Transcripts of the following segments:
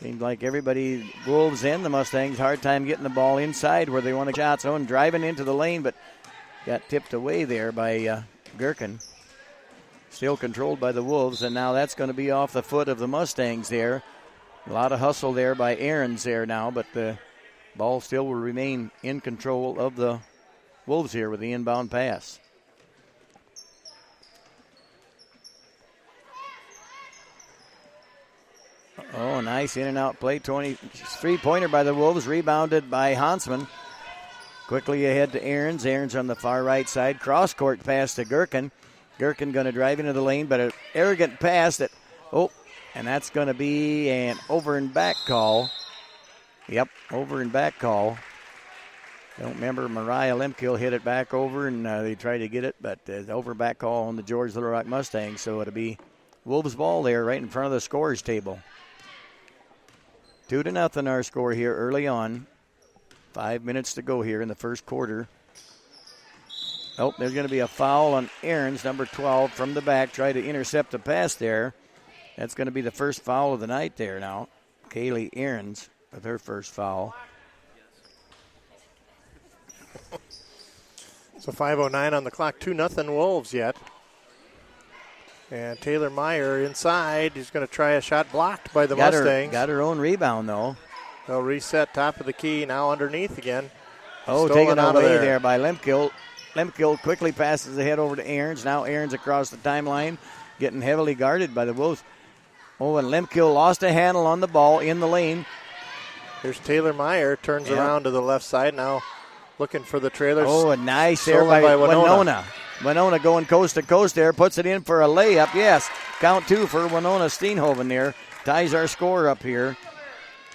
Seems like everybody, Wolves and the Mustangs, hard time getting the ball inside where they want to shot. So driving into the lane, but got tipped away there by Gherkin. Still controlled by the Wolves, and now that's going to be off the foot of the Mustangs there. A lot of hustle there by Ahrens there now, but the ball still will remain in control of the Wolves here with the inbound pass. Oh, nice in and out play. 23-pointer by the Wolves, rebounded by Hansman. Quickly ahead to Ahrens. Ahrens on the far right side. Cross-court pass to Gherkin. Gherkin going to drive into the lane, but an arrogant pass that, and that's going to be an over and back call. Yep, over and back call. Don't remember, Mariah Lemkill hit it back over, and they tried to get it, but the over back call on the George Little Rock Mustangs, so it'll be Wolves ball there right in front of the scorers table. 2-0 our score here early on. 5 minutes to go here in the first quarter. Oh, there's going to be a foul on Ahrens, number 12, from the back. Try to intercept the pass there. That's going to be the first foul of the night there now. Kaylee Ahrens with her first foul. So 5:09 on the clock. 2-0 Wolves yet. And Taylor Meyer inside. He's going to try a shot blocked by the Mustangs. Got her own rebound, though. They'll reset top of the key. Now underneath again. Taken away there by Lemkill. Lemkill quickly passes ahead over to Ahrens. Now Ahrens across the timeline, getting heavily guarded by the Wolves. And Lemkill lost a handle on the ball in the lane. Here's Taylor Meyer. Turns around to the left side now. Looking for the trailers. Oh, a nice there by Winona. Winona going coast to coast there. Puts it in for a layup. Yes, count 2 for Winona Steenhoven there. Ties our score up here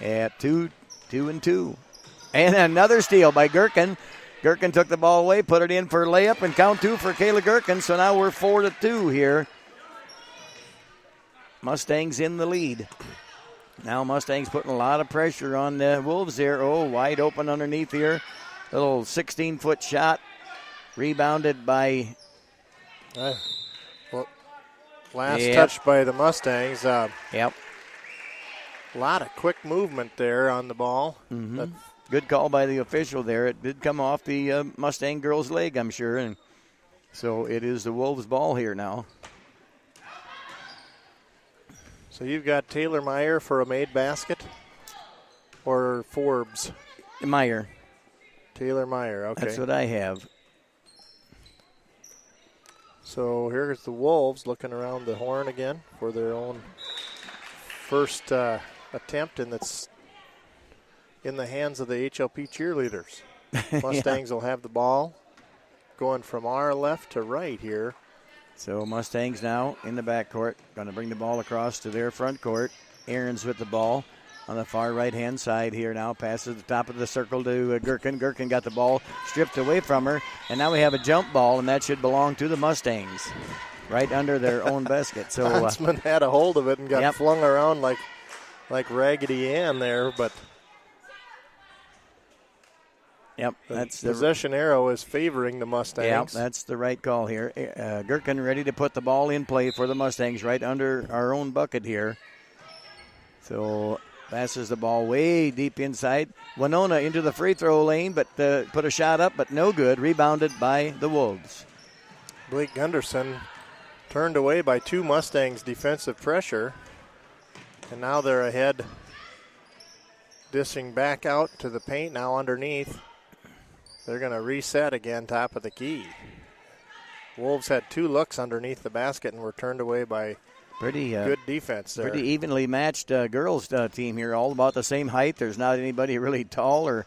at 2-2. And another steal by Gherkin. Gherkin took the ball away, put it in for a layup, and count 2 for Kayla Gherkin. So now we're 4-2 here. Mustangs in the lead. Now Mustangs putting a lot of pressure on the Wolves there. Oh, wide open underneath here. Little 16-foot shot. Rebounded by... touch by the Mustangs. Yep. A lot of quick movement there on the ball. Mm-hmm. Good call by the official there. It did come off the Mustang girl's leg, I'm sure. And so it is the Wolves' ball here now. So you've got Taylor Meyer for a made basket or Forbes? Meyer. Taylor Meyer, okay. That's what I have. So here's the Wolves looking around the horn again for their own first attempt, and it's in the hands of the HLP cheerleaders. Mustangs will have the ball going from our left to right here. So Mustangs now in the backcourt, going to bring the ball across to their front court. Ahrens with the ball on the far right-hand side here now. Passes the top of the circle to Gherkin. Gherkin got the ball stripped away from her, and now we have a jump ball, and that should belong to the Mustangs right under their own basket. So Huntsman had a hold of it and got flung around like Raggedy Ann there, but that's the possession arrow is favoring the Mustangs. Yep, that's the right call here. Gherkin ready to put the ball in play for the Mustangs right under our own bucket here. So passes the ball way deep inside. Winona into the free throw lane, but put a shot up, but no good. Rebounded by the Wolves. Blake Gunderson turned away by 2 Mustangs defensive pressure. And now they're ahead, dishing back out to the paint now underneath. They're going to reset again top of the key. Wolves had 2 looks underneath the basket and were turned away by good defense there. Pretty evenly matched girls team here, all about the same height. There's not anybody really tall or...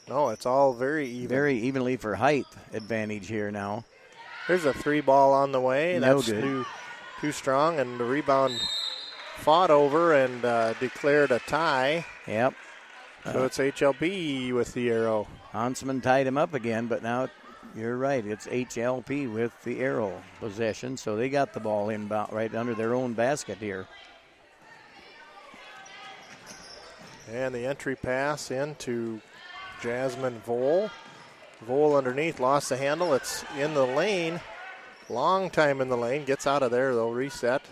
No, it's all very even. Very evenly for height advantage here now. There's a 3 ball on the way. No That's good. Too strong, and the rebound fought over and declared a tie. Yep. So it's HLP with the arrow. Hansman tied him up again, but now you're right. It's HLP with the arrow possession, so they got the ball inbound right under their own basket here. And the entry pass into Jasmine Vole. Vole underneath, lost the handle. It's in the lane. Long time in the lane. Gets out of there, though. Reset.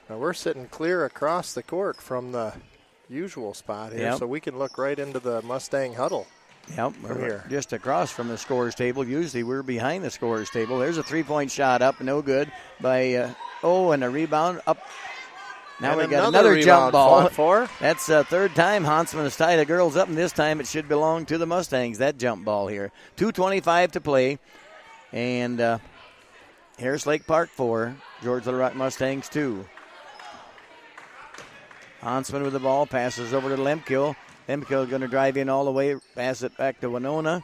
Now we're sitting clear across the court from the usual spot here, so we can look right into the Mustang huddle. Yep, from here. Just across from the scorer's table. Usually we're behind the scorer's table. There's a three-point shot up, no good by, and a rebound up. Now we got another jump ball. That's the third time Hansman has tied the girls up, and this time it should belong to the Mustangs, that jump ball here. 2:25 to play, and Harris Lake Park 4, George Little Rock Mustangs 2. Hansman with the ball, passes over to Lemke. Lemke going to drive in all the way, pass it back to Winona.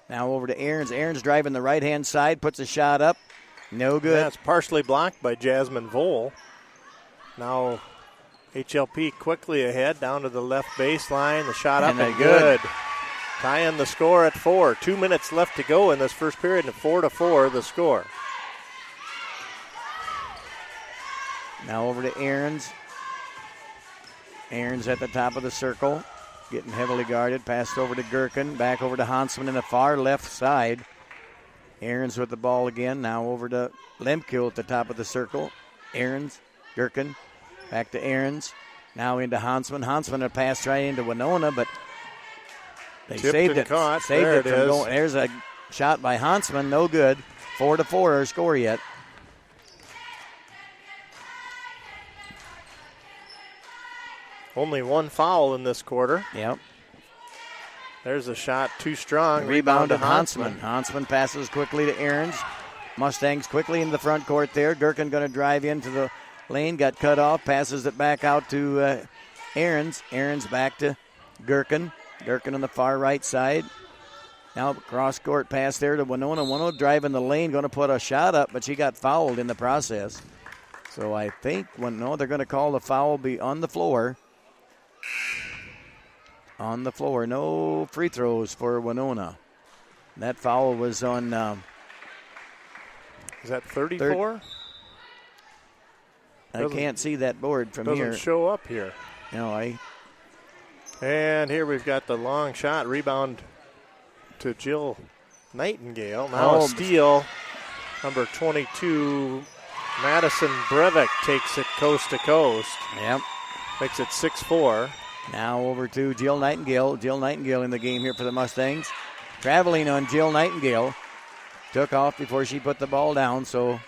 Now over to Ahrens. Ahrens driving the right-hand side, puts a shot up. No good. That's partially blocked by Jasmine Vole. Now HLP quickly ahead down to the left baseline. The shot up and good. Tying the score at 4. 2 minutes left to go in this first period, and 4-4 the score. Now over to Ahrens. Ahrens at the top of the circle, getting heavily guarded. Passed over to Gherkin. Back over to Hansman in the far left side. Ahrens with the ball again. Now over to Lemke at the top of the circle. Ahrens, Gherkin, back to Ahrens. Now into Hansman. Hansman a pass right into Winona, but they saved it. Caught. Saved there it from is. going. There's a shot by Hansman. No good. 4-4 our score yet. Only one foul in this quarter. Yep. There's a shot too strong. Rebound to Hansman. Hansman passes quickly to Ahrens. Mustangs quickly in the front court there. Gherkin going to drive into the lane. Got cut off. Passes it back out to Ahrens. Ahrens back to Gherkin. Gherkin on the far right side. Now cross court pass there to Winona. Winona driving the lane. Going to put a shot up, but she got fouled in the process. So I think they're going to call the foul be on the floor. On the floor. No free throws for Winona. That foul was on... is that 34? I can't see that board from here. Doesn't show up here. No, And here we've got the long shot. Rebound to Jill Nightingale. Now a steal. Number 22, Madison Breivik takes it coast to coast. Yep. Makes it 6-4. Now over to Jill Nightingale. Jill Nightingale in the game here for the Mustangs. Traveling on Jill Nightingale. Took off before she put the ball down, so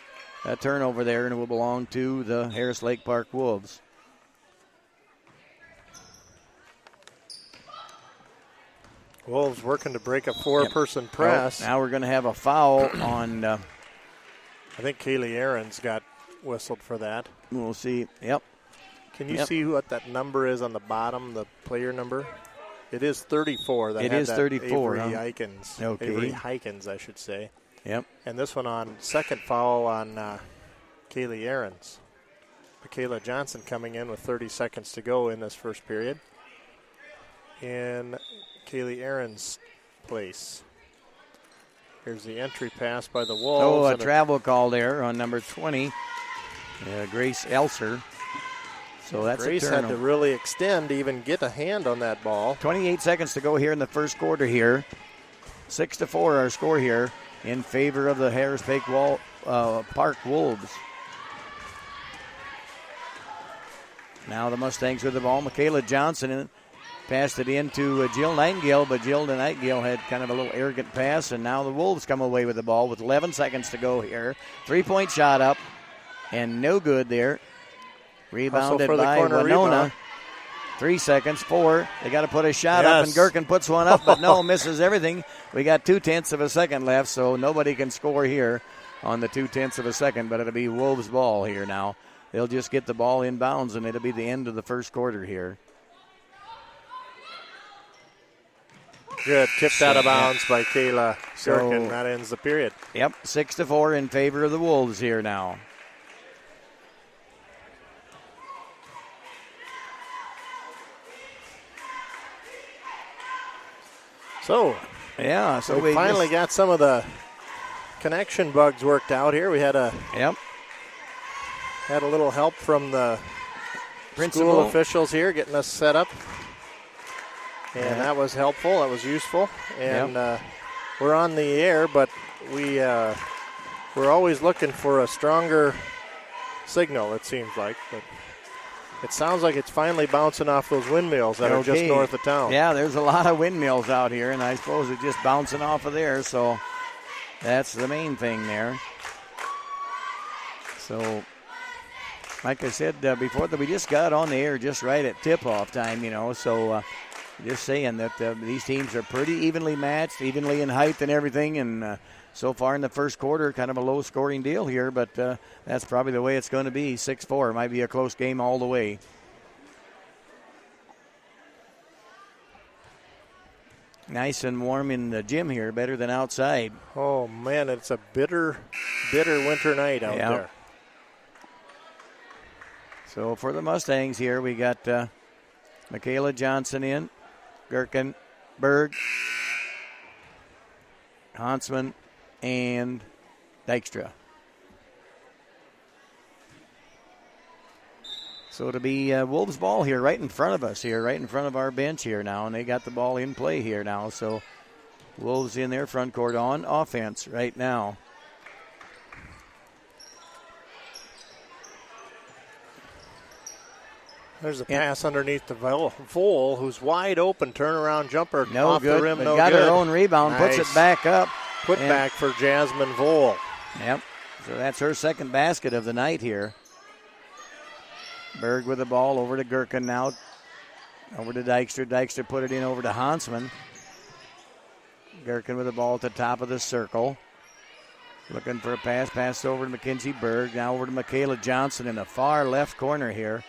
a turnover there, and it will belong to the Harris Lake Park Wolves. Wolves working to break a four-person press. Now we're going to have a foul on... I think Kaylee Ahrens got whistled for that. We'll see. Yep. Can you see what that number is on the bottom, the player number? It is 34. It is 34. Avery Hikins. Okay. Avery Hikins, I should say. Yep. And this one on second foul on Kaylee Ahrens. Michaela Johnson coming in with 30 seconds to go in this first period. In Kaylee Ahrens' place. Here's the entry pass by the Wolves. A travel call there on number 20, Grace Elser. So that's Grace a turnover. had to really extend to even get a hand on that ball. 28 seconds to go here in the first quarter here. 6-4 our score here in favor of the Harris Lake Park Wolves. Now the Mustangs with the ball. Michaela Johnson passed it into Jill Nightingale, but Jill Nightingale had kind of a little arrogant pass, and now the Wolves come away with the ball with 11 seconds to go here. 3-point shot up, and no good there. Rebounded by Winona. Rebound. 3 seconds, 4. They got to put a shot up, and Gherkin puts one up, but no, misses everything. We got 0.2 of a second left, so nobody can score here on the 0.2 of a second, but it'll be Wolves' ball here now. They'll just get the ball inbounds, and it'll be the end of the first quarter here. Good. Tipped out of bounds by Kayla Gherkin. That ends the period. Yep, 6-4 in favor of the Wolves here now. So we finally got some of the connection bugs worked out here. We had a little help from the school officials here getting us set up. And that was helpful. That was useful. And we're on the air, but we're always looking for a stronger signal, it seems like. But it sounds like it's finally bouncing off those windmills that are just north of town. Yeah, there's a lot of windmills out here, and I suppose it's just bouncing off of there, so that's the main thing there. So, like I said before, that we just got on the air just right at tip-off time, so just saying that these teams are pretty evenly matched, evenly in height and everything, and so far in the first quarter, kind of a low-scoring deal here, but that's probably the way it's going to be. 6-4 might be a close game all the way. Nice and warm in the gym here, better than outside. Oh, man, it's a bitter, bitter winter night out there. So for the Mustangs here, we got Michaela Johnson in, Gherkin, Berg, Hansman, and Dykstra. So it'll be Wolves ball here right in front of us here, right in front of our bench here now, and they got the ball in play here now. So Wolves in their front court on offense right now. There's a pass underneath the Vole, who's wide open. Turnaround jumper off good, the rim. But No got good. her own rebound, Nice. puts it back up. Put back for Jasmine Vole. Yep. So that's her second basket of the night here. Berg with the ball over to Gherkin now. Over to Dykstra. Dykstra put it in over to Hansman. Gherkin with the ball at the top of the circle. Looking for a pass. Pass over to Mackenzie Berg. Now over to Michaela Johnson in the far left corner here.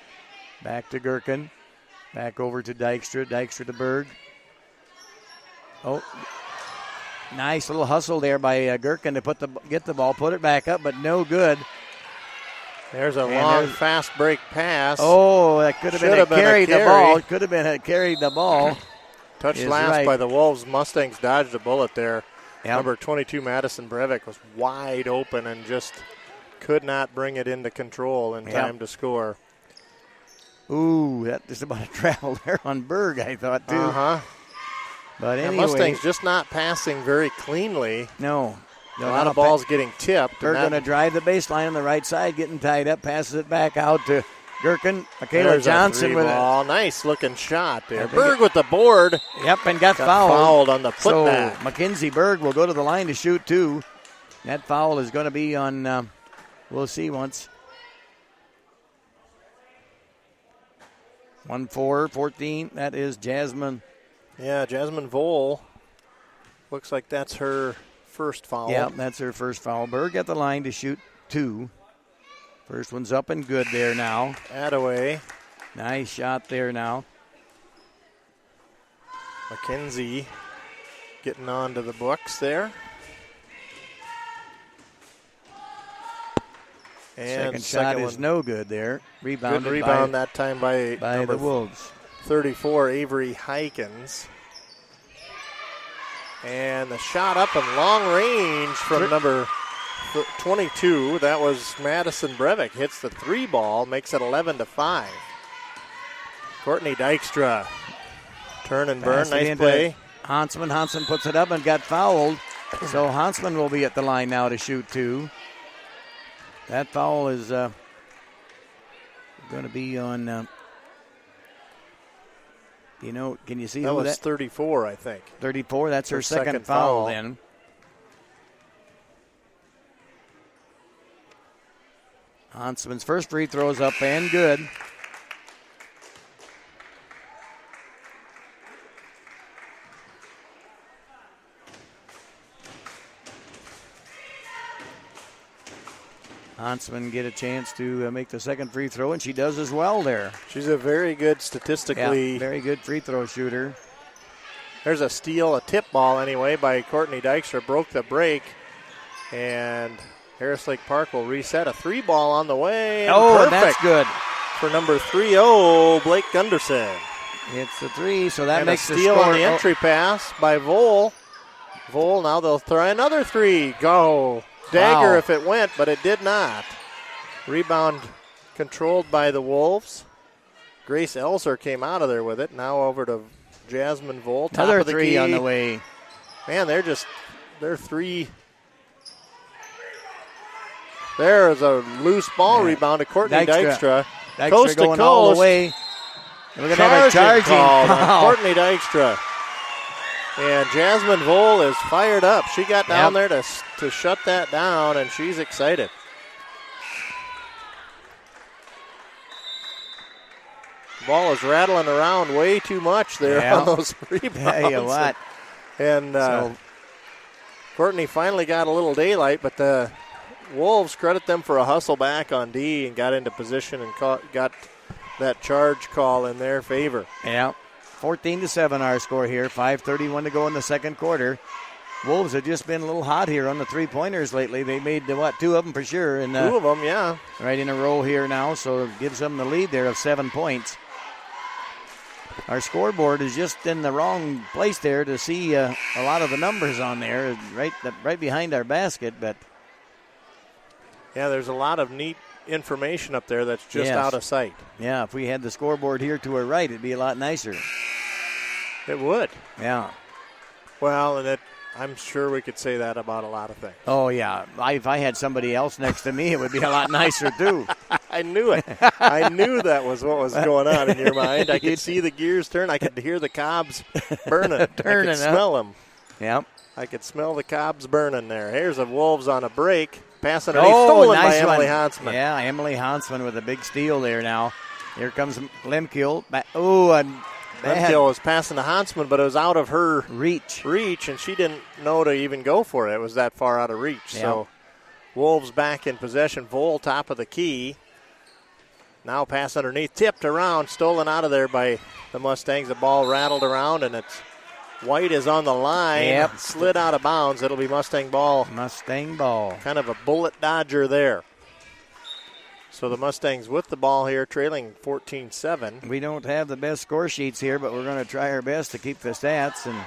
Back to Gherkin. Back over to Dykstra. Dykstra to Berg. Oh, nice little hustle there by Gherkin to get the ball, put it back up, but no good. There's a long, fast break pass. Oh, that could have been a carry the ball. It could have been a carried the ball. Touched last by the Wolves. Mustangs dodged a bullet there. Yep. Number 22, Madison Breivik, was wide open and just could not bring it into control in time to score. Ooh, that just about a travel there on Berg, I thought, too. Uh-huh. But anyway. Mustangs just not passing very cleanly. No. A lot of balls getting tipped. Berg going to drive the baseline on the right side, getting tied up, passes it back out to Gherkin. Michaela Johnson with it. Nice looking shot there. Berg with the board. Yep, and got fouled on the putback. So Mackenzie Berg will go to the line to shoot two. That foul is going to be on, we'll see once. 1-4-14. That is Jasmine. Yeah, Jasmine Vole. Looks like that's her first foul. Yeah, that's her first foul. Berg at the line to shoot two. First one's up and good there now. Attaway. Nice shot there now. Mackenzie getting on to the books there. And second shot is no good there. Rebounded good rebound that time by the Wolves. 34, Avery Hykins. And the shot up and long range from number 22. That was Madison Breivik. Hits the three ball, makes it 11-5. Courtney Dykstra. Turn and burn, nice play. Hansman. Hansman puts it up and got fouled. So Hansman will be at the line now to shoot two. That foul is going to be on, can you see that who was that? 34, I think. 34, that's her second foul then. Hansman's first free throw is up and good. Hansman get a chance to make the second free throw, and she does as well there. She's a very good statistically. Yeah, very good free throw shooter. There's a steal, a tip ball anyway by Courtney Dykstra. Broke the break, and Harris Lake Park will reset. A three ball on the way. And perfect that's good. For number 3-0, Blake Gunderson. It's the three, so that and makes a steal the score. On the entry pass by Vole. Vole, now they'll try another three. Go. Dagger if it went, but it did not. Rebound controlled by the Wolves. Grace Elser came out of there with it. Now over to Jasmine Vole. Top Another of the three key. on the way. Man, they're three. There is a loose ball rebound to Courtney Dykstra. Coast to going coast. all the way. We're going to have a charging call. Courtney Dykstra. And Jasmine Vole is fired up. She got down there to shut that down, and she's excited. The ball is rattling around way too much there on those rebounds. Hey, a lot. And Courtney finally got a little daylight, but the Wolves credit them for a hustle back on D and got into position and got that charge call in their favor. Yeah, 14-7 our score here. 5:31 to go in the second quarter. Wolves have just been a little hot here on the three-pointers lately. They made, two of them for sure. And, 2 of them, yeah. Right in a row here now, so it gives them the lead there of 7 points. Our scoreboard is just in the wrong place there to see a lot of the numbers on there, right behind our basket. But yeah, there's a lot of neat information up there that's just out of sight. Yeah, if we had the scoreboard here to our right, it'd be a lot nicer. It would. Yeah. Well, and I'm sure we could say that about a lot of things. Oh, yeah. If I had somebody else next to me, it would be a lot nicer, too. I knew it. I knew that was what was going on in your mind. I could see the gears turn. I could hear the cobs burning. Turning, I could smell them. Yep. I could smell the cobs burning there. Here's the Wolves on a break. Passing it. Stolen nice by one. Emily Hansman. Yeah, Emily Hansman with a big steal there now. Here comes Lemkiel. Oh, and Lemkiel was passing to Hansman, but it was out of her reach, and she didn't know to even go for it. It was that far out of reach. Yep. So Wolves back in possession. Vole top of the key. Now pass underneath, tipped around, stolen out of there by the Mustangs. The ball rattled around, and it's White is on the line. Slid out of bounds. It'll be Mustang ball. Mustang ball. Kind of a bullet dodger there. So the Mustangs with the ball here, trailing 14-7. We don't have the best score sheets here, but we're going to try our best to keep the stats. And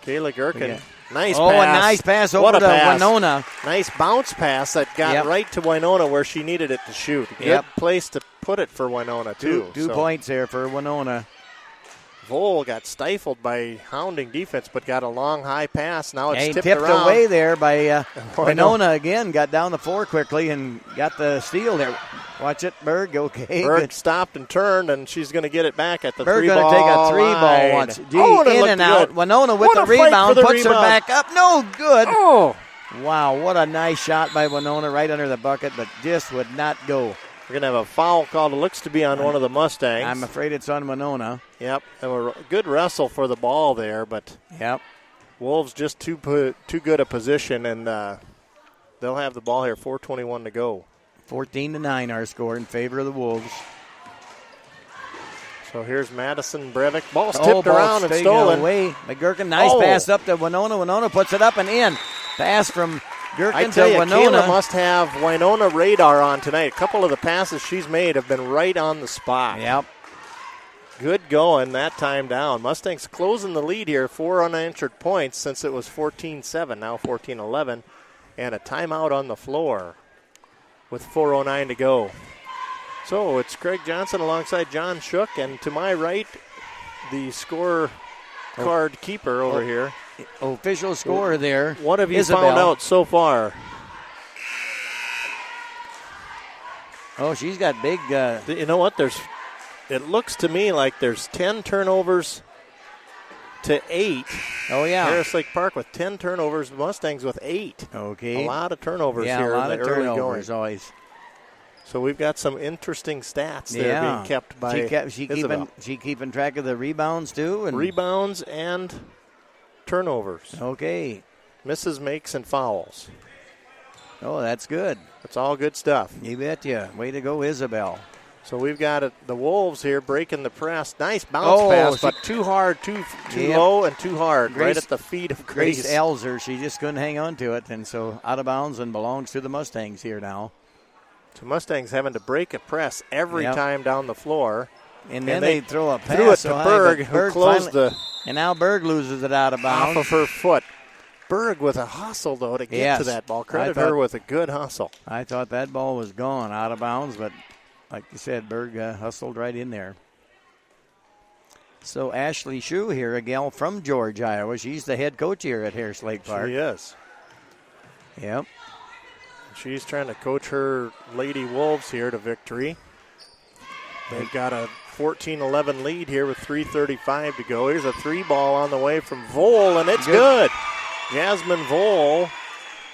Kayla Gherkin, nice pass. Oh, a nice pass over to Winona. Nice bounce pass that got right to Winona where she needed it to shoot. Good place to put it for Winona, too. Two points there for Winona. Vole got stifled by hounding defense, but got a long, high pass. Now it's tipped around. Away there by Winona again. Got down the floor quickly and got the steal there. Watch it, Berg. Okay. Berg stopped and turned, and she's going to get it back at the Berg three-ball going to take a three-ball once. In and out. Good. Winona with the rebound. Puts her back up. No good. Oh. Wow, what a nice shot by Winona right under the bucket, but just would not go. We're going to have a foul called. It looks to be on one of the Mustangs. I'm afraid it's on Winona. Yep. And a good wrestle for the ball there, but Wolves just too good a position, and they'll have the ball here. 4:21 to go. 14-9 our score in favor of the Wolves. So here's Madison Brevik. Ball's tipped around and stolen. Away. McGurkin, nice pass up to Winona. Winona puts it up and in. Pass from Gherkin I tell to you, Winona. Kayla must have Winona radar on tonight. A couple of the passes she's made have been right on the spot. Yep. Good going that time down. Mustangs closing the lead here. 4 unanswered points since it was 14-7, now 14-11. And a timeout on the floor with 4:09 to go. So it's Craig Johnson alongside John Shook, and to my right, the score card keeper over here. Official score there. What have you Isabel. found out so far? Oh, she's got big. You know what? It looks to me like there's 10 turnovers to 8. Oh, yeah. Harris Lake Park with 10 turnovers. Mustangs with 8. Okay. A lot of turnovers here a lot in the of early turnovers going. Always. So we've got some interesting stats there being kept by Isabel. She keeping track of the rebounds, too? And rebounds and turnovers. Okay. Misses, makes, and fouls. Oh, that's good. That's all good stuff. You betcha. Way to go, Isabel. So we've got the Wolves here breaking the press. Nice bounce pass, but too hard, too low, and too hard. Right at the feet of Grace Elzer. She just couldn't hang on to it, and so out of bounds and belongs to the Mustangs here now. So Mustangs having to break a press every time down the floor. And then they throw a pass. Threw it to Berg, who closed and now Berg loses it out of bounds. Off of her foot. Berg with a hustle, though, to get to that ball. Credit her with a good hustle. I thought that ball was gone out of bounds, but like you said, Berg hustled right in there. So Ashley Shue here, a gal from George, Iowa. She's the head coach here at Harris Lake Park. She is. Yep. She's trying to coach her Lady Wolves here to victory. They've got a 14-11 lead here with 3:35 to go. Here's a 3-ball on the way from Vole, and it's good. Jasmine Vole,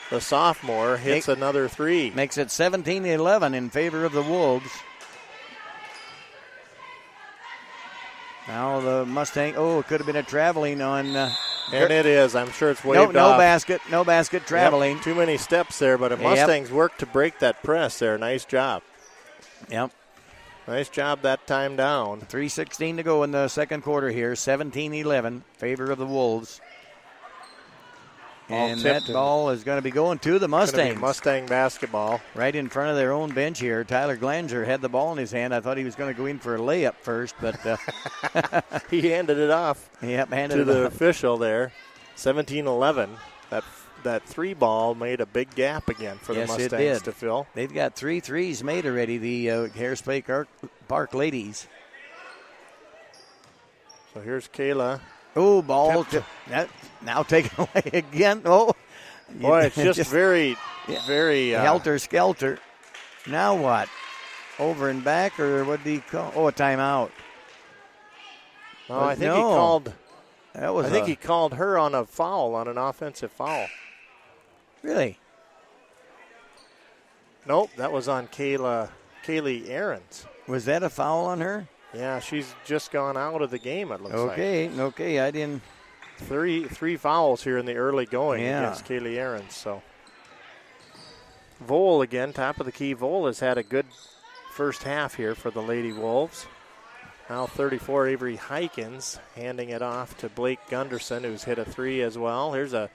the sophomore, hits another 3. Makes it 17-11 in favor of the Wolves. Now the Mustang, it could have been a traveling on. And it is. I'm sure it's waved no off. No basket traveling. Yep, too many steps there, but Mustangs worked to break that press there. Nice job. Yep. Nice job that time down. 3:16 to go in the second quarter here. 17-11, favor of the Wolves. And that ball is going to be going to the Mustangs. Mustang basketball. Right in front of their own bench here. Tyler Glanger had the ball in his hand. I thought he was going to go in for a layup first, but he handed it off to the official there. 17-11. That 3-ball made a big gap again for the Mustangs to fill. They've got 3 threes made already, the Harris Bay Park ladies. So here's Kayla. Oh, ball. Now taken away again. Oh. Boy, it's just very. Helter-skelter. Now what? Over and back, or what did he call? Oh, a timeout. No, I think he called. I think he called her on a foul, on an offensive foul. Really? Nope, that was on Kaylee Ahrens. Was that a foul on her? Yeah, she's just gone out of the game, it looks like. Okay, I didn't. Three fouls here in the early going against Kaylee Ahrens. So Vole again, top of the key. Vole has had a good first half here for the Lady Wolves. Now 34, Avery Hykins handing it off to Blake Gunderson, who's hit a 3 as well. Here's a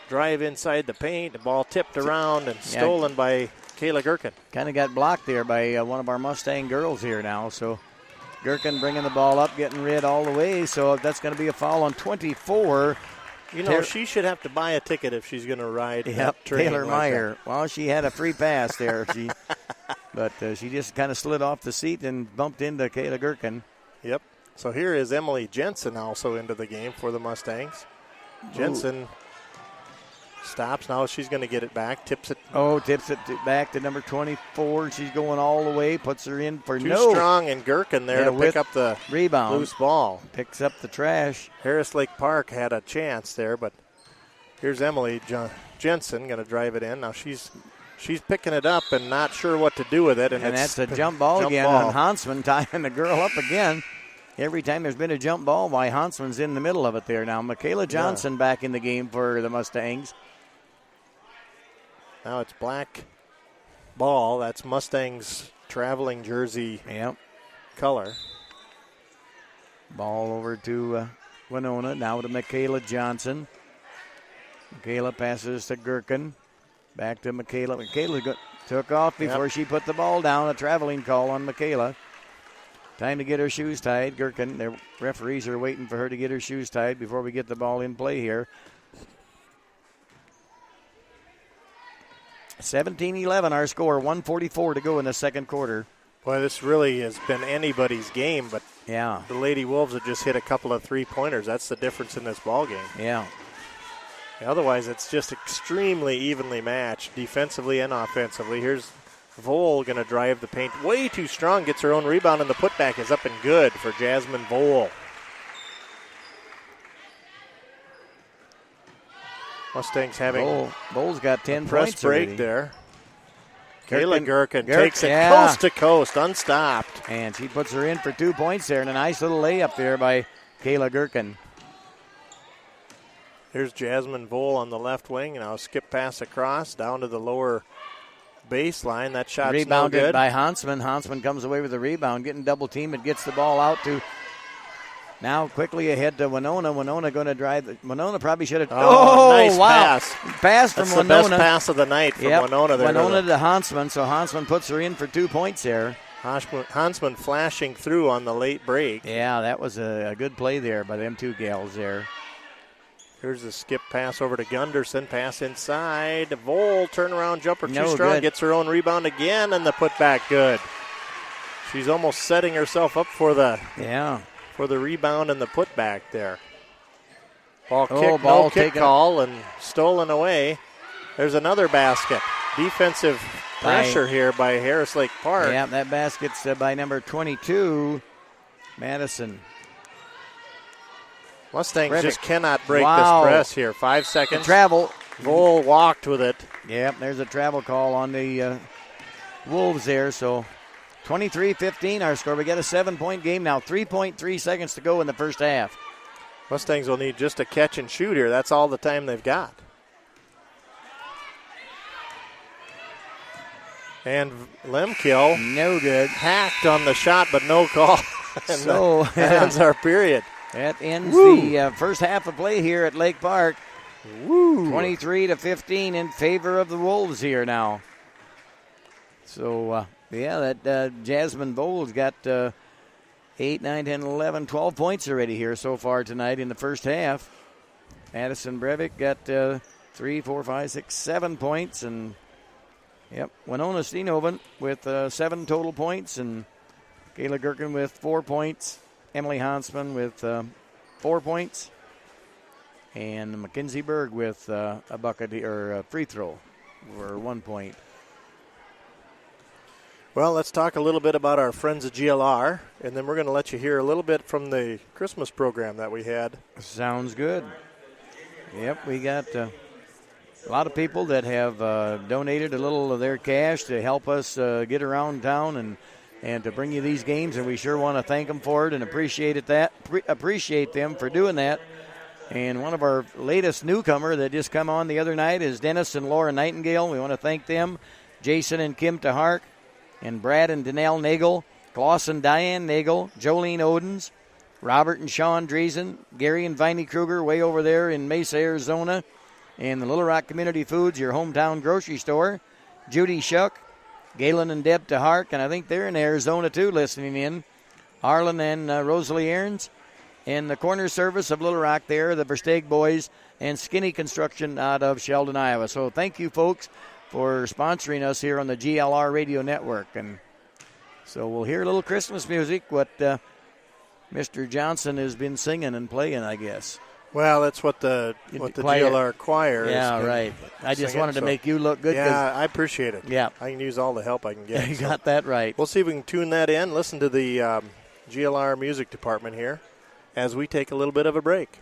drive inside the paint. The ball tipped around and stolen by Kayla Gherkin. Kind of got blocked there by one of our Mustang girls here now. So Gherkin bringing the ball up, getting rid all the way. So that's going to be a foul on 24. You know, she should have to buy a ticket if she's going to ride. Taylor like Meyer. That. Well, she had a free pass there. But she just kind of slid off the seat and bumped into Kayla Gherkin. Yep. So here is Emily Jensen also into the game for the Mustangs. Jensen stops. Now she's going to get it back. Tips it back to number 24. She's going all the way. Puts her in for Too strong, and Gherkin there to pick up the rebound. Loose ball. Picks up the trash. Harris Lake Park had a chance there, but here's Emily Jensen going to drive it in. Now she's picking it up and not sure what to do with it. And that's a jump ball again on Hansman, tying the girl up again. Every time there's been a jump ball, why Hansman's in the middle of it there. Now Michaela Johnson back in the game for the Mustangs. Now it's black ball. That's Mustangs traveling jersey color. Ball over to Winona. Now to Michaela Johnson. Michaela passes to Gherkin. Back to Michaela. Michaela took off before she put the ball down. A traveling call on Michaela. Time to get her shoes tied. Gherkin, the referees are waiting for her to get her shoes tied before we get the ball in play here. 17-11 our score. 1:44 to go in the second quarter. Boy, this really has been anybody's game, but the Lady Wolves have just hit a couple of three-pointers. That's the difference in this ball game. Yeah. Otherwise, it's just extremely evenly matched defensively and offensively. Here's Vole going to drive the paint way too strong, gets her own rebound, and the putback is up and good for Jasmine Vole. Mustangs having Vole's got 10 press points break already. there. Kayla Gherkin takes it coast to coast, unstopped. And she puts her in for 2 points there, and a nice little layup there by Kayla Gherkin. Here's Jasmine Vole on the left wing. Now skip pass across down to the lower baseline. That shot's rebounded no good. By Hansman. Hansman comes away with the rebound, getting double teamed and gets the ball out to. Now quickly ahead to Winona. Winona going to drive. Winona probably should have. Nice pass. Pass from That's Winona. The best pass of the night from Winona. There Winona to Hansman. So Hansman puts her in for 2 points there. Hansman flashing through on the late break. Yeah, that was a good play there by them two gals there. Here's the skip pass over to Gunderson. Pass inside. Vole turnaround jumper too strong. Good. Gets her own rebound again, and the putback good. She's almost setting herself up for the rebound and the putback there. Ball kick, no kick call, and stolen away. There's another basket. defensive pressure here by Harris Lake Park. Yeah, that basket's by number 22, Madison. Mustangs Breivik. just cannot break Wow. this press here. 5 seconds. The travel. Vole walked with it. Yep, there's a travel call on the Wolves there. So 23-15 our score. We got a 7-point game now. 3.3 seconds to go in the first half. Mustangs will need just a catch and shoot here. That's all the time they've got. And Lemkill. No good. Hacked on the shot, but no call. And So that ends our period. that ends Woo. the first half of play here at Lake Park. Woo. 23-15 in favor of the Wolves here now. So, that Jasmine Bowles got 8, 9, 10, 11, 12 points already here so far tonight in the first half. Madison Breivik got 3, 4, 5, 6, 7 points. And, Winona Steenoven with 7 total points. And Kayla Gherkin with 4 points. Emily Hansman with 4 points. And Mackenzie Berg with a bucket or a free throw for 1 point. Well, let's talk a little bit about our friends at GLR, and then we're going to let you hear a little bit from the Christmas program that we had. Sounds good. Yep, we got a lot of people that have donated a little of their cash to help us get around town and to bring you these games, and we sure want to thank them for it and appreciate them for doing that. And one of our latest newcomer that just come on the other night is Dennis and Laura Nightingale. We want to thank them. Jason and Kim Tahark, and Brad and Danelle Nagel, Klaus and Diane Nagel, Jolene Odens, Robert and Sean Driesen, Gary and Viney Kruger way over there in Mesa, Arizona, and the Little Rock Community Foods, your hometown grocery store, Judy Shuck, Galen and Deb Tahark, and I think they're in Arizona too listening in, Harlan and Rosalie Aarons, and the corner service of Little Rock there, the Versteeg Boys, and Skinny Construction out of Sheldon, Iowa. So thank you, folks, for sponsoring us here on the GLR Radio Network. And so we'll hear a little Christmas music, what Mr. Johnson has been singing and playing, I guess. Well, that's what the GLR choir is. Yeah, right. I just wanted to make you look good. Yeah, I appreciate it. Yeah. I can use all the help I can get. You got that right. We'll see if we can tune that in, listen to the GLR music department here as we take a little bit of a break.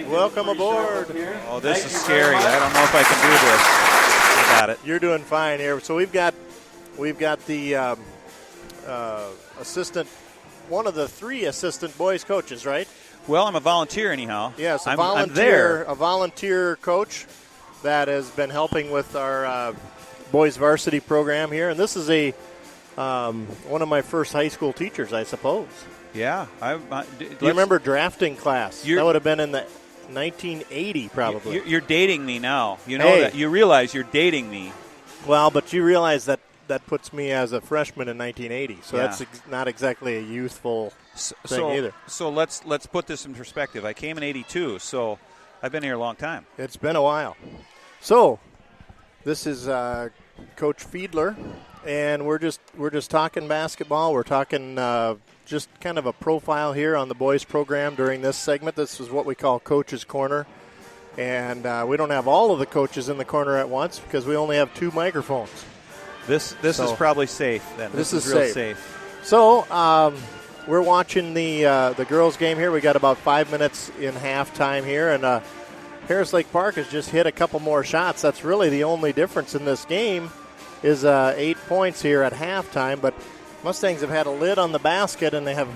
Welcome aboard. Oh, this is scary. I don't know if I can do this. I got it. You're doing fine here. So we've got the assistant one of the 3 assistant boys coaches, right? Well, I'm a volunteer anyhow. Yes, I'm there. A volunteer coach that has been helping with our boys varsity program here. And this is one of my first high school teachers, I suppose. Yeah. Do you remember drafting class? That would have been in the 1980 probably. You're dating me now. You know Hey. that. You realize you're dating me. Well, but you realize that puts me as a freshman in 1980. So Yeah. that's not exactly a youthful thing either. So let's put this in perspective. I came in 82, so I've been here a long time. It's been a while. So this is Coach Fiedler, and we're just talking basketball. We're talking just kind of a profile here on the boys program during this segment. This is what we call Coach's Corner. And we don't have all of the coaches in the corner at once because we only have 2 microphones. This is probably safe then. This is real safe. safe. So we're watching the girls' game here. We got about 5 minutes in halftime here, and Harris Lake Park has just hit a couple more shots. That's really the only difference in this game is 8 points here at halftime. But Mustangs have had a lid on the basket, and they have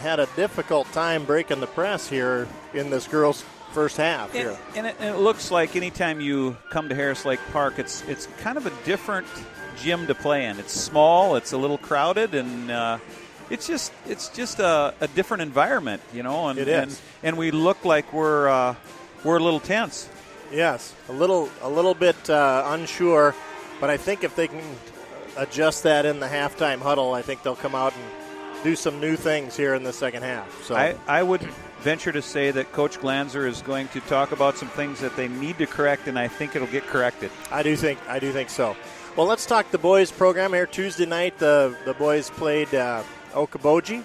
had a difficult time breaking the press here in this girls' first half here. And it looks like anytime you come to Harris Lake Park, it's kind of a different gym to play in. It's small, it's a little crowded, and it's just a different environment, you know. And it is. And we look like we're a little tense. Yes, a little bit unsure, but I think if they can adjust that in the halftime huddle, I think they'll come out and do some new things here in the second half. So I would venture to say that Coach Glanzer is going to talk about some things that they need to correct, and I think it'll get corrected. I do think so. Well, let's talk the boys program here. Tuesday night, the boys played Okoboji,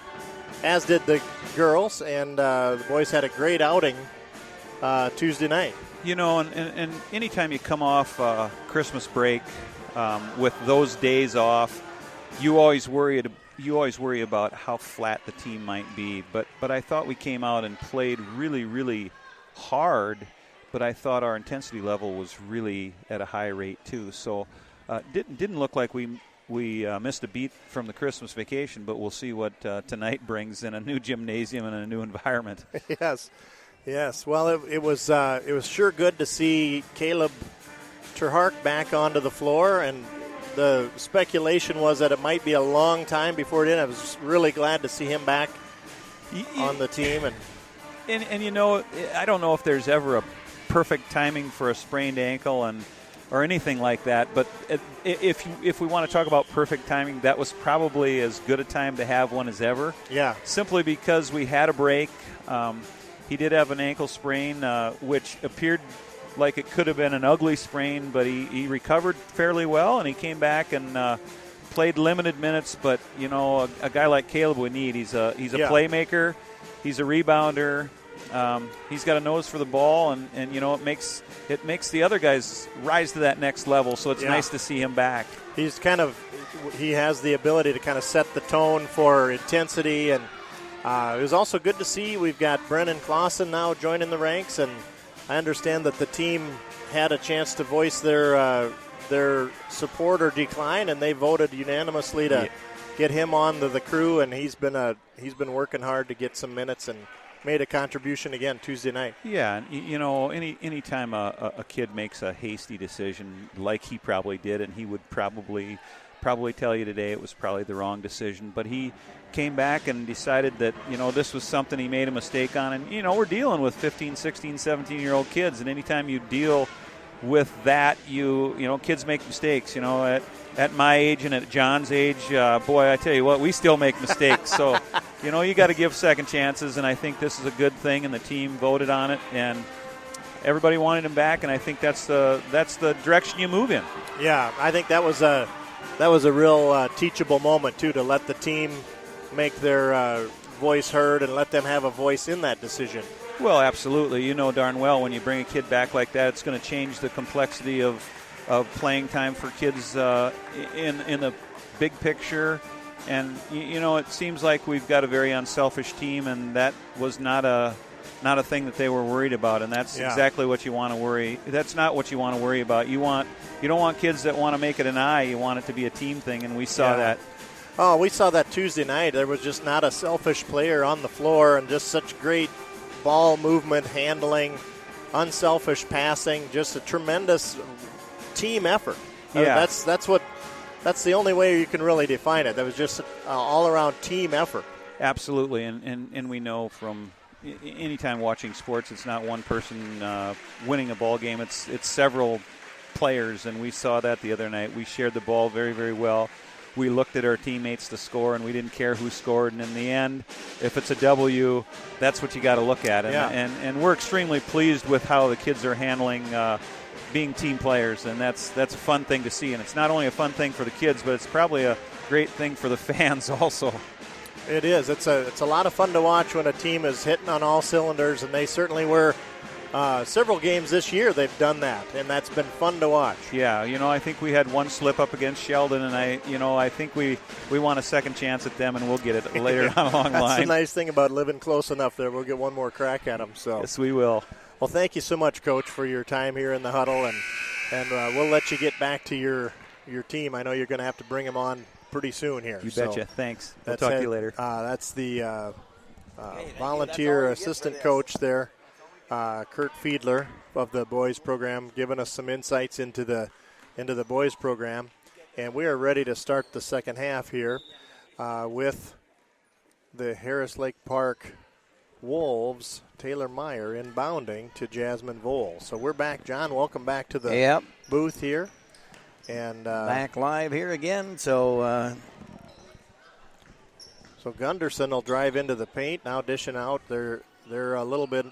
as did the girls, and the boys had a great outing Tuesday night. You know, and anytime you come off Christmas break with those days off, you always worry about how flat the team might be. But I thought we came out and played really, really hard, but I thought our intensity level was really at a high rate too. So didn't look like we missed a beat from the Christmas vacation, but we'll see what tonight brings in a new gymnasium and a new environment. Yes. Well, it was sure good to see Caleb Terhark back onto the floor, and the speculation was that it might be a long time before it did. I was really glad to see him back on the team. And you know, I don't know if there's ever a perfect timing for a sprained ankle or anything like that, but if we want to talk about perfect timing, that was probably as good a time to have one as ever. Yeah. Simply because we had a break. He did have an ankle sprain, which appeared like it could have been an ugly sprain, but he recovered fairly well, and he came back and played limited minutes. But, you know, a guy like Caleb we need. He's a playmaker. He's a rebounder. He's got a nose for the ball, and you know, it makes the other guys rise to that next level, so it's nice to see him back. He has the ability to kind of set the tone for intensity, and it was also good to see we've got Brennan Clausen now joining the ranks, and I understand that the team had a chance to voice their support or decline, and they voted unanimously to get him on the crew, and he's been working hard to get some minutes and made a contribution again Tuesday night. Yeah, you know, any time a kid makes a hasty decision like he probably did, and he would probably tell you today it was probably the wrong decision, but he came back and decided that, you know, this was something he made a mistake on. And, you know, we're dealing with 15, 16, 17-year-old kids, and anytime you deal with that, you know, kids make mistakes. You know, at my age and at John's age, boy, I tell you what, we still make mistakes. So, you know, you got to give second chances, and I think this is a good thing, and the team voted on it, and everybody wanted him back, and I think that's the direction you move in. Yeah, I think that was a real teachable moment too, to let the team make their voice heard and let them have a voice in that decision. Well, absolutely. You know darn well when you bring a kid back like that, it's going to change the complexity of playing time for kids in the big picture. And, you know, it seems like we've got a very unselfish team, and that was not a thing that they were worried about, and that's exactly what you want to worry. That's not what you want to worry about. You don't want kids that want to make it an I. You want it to be a team thing, and we saw that. Oh, we saw that Tuesday night. There was just not a selfish player on the floor, and just such great ball movement, handling, unselfish passing, just a tremendous team effort. Yeah. That's the only way you can really define it. That was just all-around team effort. Absolutely, and we know from anytime watching sports, it's not one person winning a ball game. It's several players, and we saw that the other night. We shared the ball very, very well. We looked at our teammates to score, and we didn't care who scored. And in the end, if it's a W, that's what you got to look at. And we're extremely pleased with how the kids are handling being team players, and that's a fun thing to see. And it's not only a fun thing for the kids, but it's probably a great thing for the fans also. It is. It's a lot of fun to watch when a team is hitting on all cylinders, and they certainly were. Several games this year they've done that, and that's been fun to watch. Yeah, I think we had one slip up against Sheldon, and I think we want a second chance at them, and we'll get it later on along the line. That's the nice thing about living close enough there. We'll get one more crack at them. So yes, we will. Well, thank you so much, Coach, for your time here in the huddle, and we'll let you get back to your team. I know you're going to have to bring them on pretty soon here. You betcha. Thanks. We'll talk to you later. That's the volunteer assistant coach there. Kurt Fiedler of the boys program, giving us some insights into the boys program, and we are ready to start the second half here with the Harris Lake Park Wolves. Taylor Meyer inbounding to Jasmine Vole. So we're back, John. Welcome back to the booth here, and back live here again. So Gunderson will drive into the paint now, dishing out. They're a little bit.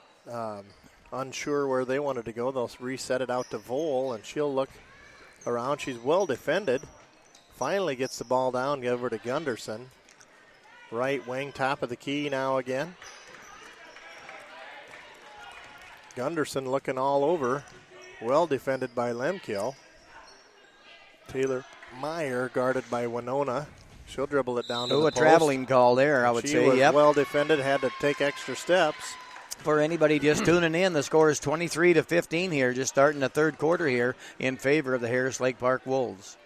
Unsure where they wanted to go. They'll reset it out to Vole, and she'll look around. She's well defended. Finally gets the ball down, get over to Gunderson. Right wing, top of the key now again. Gunderson looking all over. Well defended by Lemkill. Taylor Meyer guarded by Winona. She'll dribble it down to the post. A traveling call there, I would say. She was well defended, had to take extra steps. For anybody just tuning in, the score is 23-15 here, just starting the third quarter here in favor of the Harris Lake Park Wolves.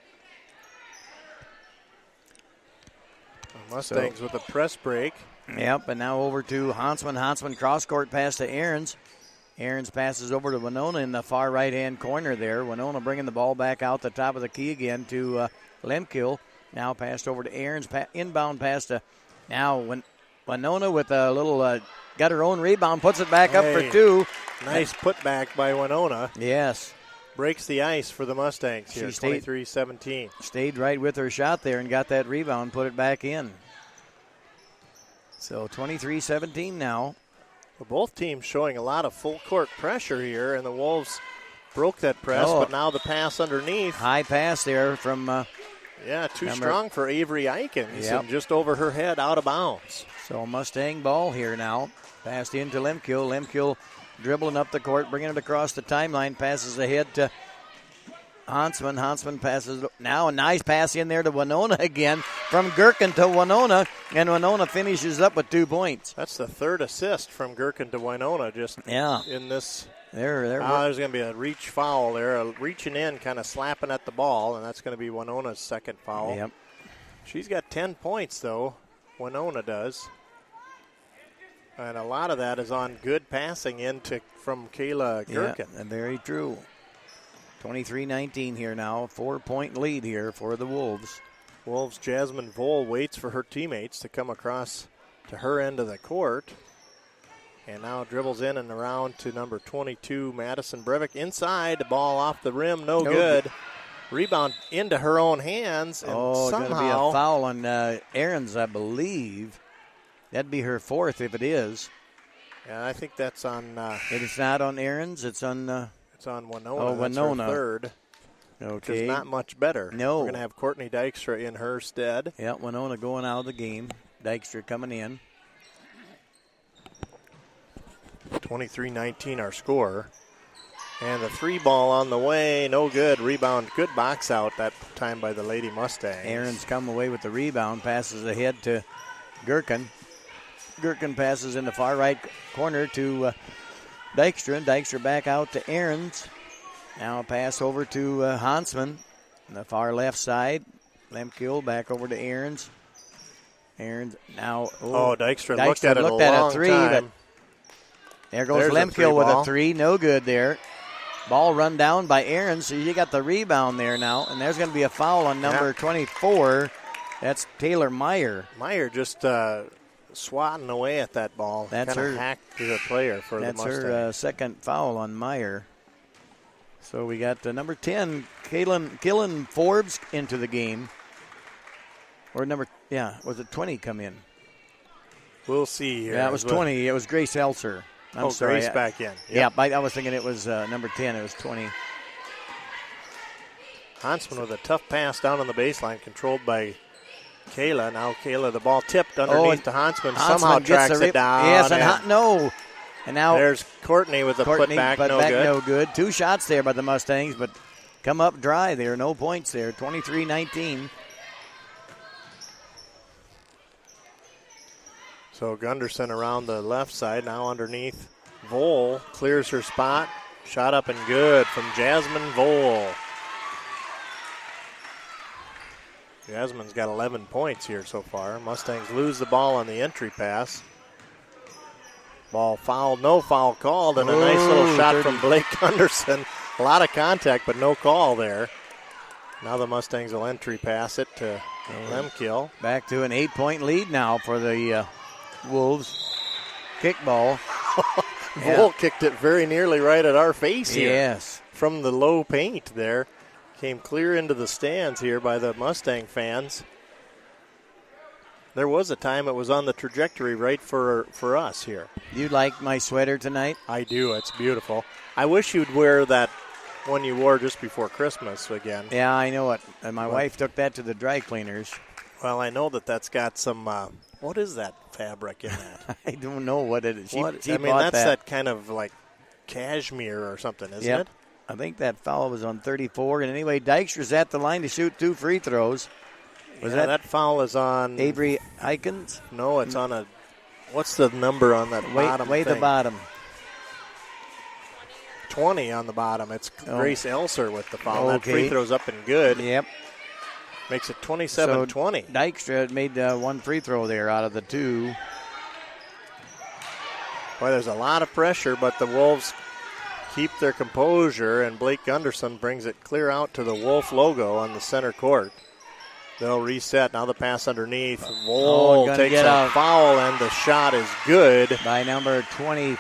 Mustangs with a press break. Yep, and now over to Hansman. Hansman cross-court pass to Ahrens. Ahrens passes over to Winona in the far right-hand corner there. Winona bringing the ball back out the top of the key again to Lemkill. Now passed over to Ahrens. Inbound pass to now Winona with a little... got her own rebound, puts it back up for two. Nice putback by Winona. Yes. Breaks the ice for the Mustangs here, 23-17. Stayed right with her shot there and got that rebound, put it back in. So 23-17 now. Well, both teams showing a lot of full court pressure here, and the Wolves broke that press, but now the pass underneath. High pass there from... too strong for Avery Eikens, and just over her head, out of bounds. So Mustang ball here now. Passed into Lemkill. Lemkill dribbling up the court, bringing it across the timeline. Passes ahead to Hansman. Hansman passes now. A nice pass in there to Winona again. From Gherkin to Winona, and Winona finishes up with 2 points. That's the third assist from Gherkin to Winona just in this. There's going to be a reach foul there. Reaching in, kind of slapping at the ball, and that's going to be Winona's second foul. Yep. She's got 10 points, though. Winona does. And a lot of that is on good passing from Kayla Gherkin. Yeah, very true. 23-19 here now. 4-point lead here for the Wolves. Wolves' Jasmine Vole waits for her teammates to come across to her end of the court. And now dribbles in and around to number 22, Madison Breivik. Inside, the ball off the rim, no good. Rebound into her own hands. And somehow going to be a foul on Ahrens, I believe. That'd be her fourth if it is. Yeah, I think that's on. It's not on Ahrens. It's on. It's on Winona. Oh, Winona. That's her third. Okay. It's not much better. No. We're going to have Courtney Dykstra in her stead. Yeah, Winona going out of the game. Dykstra coming in. 23-19 our score. And the 3 ball on the way, no good. Rebound, good box out that time by the Lady Mustangs. Ahrens come away with the rebound, passes ahead to Gherkin. Gherkin passes in the far right corner to Dykstra. Dykstra back out to Ahrens. Now a pass over to Hansman on the far left side. Lemkill back over to Ahrens. Aaron's now. Dykstra looked at it looked a at long a three, time. but there goes There's a free Lemkill with ball. a three. No good there. Ball run down by Aaron, so you got the rebound there now. And there's going to be a foul on number 24. That's Taylor Meyer. Meyer just swatting away at that ball. That's Kinda her. hacked the player for the That's Mustangs. her second foul on Meyer. So we got number 10, Killen Forbes into the game. Or was it 20 come in? We'll see here. Yeah, it was 20. It was Grace Elser. I'm sorry. Grace back in. Yeah, I was thinking it was number 10. It was 20. Hansman with a tough pass down on the baseline, controlled by Kayla. Now Kayla, the ball tipped underneath to Hansman. Somehow tracks it down. Yes, and now there's Courtney with a putback, no good. Two shots there by the Mustangs, but come up dry there. No points there. 23-19. So Gunderson around the left side, now underneath. Vole clears her spot. Shot up and good from Jasmine Vole. Jasmine's got 11 points here so far. Mustangs lose the ball on the entry pass. Ball fouled, no foul called, and a nice little shot from Blake Gunderson. A lot of contact, but no call there. Now the Mustangs will entry pass it to Lemkill. Back to an 8-point lead now for the Wolves. Kickball. Vole kicked it very nearly right at our face here. Yes. From the low paint there. Came clear into the stands here by the Mustang fans. There was a time it was on the trajectory right for us here. You like my sweater tonight? I do. It's beautiful. I wish you'd wear that one you wore just before Christmas again. Yeah, I know it. And my wife took that to the dry cleaners. Well, I know that's got some, what is that fabric in that? I don't know what it is. She that's bought that kind of like cashmere or something, isn't it? I think that foul was on 34. And anyway, Dykstra's at the line to shoot 2 free throws. That foul is on Avery Eikens? No, it's on what's the number on that bottom way thing? the bottom. 20 on the bottom. It's Grace Elser with the foul. Okay. That free throw's up and good. Yep. Makes it 27-20. Dykstra made 1 free throw there out of the 2. Boy, there's a lot of pressure, but the Wolves keep their composure, and Blake Gunderson brings it clear out to the Wolf logo on the center court. They'll reset. Now the pass underneath. Vole takes a foul, and the shot is good. By number 14.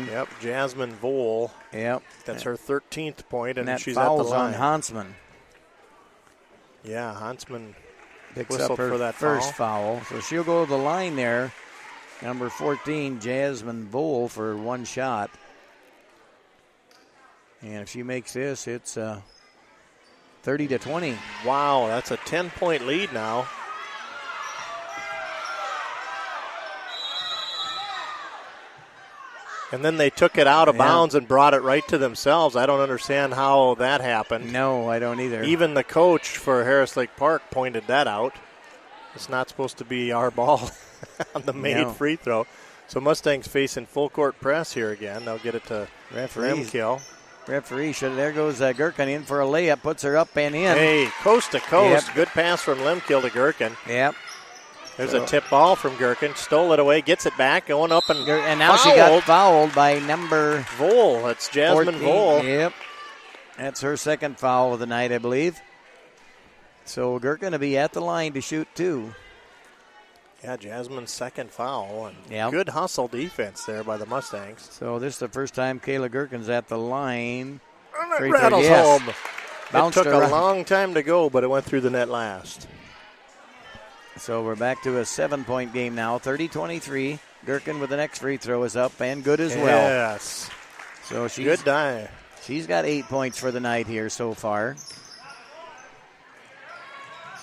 Yep, Jasmine Vole. Yep. That's her 13th point, and that she's at the foul's line. on Hansman. Yeah, Hansman picks whistled up her for that first foul. So she'll go to the line there. Number 14, Jasmine Vole, for 1 shot. And if she makes this, it's 30-20. Wow, that's a 10-point lead now. And then they took it out of bounds and brought it right to themselves. I don't understand how that happened. No, I don't either. Even the coach for Harris Lake Park pointed that out. It's not supposed to be our ball on the made free throw. So Mustangs facing full court press here again. They'll get it to Lemkill. Referee, there goes Gherkin in for a layup, puts her up and in. Hey, coast to coast. Yep. Good pass from Lemkill to Gherkin. Yep. There's a tip ball from Gherkin. Stole it away, gets it back, going up and now she got fouled by number Vole. That's Jasmine 14. Vole. Yep. That's her second foul of the night, I believe. So Gherkin to be at the line to shoot 2. Yeah, Jasmine's second foul. And good hustle defense there by the Mustangs. So this is the first time Kayla Gherkin's at the line. And it rattles home. It took a long time to go, but it went through the net last. So we're back to a 7-point game now, 30-23. Gherkin with the next free throw is up and good as well. Yes. So she's good die. She's got 8 points for the night here so far.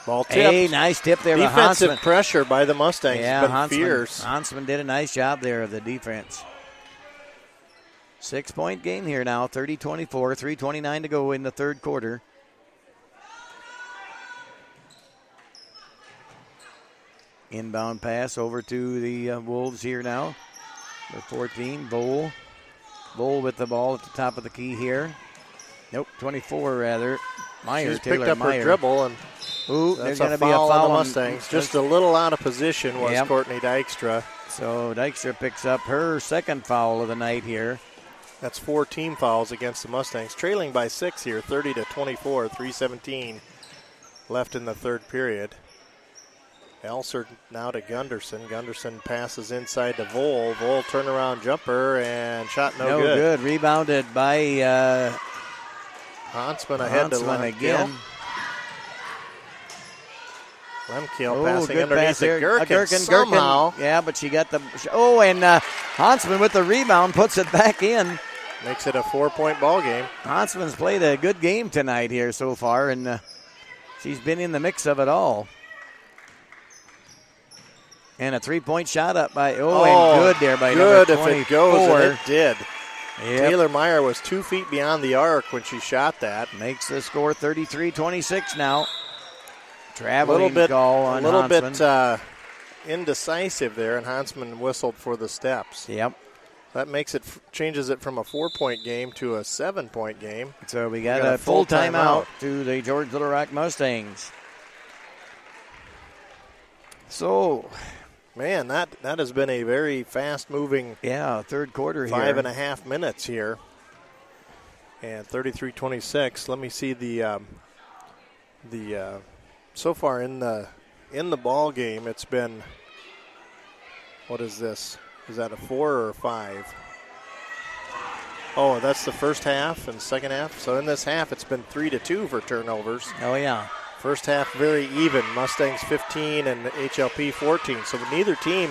Ball tipped. Hey, nice tip there by Defensive Hansman. pressure by the Mustangs. Yeah, fierce. Hansman did a nice job there of the defense. 6-point game here now, 30-24, 3:29 to go in the third quarter. Inbound pass over to the Wolves here now. Number 14, Vole. Vole with the ball at the top of the key here. Nope, 24 rather. Meyer, She's Taylor picked up Meyer. her dribble and Ooh, That's there's going a to be a foul foul on the on Mustangs. Just a little out of position was Yep. Courtney Dykstra. So Dykstra picks up her second foul of the night here. That's 4 team fouls against the Mustangs. Trailing by 6 here, 30-24, 3:17 left in the third period. Elser now to Gunderson. Gunderson passes inside to Vole. Vole turnaround jumper and shot no good. Good. Rebounded by Huntsman ahead to Huntsman Lemkiel. again. Lemkiel passing good underneath pass to there. Gherkin. Somehow Yeah, but she got the. And Huntsman with the rebound puts it back in. makes it a 4-point ball game. Huntsman's played a good game tonight here so far, and she's been in the mix of it all. And a 3-point shot up by, and good there by good number 24. if it goes, and it did. Yep. Taylor Meyer was 2 feet beyond the arc when she shot that. Makes the score 33-26 now. Traveling goal on a little Huntsman. bit indecisive there, and Huntsman whistled for the steps. Yep. That makes it changes it from a 4-point game to a 7-point game. So we got a full timeout to the George Little Rock Mustangs. So, man, that has been a very fast-moving third quarter here. 5.5 minutes here. And 33-26. Let me see the so far in the ball game. It's been, what is this? Is that a 4 or a 5? Oh, that's the first half and second half. So in this half, it's been 3-2 for turnovers. Oh yeah. First half very even. Mustangs 15 and HLP 14. So neither team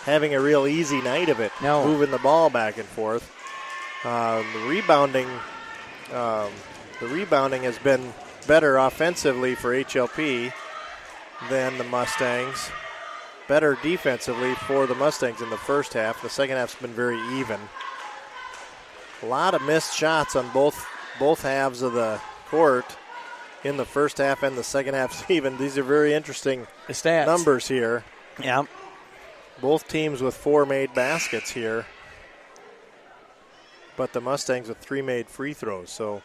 having a real easy night of it. No. Moving the ball back and forth. The rebounding has been better offensively for HLP than the Mustangs. Better defensively for the Mustangs in the first half. The second half's been very even. A lot of missed shots on both halves of the court in the first half and the second half even. These are very interesting numbers here. Yeah. Both teams with 4 made baskets here, but the Mustangs with 3 made free throws. So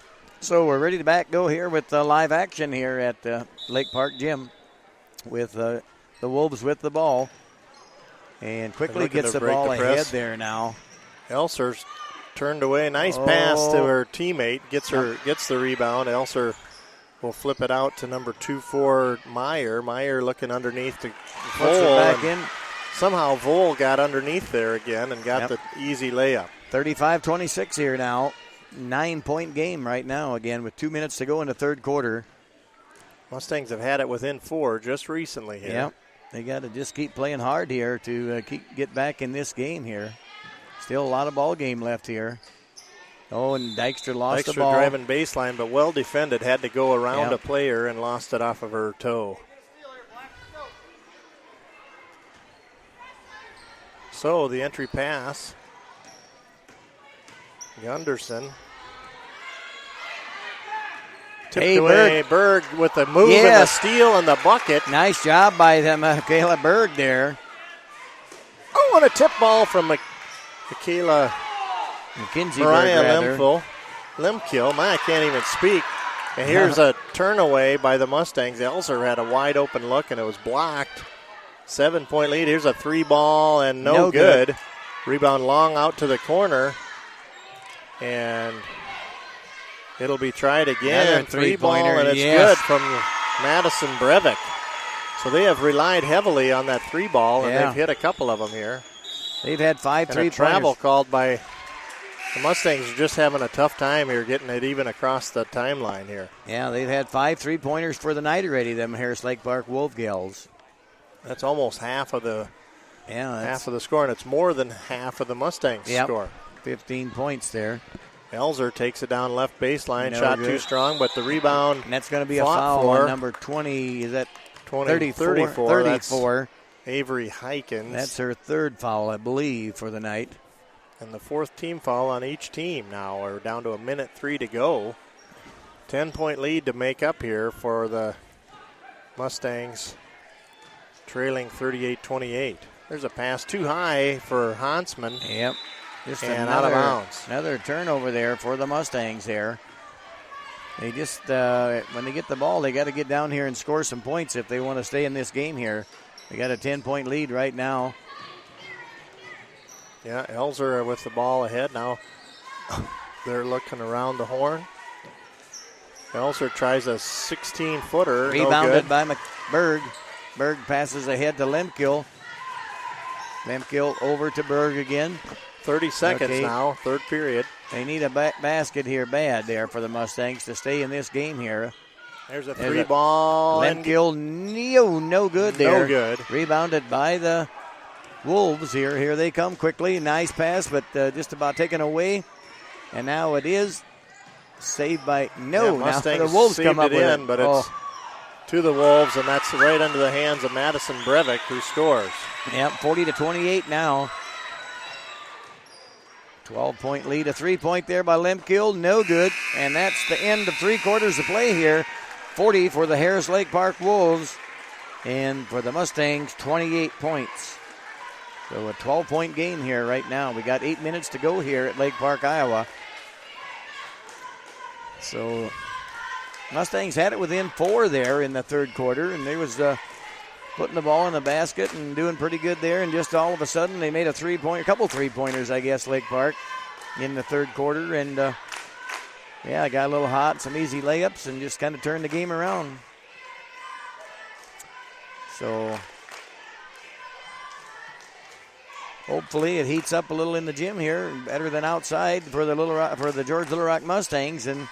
we're ready to go here with live action here at Lake Park Gym with the Wolves with the ball. And quickly gets the ball ahead there now. Elser's turned away. Nice pass to her teammate. Gets the rebound. Elser will flip it out to number 2-4 Meyer. Meyer looking underneath to Vole. Back in. Somehow Vole got underneath there again and got the easy layup. 35-26 here now. 9-point game right now again with 2 minutes to go in the third quarter. Mustangs have had it within 4 just recently here. Yep. They got to just keep playing hard here to get back in this game here. Still a lot of ball game left here. Oh, and Dykstra lost the ball. Driving baseline, but well defended. Had to go around a player and lost it off of her toe. So the entry pass. Gunderson. Tipped away. Berg with the move and the steal and the bucket. Nice job by them, Michaela Berg there. Oh, and a tip ball from Michaela Lemkiel. I can't even speak. And here's a turn away by the Mustangs. Elser had a wide open look and it was blocked. 7-point lead. Here's a 3-ball and no good. Rebound long out to the corner. And it'll be tried again. 3-ball and it's good from Madison Breivik. So they have relied heavily on that 3-ball and they've hit a couple of them here. They've had 5 3-pointers. Travel called by the Mustangs are just having a tough time here getting it even across the timeline here. Yeah, they've had 5 3-pointers for the night already, them Harris Lake Park Wolf Gals. That's almost half of the score, and it's more than half of the Mustangs score. 15 points there. Elser takes it down left baseline, shot too strong, but the rebound. And that's going to be a foul on number 20. Is that 34? 34. Avery Hykins. That's her third foul, I believe, for the night. And the 4th team foul on each team now. We're down to 1:03 to go. 10-point lead to make up here for the Mustangs, trailing 38-28. There's a pass too high for Huntsman. Yep. Just and out of bounds. Another turnover there for the Mustangs there. They just, when they get the ball, they got to get down here and score some points if they want to stay in this game here. They got a 10-point lead right now. Yeah, Elzer with the ball ahead now. They're looking around the horn. Elzer tries a 16-footer. Rebounded by Berg. Berg passes ahead to Lemkill. Lemkill over to Berg again. 30 seconds now, third period. They need a basket here bad there for the Mustangs to stay in this game here. There's a three ball. Lemkill, no good there. No good. Rebounded by the Wolves here. Here they come quickly. Nice pass, but just about taken away. And now it is saved by now the Wolves come up with it. But it's to the Wolves, and that's right under the hands of Madison Breivik, who scores. Yep, 40-28 now. 12-point lead, a 3-point there by Lemkill, no good. And that's the end of 3 quarters of play here. 40 for the Harris Lake Park Wolves, and for the Mustangs, 28 points. So a 12-point game here right now. We got 8 minutes to go here at Lake Park, Iowa. So Mustangs had it within 4 there in the third quarter, and they was putting the ball in the basket and doing pretty good there. And just all of a sudden, they made a couple three-pointers, I guess, Lake Park, in the third quarter. And, I got a little hot, some easy layups, and just kind of turned the game around. So hopefully it heats up a little in the gym here, better than outside for the George Little Rock Mustangs, and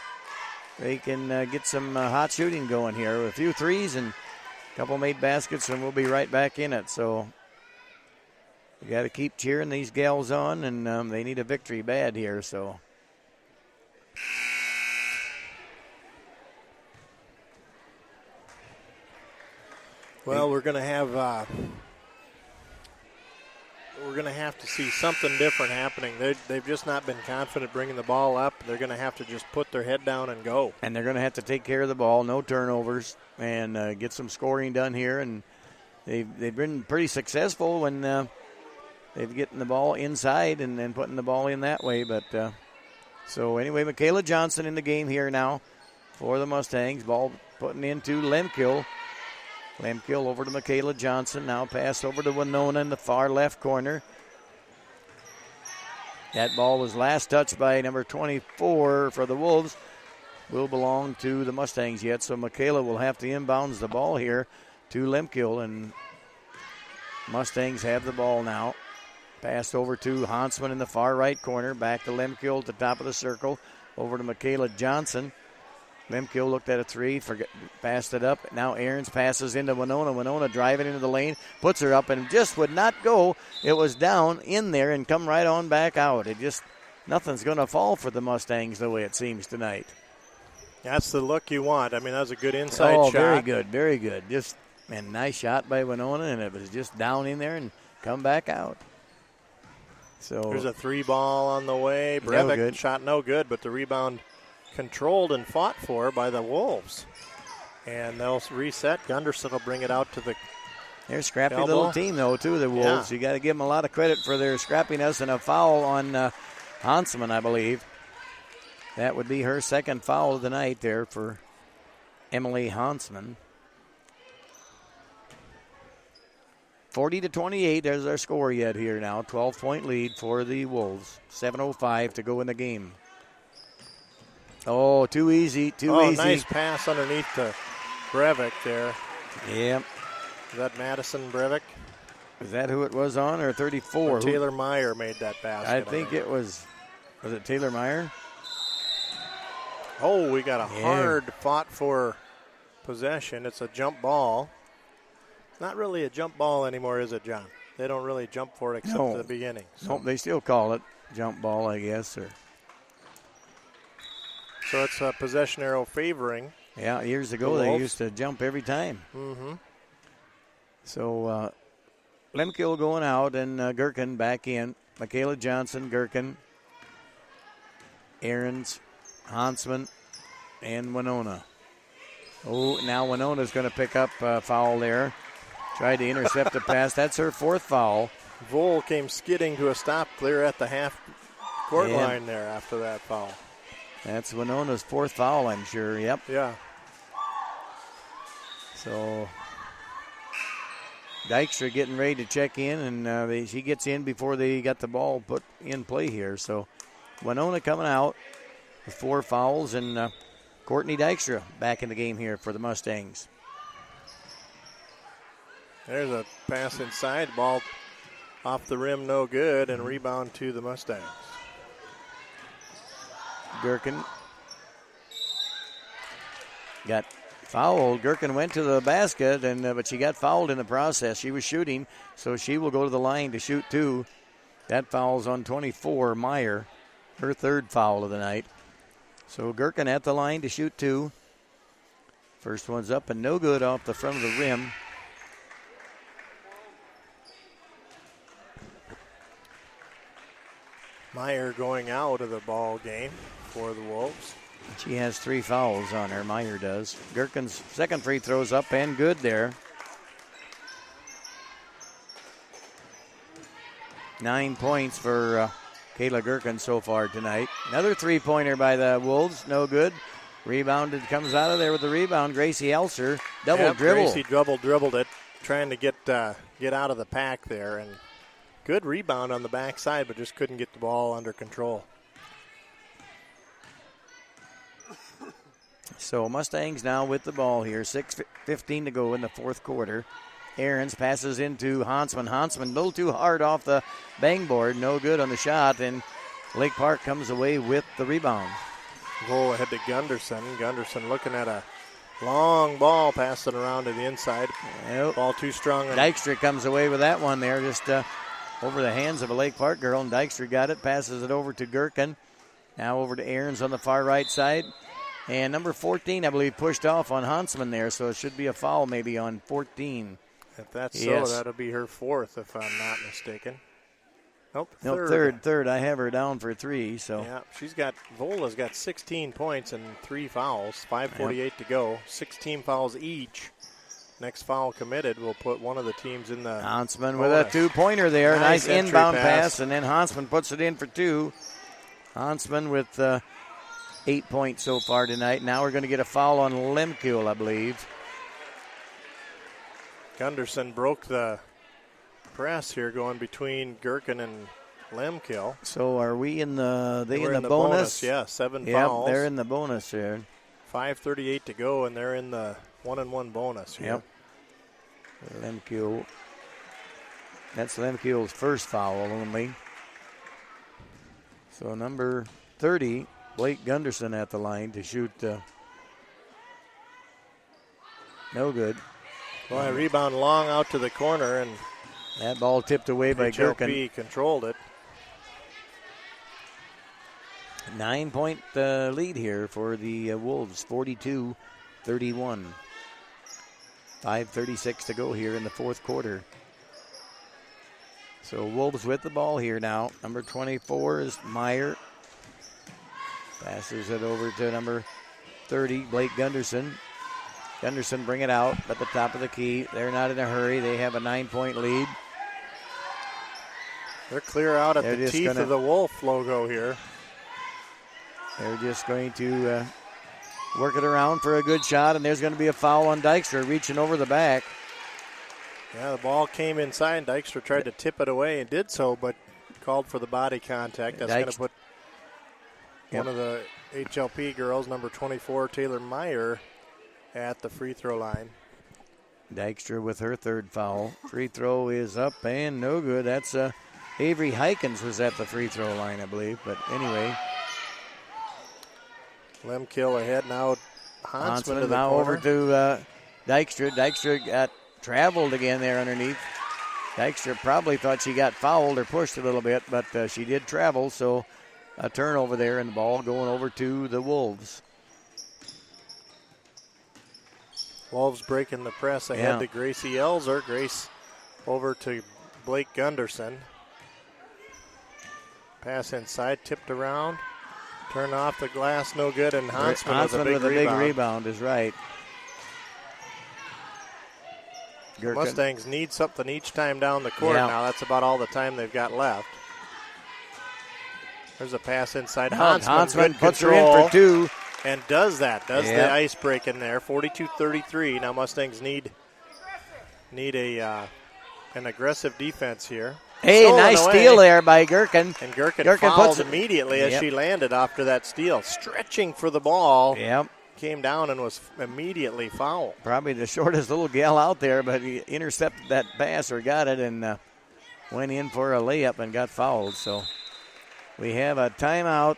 they can get some hot shooting going here. A few threes and a couple made baskets, and we'll be right back in it. So we got to keep cheering these gals on, and they need a victory bad here. So well, we're going to have to see something different happening. They've just not been confident bringing the ball up. They're going to have to just put their head down and go. And they're going to have to take care of the ball, no turnovers, and get some scoring done here. And they've been pretty successful when they've getting the ball inside and then putting the ball in that way. But so anyway, Michaela Johnson in the game here now for the Mustangs. Ball putting into Lemkill. Lemkill over to Michaela Johnson. Now pass over to Winona in the far left corner. That ball was last touched by number 24 for the Wolves. Will belong to the Mustangs yet, so Michaela will have to inbounds the ball here to Lemkill, and Mustangs have the ball now. Pass over to Hansman in the far right corner. Back to Lemkill at the top of the circle. Over to Michaela Johnson. Lemkill looked at a three, passed it up. Now Ahrens passes into Winona. Winona driving into the lane, puts her up, and just would not go. It was down in there and come right on back out. Nothing's going to fall for the Mustangs the way it seems tonight. That's the look you want. I mean, that was a good inside shot. Very good, very good. Nice shot by Winona, and it was just down in there and come back out. So there's a 3-ball on the way. Breivik shot no good, but the rebound controlled and fought for by the Wolves. And they'll reset. Gunderson will bring it out to the They're a scrappy little team, though, too, the Wolves. Yeah. You got to give them a lot of credit for their scrappiness, and a foul on Hansman, I believe. That would be her second foul of the night there for Emily Hansman. 40-28, there's our score yet here now. 12-point lead for the Wolves. 7:05 to go in the game. Oh, too easy, too easy. Nice pass underneath to Breivik there. Yep. Is that Madison Breivik? Is that who it was on, or 34? Taylor Meyer made that basket. I think it was it Taylor Meyer? Oh, we got a hard fought for possession. It's a jump ball. Not really a jump ball anymore, is it, John? They don't really jump for it except at the beginning. So. Nope, they still call it jump ball, I guess. So it's a possession arrow favoring. Yeah, years ago they used to jump every time. Mm-hmm. So Lemkill going out and Gherkin back in. Michaela Johnson, Gherkin, Ahrens, Hansman, and Winona. Oh, now Winona's going to pick up a foul there. Tried to intercept the pass. That's her fourth foul. Vole came skidding to a stop clear at the half-court line there after that foul. That's Winona's fourth foul, I'm sure. Yep. Yeah. So Dykstra getting ready to check in, and she gets in before they got the ball put in play here. So Winona coming out with 4 fouls, and Courtney Dykstra back in the game here for the Mustangs. There's a pass inside, ball off the rim, no good, and rebound to the Mustangs. Gherkin got fouled. Gherkin went to the basket, but she got fouled in the process. She was shooting, so she will go to the line to shoot 2. That foul's on 24, Meyer, her 3rd foul of the night. So Gherkin at the line to shoot 2. First one's up and no good off the front of the rim. Meyer going out of the ball game for the Wolves. She has 3 fouls on her, Meyer does. Gherkin's second free throw's up and good there. 9 points for Kayla Gherkin so far tonight. Another 3-pointer by the Wolves, no good. Rebounded, comes out of there with the rebound. Gracie Elser, dribble. Gracie dribbled it, trying to get out of the pack there, and good rebound on the backside, but just couldn't get the ball under control. So Mustangs now with the ball here. 6:15 to go in the fourth quarter. Ahrens passes into Hansman. Hansman a little too hard off the bang board. No good on the shot, and Lake Park comes away with the rebound. Goal ahead to Gunderson. Gunderson looking at a long ball, passing around to the inside. Yep. Ball too strong. Dykstra comes away with that one there, just over the hands of a Lake Park girl, and Dykstra got it, passes it over to Gherkin. Now over to Ahrens on the far right side. And number 14, I believe, pushed off on Hansman there, so it should be a foul maybe on 14. If that's Yes. so, that'll be her 4th, if I'm not mistaken. Nope, third. I have her down for 3. So yeah, Vola's got 16 points and 3 fouls. 5:48 to go. 16 fouls each. Next foul committed will put one of the teams in the Hansman bonus. with a 2-pointer there. Nice entry inbound pass, and then Hansman puts it in for 2. Hansman with 8 points so far tonight. Now we're going to get a foul on Lemkiel, I believe. Gunderson broke the press here going between Gherkin and Lemkiel. So are we in the We're in the bonus? Yeah, 7 Yep, fouls. they're in the bonus here. 5:38 to go, and they're in the 1-and-1 bonus here. Yep. Lemkiel. That's Lemkiel's first foul only. So number 30, Blake Gunderson at the line to shoot. No good. Well, a rebound long out to the corner, and That ball tipped away by Gherkin. HLP controlled it. 9-point lead here for the Wolves, 42-31. 5:36 to go here in the fourth quarter. So Wolves with the ball here now. Number 24 is Meyer. Passes it over to number 30, Blake Gunderson. Gunderson bring it out at the top of the key. They're not in a hurry. They have a 9-point lead. They're clear out at They're the just teeth of the Wolf logo here. They're just going to work it around for a good shot, and there's going to be a foul on Dykstra reaching over the back. Yeah, the ball came inside, and Dykstra tried to tip it away and did so, but called for the body contact. That's going to put one of the HLP girls, number 24, Taylor Meyer, at the free throw line. Dykstra with her 3rd foul. Free throw is up and no good. That's Avery Hykins was at the free throw line, I believe. But anyway. Lemkiel ahead now. Hansman to the now corner. over to Dykstra. Dykstra got traveled again there underneath. Dykstra probably thought she got fouled or pushed a little bit, but she did travel. So a turnover there and the ball going over to the Wolves. Wolves breaking the press ahead to Gracie Elser. Grace over to Blake Gunderson. Pass inside, tipped around. Turn off the glass, no good, and Hansman with a big rebound is right. Mustangs need something each time down the court now. That's about all the time they've got left. There's a pass inside. Hansman good puts her control, in for 2. and does that. Does Yep. the ice break in there. 42-33. Now Mustangs need an aggressive defense here. Hey, Stolen nice away. steal there by Gherkin. And Gherkin Gherkin fouled puts it- immediately as Yep. she landed after that steal. Stretching for the ball. Yep. Came down and was immediately fouled. Probably the shortest little gal out there, but he intercepted that pass or got it and went in for a layup and got fouled. So we have a timeout.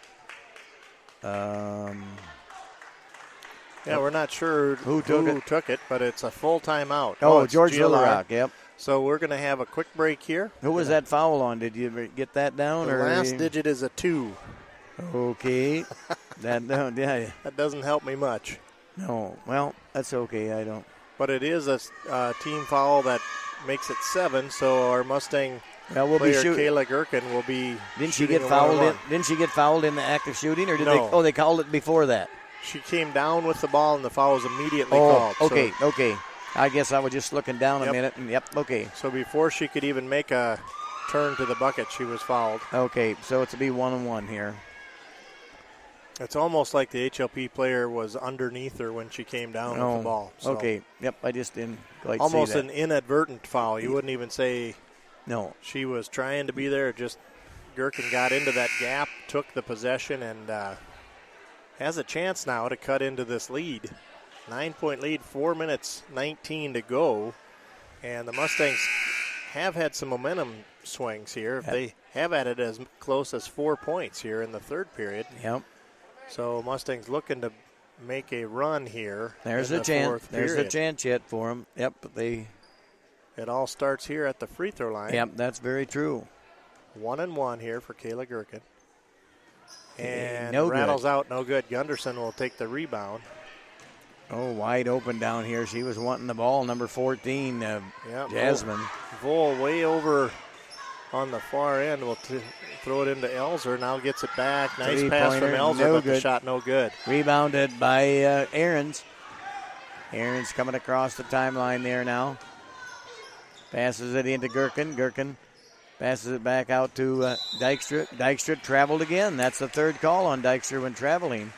Yeah, we're not sure Who took it? but it's a full timeout. Oh, it's George GLR. Little Rock, yep. So we're going to have a quick break here. Who was that foul on? Did you ever get that down? The or last digit is a 2. Okay. That doesn't help me much. No. Well, that's okay. I don't. But it is a team foul that makes it 7, so our Mustang Well, we'll player be shooting. Kayla Gherkin will be Didn't she shooting get a fouled in? 1-on-1. Didn't she get fouled in the act of shooting, or did No. they? Oh, they called it before that. She came down with the ball, and the foul was immediately called. Okay, okay. I guess I was just looking down a Yep. minute, and okay. So before she could even make a turn to the bucket, she was fouled. Okay, so it's to be 1-on-1 here. It's almost like the HLP player was underneath her when she came down with the ball. So Okay, yep, I just didn't quite almost see that. an inadvertent foul. You wouldn't even say No. she was trying to be there. Just Gherkin got into that gap, took the possession, and has a chance now to cut into this lead. 9-point lead, 4 minutes 19 to go. And the Mustangs have had some momentum swings here. Yep. They have had it as close as 4 points here in the third period. Yep. So Mustangs looking to make a run here. There's in a the chance. fourth There's a period. chance yet for them. Yep, they. It all starts here at the free throw line. Yep, that's very true. 1-1 here for Kayla Gherkin. And no rattles good. out, no good. Gunderson will take the rebound. Oh, wide open down here. She was wanting the ball. Number 14, Jasmine. Vole way over on the far end will throw it into Elzer. Now gets it back. Nice pass from Three-pointer, Elzer, no but the good. shot no good. Rebounded by Ahrens. Ahrens coming across the timeline there now. Passes it into Gherkin. Gherkin passes it back out to Dykstra. Dykstra traveled again. That's the third call on Dykstra when traveling.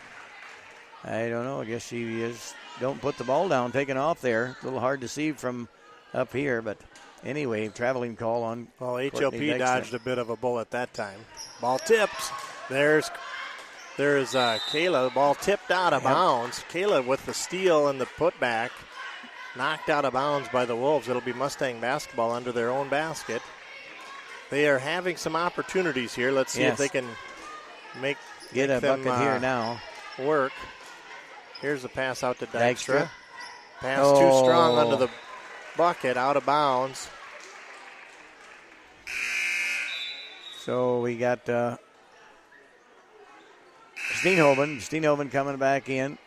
I don't know. I guess she is. Don't put the ball down. Taking off there. It's a little hard to see from up here, but anyway, traveling call on. Well, Courtney HLP Dykstra. dodged a bit of a bullet that time. Ball tipped. There's Kayla. Ball tipped out of bounds. Kayla with the steal and the putback. Knocked out of bounds by the Wolves. It'll be Mustang basketball under their own basket. They are having some opportunities here. Let's see if they can get a them, bucket here now. work. Here's the pass out to Dykstra. Dykstra. Pass too strong under the bucket, out of bounds. So we got Steenhoven. Steenhoven coming back in.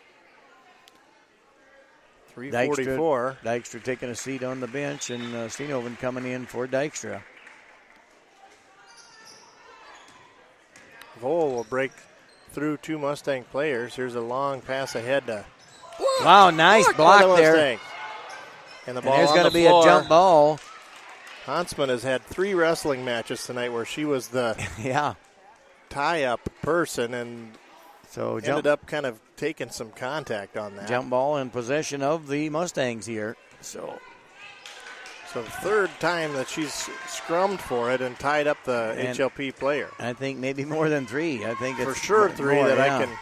3:44. Dykstra taking a seat on the bench, and Steenhoven coming in for Dykstra. Vole will break through 2 Mustang players. Here's a long pass ahead to. Wow, nice block by the there. Mustangs. And the ball And there's on going to the be floor. a jump ball. Hansman has had 3 wrestling matches tonight where she was the Yeah. tie-up person and So ended up kind of taking some contact on that. jump ball in possession of the Mustangs here. So So the third time that she's scrummed for it and tied up the HLP player. I think maybe more than 3. I think it's For sure 3 more, that yeah. I can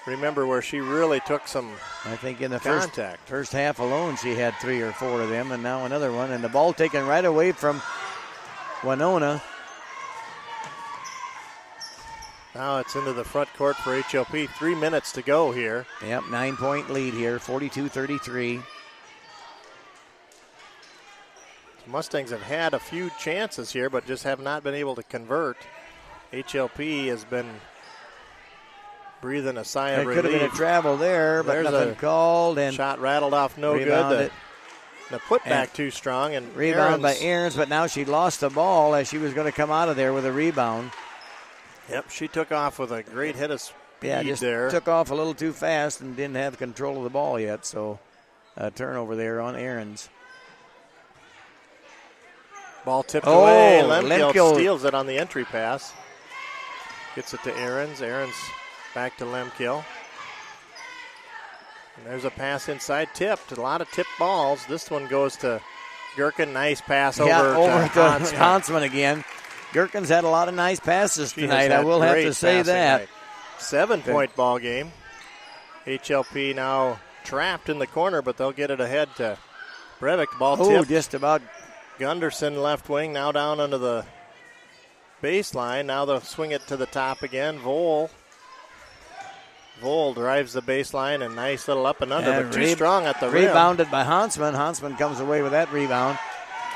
remember where she really took some I think in the contact. first half alone she had 3 or 4 of them, and now another one. And the ball taken right away from Winona. Now it's into the front court for HLP. 3 minutes to go here. Yep, 9-point lead here, 42-33. The Mustangs have had a few chances here, but just have not been able to convert. HLP has been breathing a sigh of It relief. could have been a travel there, but There's nothing a called. And shot rattled off, no rebounded. good. The putback And too strong, and Rebound by Ahrens- Ahrens, but now she lost the ball as she was going to come out of there with a rebound. Yep, she took off with a great hit of speed Just there. took off a little too fast and didn't have control of the ball yet. So a turnover there on Ahrens. Ball tipped Oh, away. Lemke Lemke. steals it on the entry pass. Gets it to Ahrens. Ahrens back to Lemkill. And there's a pass inside, tipped. A lot of tipped balls. This one goes to Gherkin. Nice pass over to Hansman again. Gherkin's had a lot of nice passes tonight. I will have to say that. 7-point ball game. HLP now trapped in the corner, but they'll get it ahead to Breivik. Ball tipped. Just about. Gunderson left wing, now down under the baseline. Now they'll swing it to the top again. Vole drives the baseline, and nice little up and under, but too strong at the rim. Rebounded by Hansman. Hansman comes away with that rebound.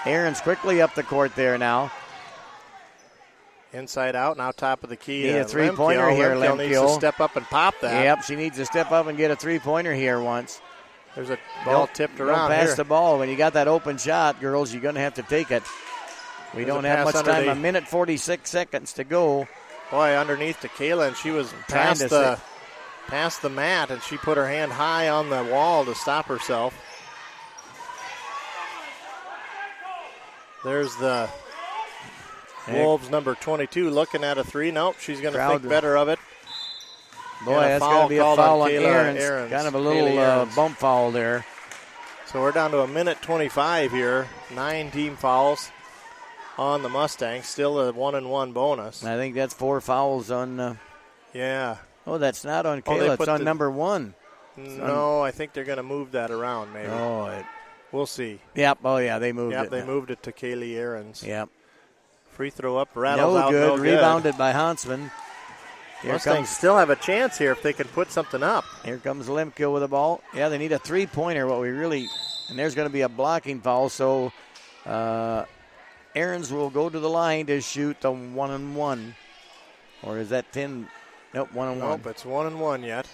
Ahrens quickly up the court there now. Inside out, now top of the key. Need a three-pointer here, Lemkill needs to step up and pop that. Yep, she needs to step up and get a three-pointer here once. There's a ball tipped around. Don't pass the ball. When you got that open shot, girls, you're going to have to take it. We don't have much time. A minute 46 seconds to go. Boy, underneath to Kayla, and she was past the mat, and she put her hand high on the wall to stop herself. There's the Wolves number 22 looking at a three. Nope, she's going to think better of it. Boy, that's going to be a foul on Ahrens. Kind of a little bump foul there. So we're down to a minute 25 here. 9 team fouls on the Mustangs. Still a 1-and-1 bonus. I think that's 4 fouls on. Yeah. Oh, that's not on Kayla. It's on number 1. No, I think they're going to move that around maybe. We'll see. Yep. Oh, yeah, they moved it. Yep, they moved it to Kaylee Ahrens. Yep. Free throw up, rattles out. No good. Rebounded by Hansman. Mustangs still have a chance here if they can put something up. Here comes Lemkill with the ball. Yeah, they need a three-pointer. And there's going to be a blocking foul. So Ahrens will go to the line to shoot the 1-and-1. Or is that 10? Nope, 1-and-1. Nope, it's 1-and-1 yet.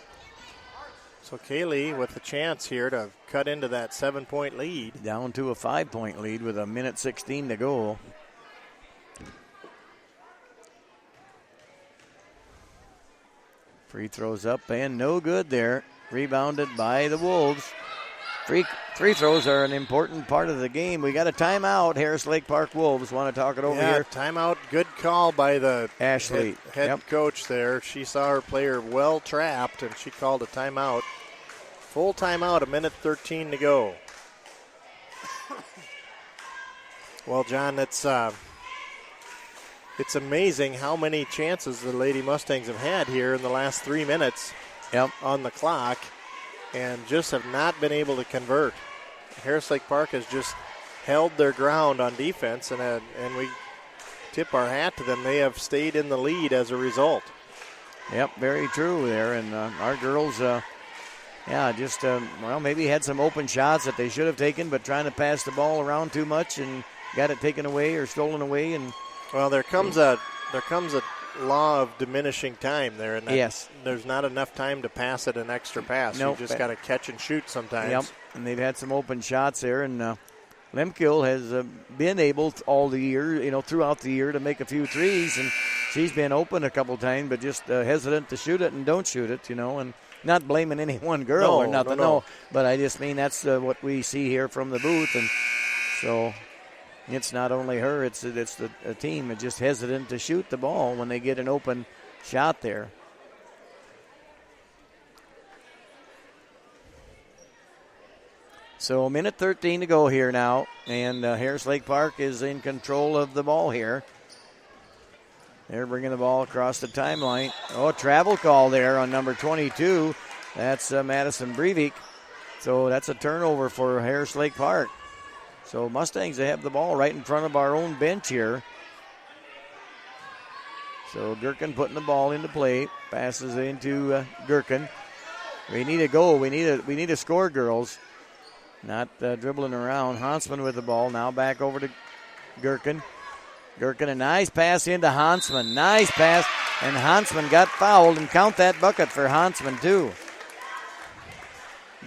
So Kaylee with a chance here to cut into that 7-point lead. Down to a 5-point lead with a minute 16 to go. Free throws up and no good there. Rebounded by the Wolves. Free throws are an important part of the game. We got a timeout. Harris Lake Park Wolves want to talk it over here. Timeout. Good call by the Ashley head coach there. She saw her player well trapped, and she called a timeout. Full timeout, a minute 13 to go. Well, John, it's amazing how many chances the Lady Mustangs have had here in the last 3 minutes on the clock and just have not been able to convert. Harris Lake Park has just held their ground on defense, and we tip our hat to them. They have stayed in the lead as a result. Yep, very true there. And our girls, maybe had some open shots that they should have taken, but trying to pass the ball around too much and got it taken away or stolen away. And well, there comes a law of diminishing time there, and there's not enough time to pass it an extra pass. Nope. You just got to catch and shoot sometimes. Yep, and they've had some open shots there, and Lemkill has been able all the year, throughout the year to make a few threes, and she's been open a couple times, but just hesitant to shoot it and don't shoot it, and not blaming any one girl or nothing. No, but I just mean that's what we see here from the booth, and so. It's not only her, it's the team. It's just hesitant to shoot the ball when they get an open shot there. So a minute 13 to go here now, and Harris Lake Park is in control of the ball here. They're bringing the ball across the timeline. Oh, travel call there on number 22. That's Madison Breivik. So that's a turnover for Harris Lake Park. So Mustangs, they have the ball right in front of our own bench here. So Gherkin putting the ball into play. Passes into Gherkin. We need a goal. We need a score, girls. Not dribbling around. Hansman with the ball. Now back over to Gherkin. Gherkin, a nice pass into Hansman. Nice pass. And Hansman got fouled. And count that bucket for Hansman, too.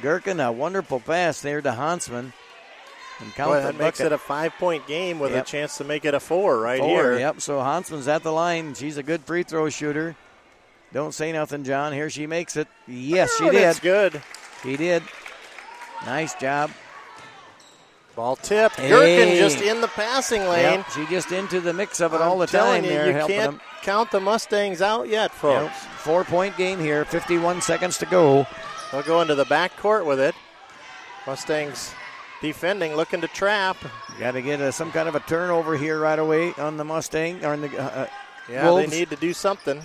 Gherkin, a wonderful pass there to Hansman. That makes it a 5-point game with a chance to make it a 4 here. Yep, so Hansman's at the line. She's a good free throw shooter. Don't say nothing, John. Here she makes it. Yes, she did. That's good. She did. Nice job. Ball tipped. Hey. Gherkin just in the passing lane. Yep, she just into the mix of it I'm all the telling time you, there, you helping can't them. count the Mustangs out yet, folks. Yep. 4-point game here, 51 seconds to go. They'll go into the back court with it. Mustangs defending, looking to trap. Got to get some kind of a turnover here right away on the Mustang, or on the Yeah, Wolves. they need to do something.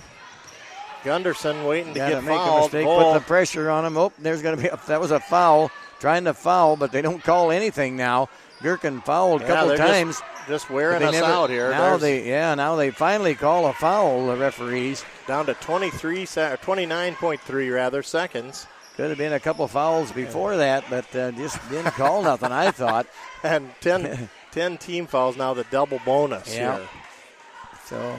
Gunderson waiting to Gotta get make fouled. a mistake, put the pressure on him. Oh, there's going to be that was a foul. Trying to foul, but they don't call anything now. Gherkin fouled a couple times. Just wearing but us out here. Now they finally call a foul, the referees. Down to 29.3 rather seconds. Could have been a couple fouls before that, but just didn't call nothing, I thought. And 10 team fouls now, the double bonus here.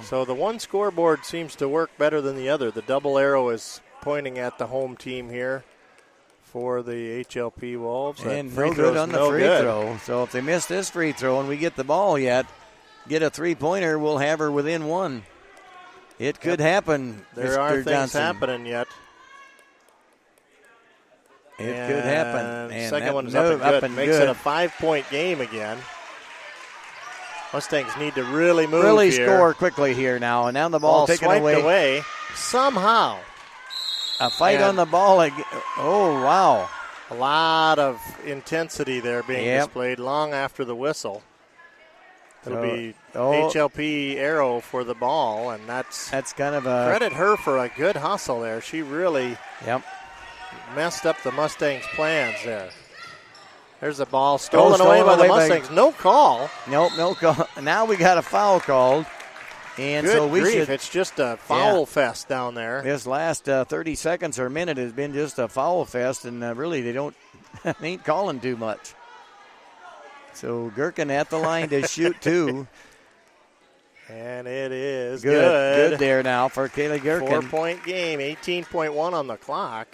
So the one scoreboard seems to work better than the other. The double arrow is pointing at the home team here for the HLP Wolves. And no good on the free throw. So if they miss this free throw and we get the ball get a three-pointer, we'll have her within one. It could happen, There Mr. are things Johnson. happening yet. It could happen. And second that one's move up and good. Makes it a 5-point game again. Mustangs need to really move Really here. score quickly here now. And now the ball taken swiped away. Somehow. A fight on the ball. Oh, wow. A lot of intensity there being displayed long after the whistle. It'll be HLP arrow for the ball, and that's kind of a credit her for a good hustle there. She really messed up the Mustangs' plans there. There's the ball stolen away by the Mustangs. No call. Nope, no call. Now we got a foul called. And Good so we grief. should. It's just a foul fest down there. This last 30 seconds or minute has been just a foul fest, and really they ain't calling too much. So Gherkin at the line to shoot two. And it is good there now for Kayla Gherkin. 4-point game, 18.1 on the clock.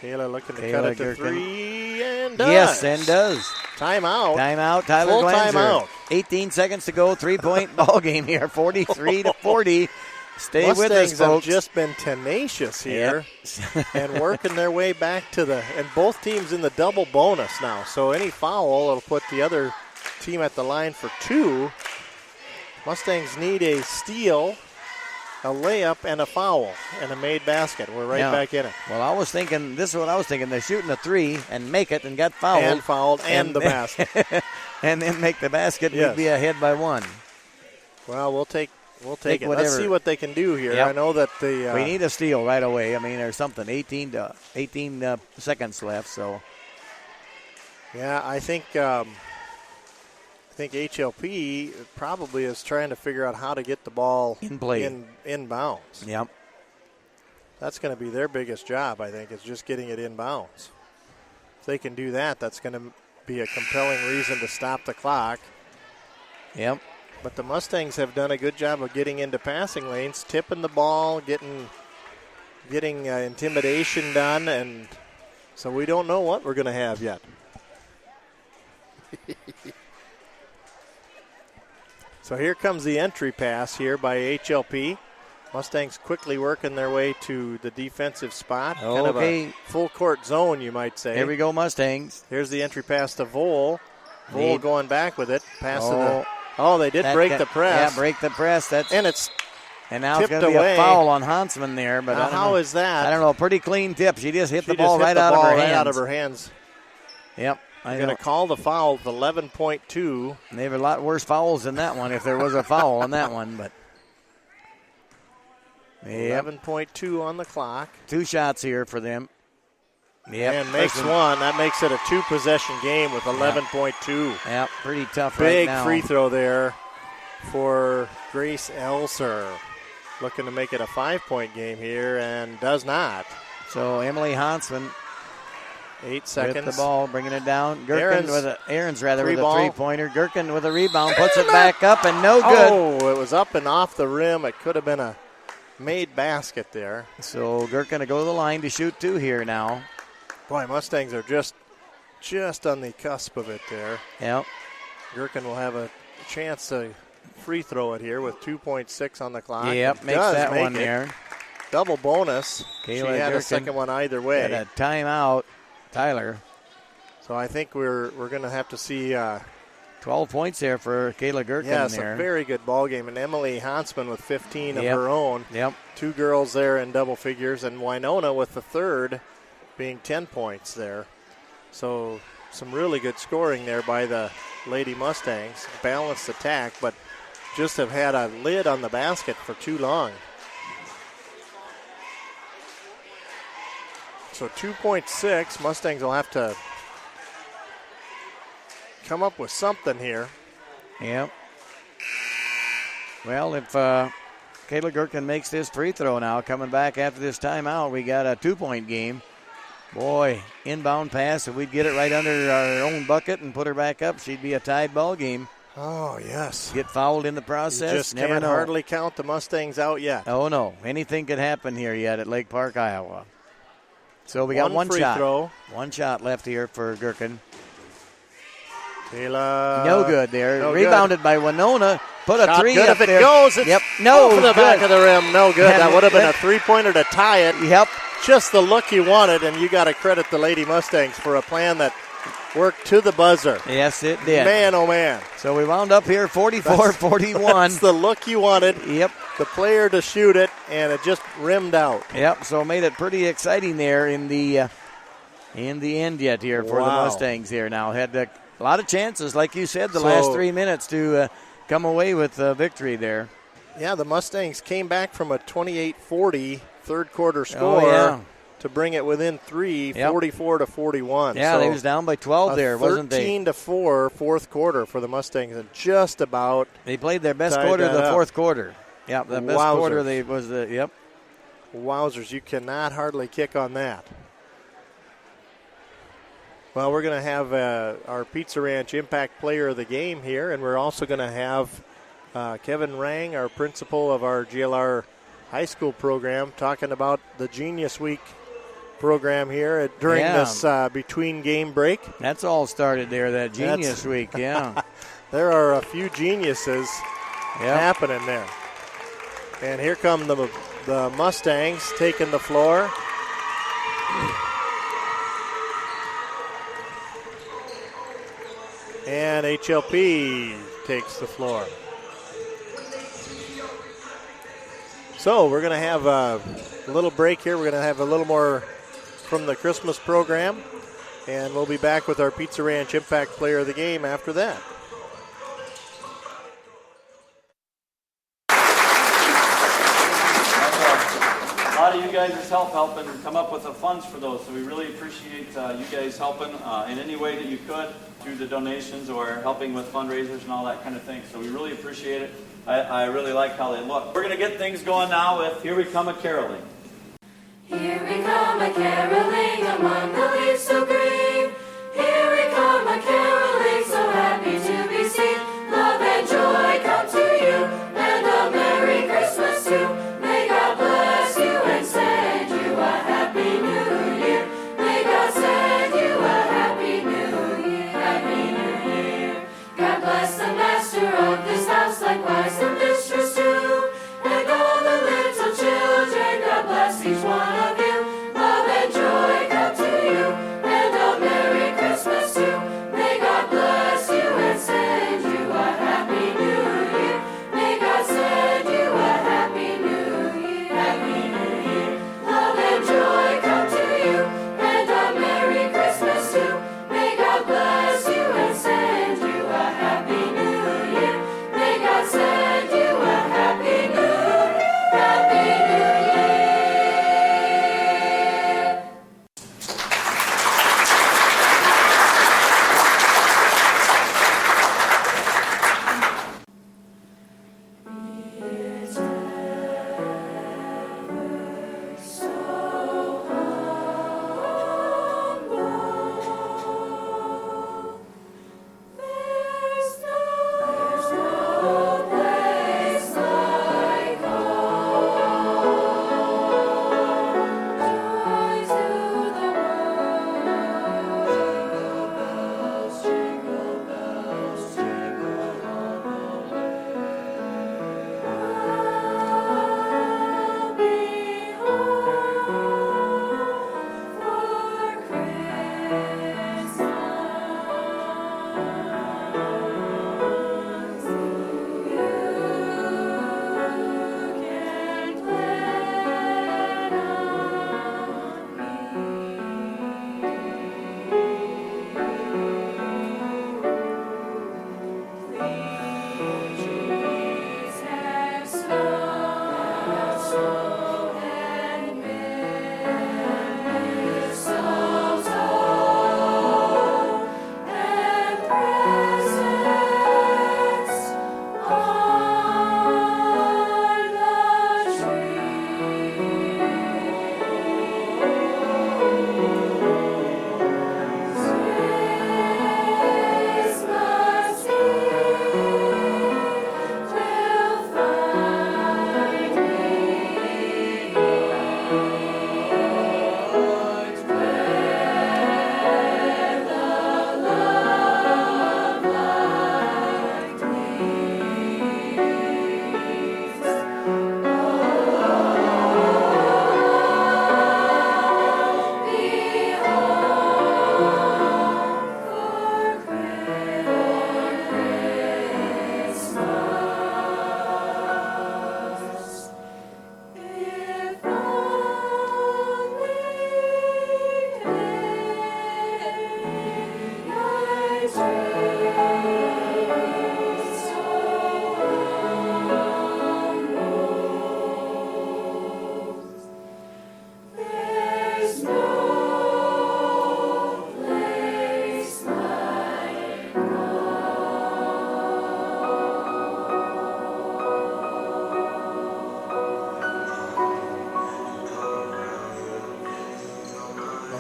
Kayla looking to cut it to three, and does. Yes, and does. Timeout. Timeout, Tyler Full Glanzer. timeout. 18 seconds to go, 3-point ball game here, 43-40. Stay Mustangs with us, folks. have just been tenacious here and working their way back to and both teams in the double bonus now. So any foul will put the other team at the line for two. Mustangs need a steal, a layup, and a foul, and a made basket. We're back in it. Well, I was thinking, this is what I was thinking. They're shooting a three and make it and got fouled. And the basket. And then make the basket and Yes. we'd be ahead by one. Well, we'll take it. Whatever. Let's see what they can do here. Yep. I know that we need a steal right away. I mean, there's something, 18 seconds left. So, yeah, I think HLP probably is trying to figure out how to get the ball in play, in bounds. Yep. That's going to be their biggest job, I think, is just getting it in bounds. If they can do that, that's going to be a compelling reason to stop the clock. Yep. But the Mustangs have done a good job of getting into passing lanes, tipping the ball, getting intimidation done, and so we don't know what we're going to have yet. So here comes the entry pass here by HLP. Mustangs quickly working their way to the defensive spot. Okay. Kind of a full court zone, you might say. Here we go, Mustangs. Here's the entry pass to Vole. Vole going back with it. Pass to the... Oh, they did break the press. Yeah, break the press. And now it's going to be away. A foul on Hansman there. But how is that? I don't know. Pretty clean tip. She just hit the ball right out of her hands. Yep. I'm going to call the foul with 11.2. They have a lot worse fouls than that one if there was a foul on that one. But 11.2 on the clock. 2 shots here for them. Yep. And makes one. That makes it a 2-possession game with 11.2. Yep, pretty tough Big right now. free throw there for Grace Elser. Looking to make it a 5-point game here and does not. So Emily Hansman 8 seconds. with the ball, bringing it down. Aaron's with a 3-pointer. Gherkin with a rebound, puts it back up and no good. Oh, it was up and off the rim. It could have been a made basket there. So Gherkin to go to the line to shoot 2 here now. Boy, Mustangs are just on the cusp of it there. Yep. Gherkin will have a chance to free throw it here with 2.6 on the clock. Yep, makes that one there. Double bonus. Kayla she had Gherkin a second one either way. Had a timeout, Tyler. So I think we're going to have to see 12 points there for Kayla Gherkin. Yes, there. a very good ball game. And Emily Hansman with 15 of Yep. her own. Yep. 2 girls there in double figures, and Winona with the third being 10 points there. So some really good scoring there by the Lady Mustangs. Balanced attack, but just have had a lid on the basket for too long. So 2.6. Mustangs will have to come up with something here. Yep. Well, if Kayla Gherkin makes this free throw now, coming back after this timeout, we got a 2-point game. Boy, inbound pass, if we'd get it right under our own bucket and put her back up, she'd be a tied ball game. Oh, yes. Get fouled in the process. You just never can't know. hardly count the Mustangs out yet. Oh, no. Anything could happen here yet at Lake Park, Iowa. So we got one free shot. throw. One shot left here for Gherkin. Kayla. No good there. No Rebounded good. by Winona. Put a Shot three good up if it there. goes. It's Yep. No. over the back of the rim. No good. Yeah, That would have been a that- three-pointer to tie it. Yep. Just the look you wanted, and you got to credit the Lady Mustangs for a plan that worked to the buzzer. Yes, it did. Man, oh man. So we wound up here 44-41. That's the look you wanted. Yep. The player to shoot it, and it just rimmed out. Yep. So made it pretty exciting there in the end yet here for the Wow. Mustangs here. Now had a lot of chances, like you said, the So- last 3 minutes to come away with a victory there. Yeah, the Mustangs came back from a 28-40 third quarter score yeah. to bring it within 3, Yep. 44-41. Yeah, so they was down by 12 there, wasn't they? 13-4 fourth quarter for the Mustangs, and just about They played their best tied quarter of that the up. fourth quarter. Yep, the best Wowzers. quarter they was the yep. wowzers. You cannot hardly kick on that. Well, we're going to have our Pizza Ranch Impact Player of the Game here, and we're also going to have Kevin Rang, our principal of our GLR high school program, talking about the Genius Week program here during this between game break. That's all started there, that Genius Week, yeah. There are a few geniuses happening there. And here come the Mustangs taking the floor. And HLP takes the floor. So we're going to have a little break here. We're going to have a little more from the Christmas program. And we'll be back with our Pizza Ranch Impact Player of the Game after that. A lot of you guys' helping come up with the funds for those, so we really appreciate you guys helping in any way that you could through the donations or helping with fundraisers and all that kind of thing. So we really appreciate it. I really like how they look. We're going to get things going now with Here We Come a Caroling. Here we come a caroling among the leaves so green. Here we come a caroling so happy to be seen. Love and joy come to you, and a Merry Christmas too. May God bless you and send you a Happy New Year. May God send you a Happy New Year. Happy New Year. God bless the master of this house, likewise the mistress too. And all the little children, God bless each one of you. Love and joy come to you, and a Merry Christmas too. May God bless you and send you a Happy New Year. May God send you a Happy New Year. Happy New Year. Love and joy come to you, and a Merry Christmas too. May God bless you and send you a Happy New Year. May God send you a Happy New Year. Happy New Year.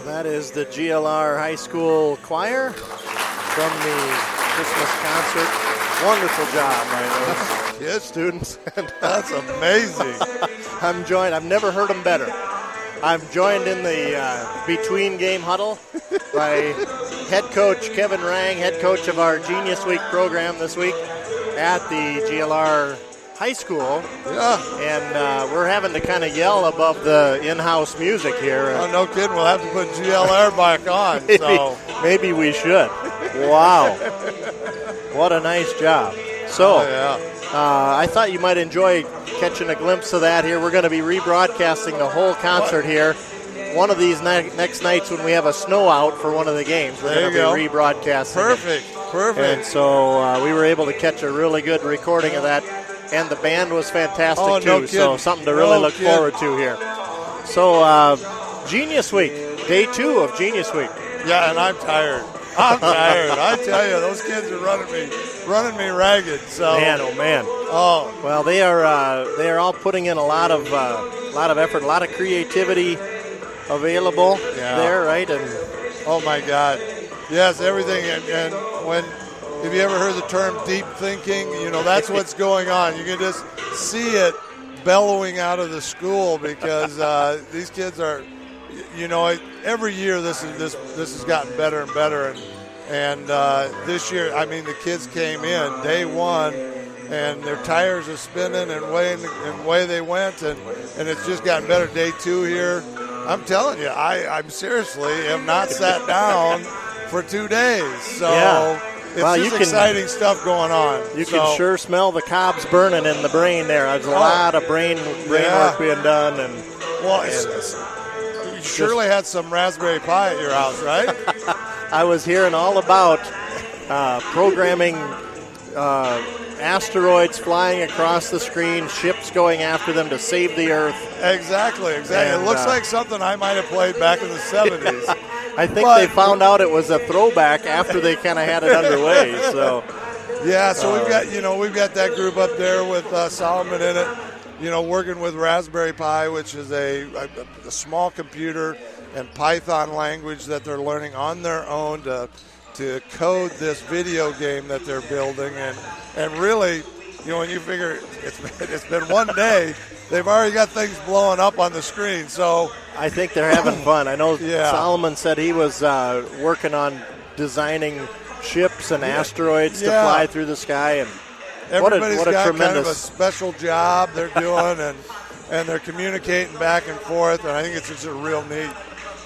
Well, that is the GLR High School Choir from the Christmas concert. Wonderful job by those students. That's amazing. I've never heard them better. I'm joined in the between game huddle by head coach Kevin Rang, head coach of our Genius Week program this week at the GLR High School. Yeah. And we're having to kind of yell above the in-house music here. Oh, no kidding. We'll have to put GLR back on. Maybe we should. Wow. What a nice job. So, I thought you might enjoy catching a glimpse of that here. We're going to be rebroadcasting the whole concert here. One of these next nights when we have a snow out for one of the games, we're going to be rebroadcasting. Perfect. And so we were able to catch a really good recording of that. And the band was fantastic, too. So something to really look forward to here. So Genius Week, day 2 of Genius Week. Yeah, and I'm tired. I tell you, those kids are running me ragged. So man, oh man. Oh well, they are all putting in a lot of effort, a lot of creativity available there, right? And oh my God, yes, everything. And when have you ever heard the term deep thinking? You know, that's what's going on. You can just see it bellowing out of the school because these kids are, you know, every year this has gotten better and better. And this year, I mean, the kids came in day 1, and their tires are spinning and away they went, and it's just gotten better. Day 2 here, I'm telling you, I'm seriously have not sat down for 2 days. So. Yeah. It's exciting stuff going on. You can sure smell the cobs burning in the brain there. There's a lot of brain work being done. You surely had some raspberry Pi at your house, right? I was hearing all about programming asteroids flying across the screen, ships going after them to save the Earth. Exactly. And, it looks like something I might have played back in the 70s. I think they found out it was a throwback after they kind of had it underway. So we've got that group up there with Solomon in it. You know, working with Raspberry Pi, which is a small computer and Python language that they're learning on their own to code this video game that they're building. And really, you know, when you figure it's been 1 day, they've already got things blowing up on the screen. So I think they're having fun. I know Solomon said he was working on designing ships and asteroids to fly through the sky. And everybody's what a got tremendous kind of a special job they're doing, and they're communicating back and forth. And I think it's just a real neat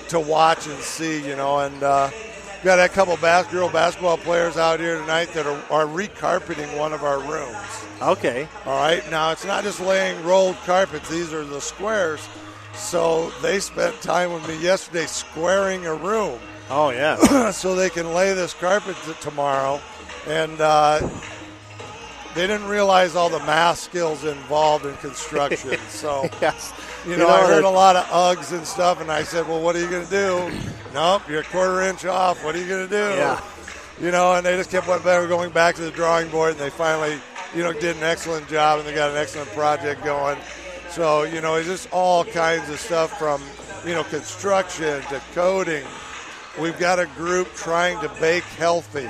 to watch and see, you know. And got a couple girl basketball players out here tonight that are recarpeting one of our rooms. Okay. All right. Now, it's not just laying rolled carpets. These are the squares. So they spent time with me yesterday squaring a room. Oh, yeah. So they can lay this carpet tomorrow. And they didn't realize all the math skills involved in construction. So, yes. You know, I heard a lot of Uggs and stuff, and I said, well, what are you going to do? Nope, you're a quarter inch off. What are you going to do? Yeah. You know, and they just kept going back to the drawing board, and they finally, you know, did an excellent job, and they got an excellent project going. So, you know, it's just all kinds of stuff from, you know, construction to coding. We've got a group trying to bake healthy.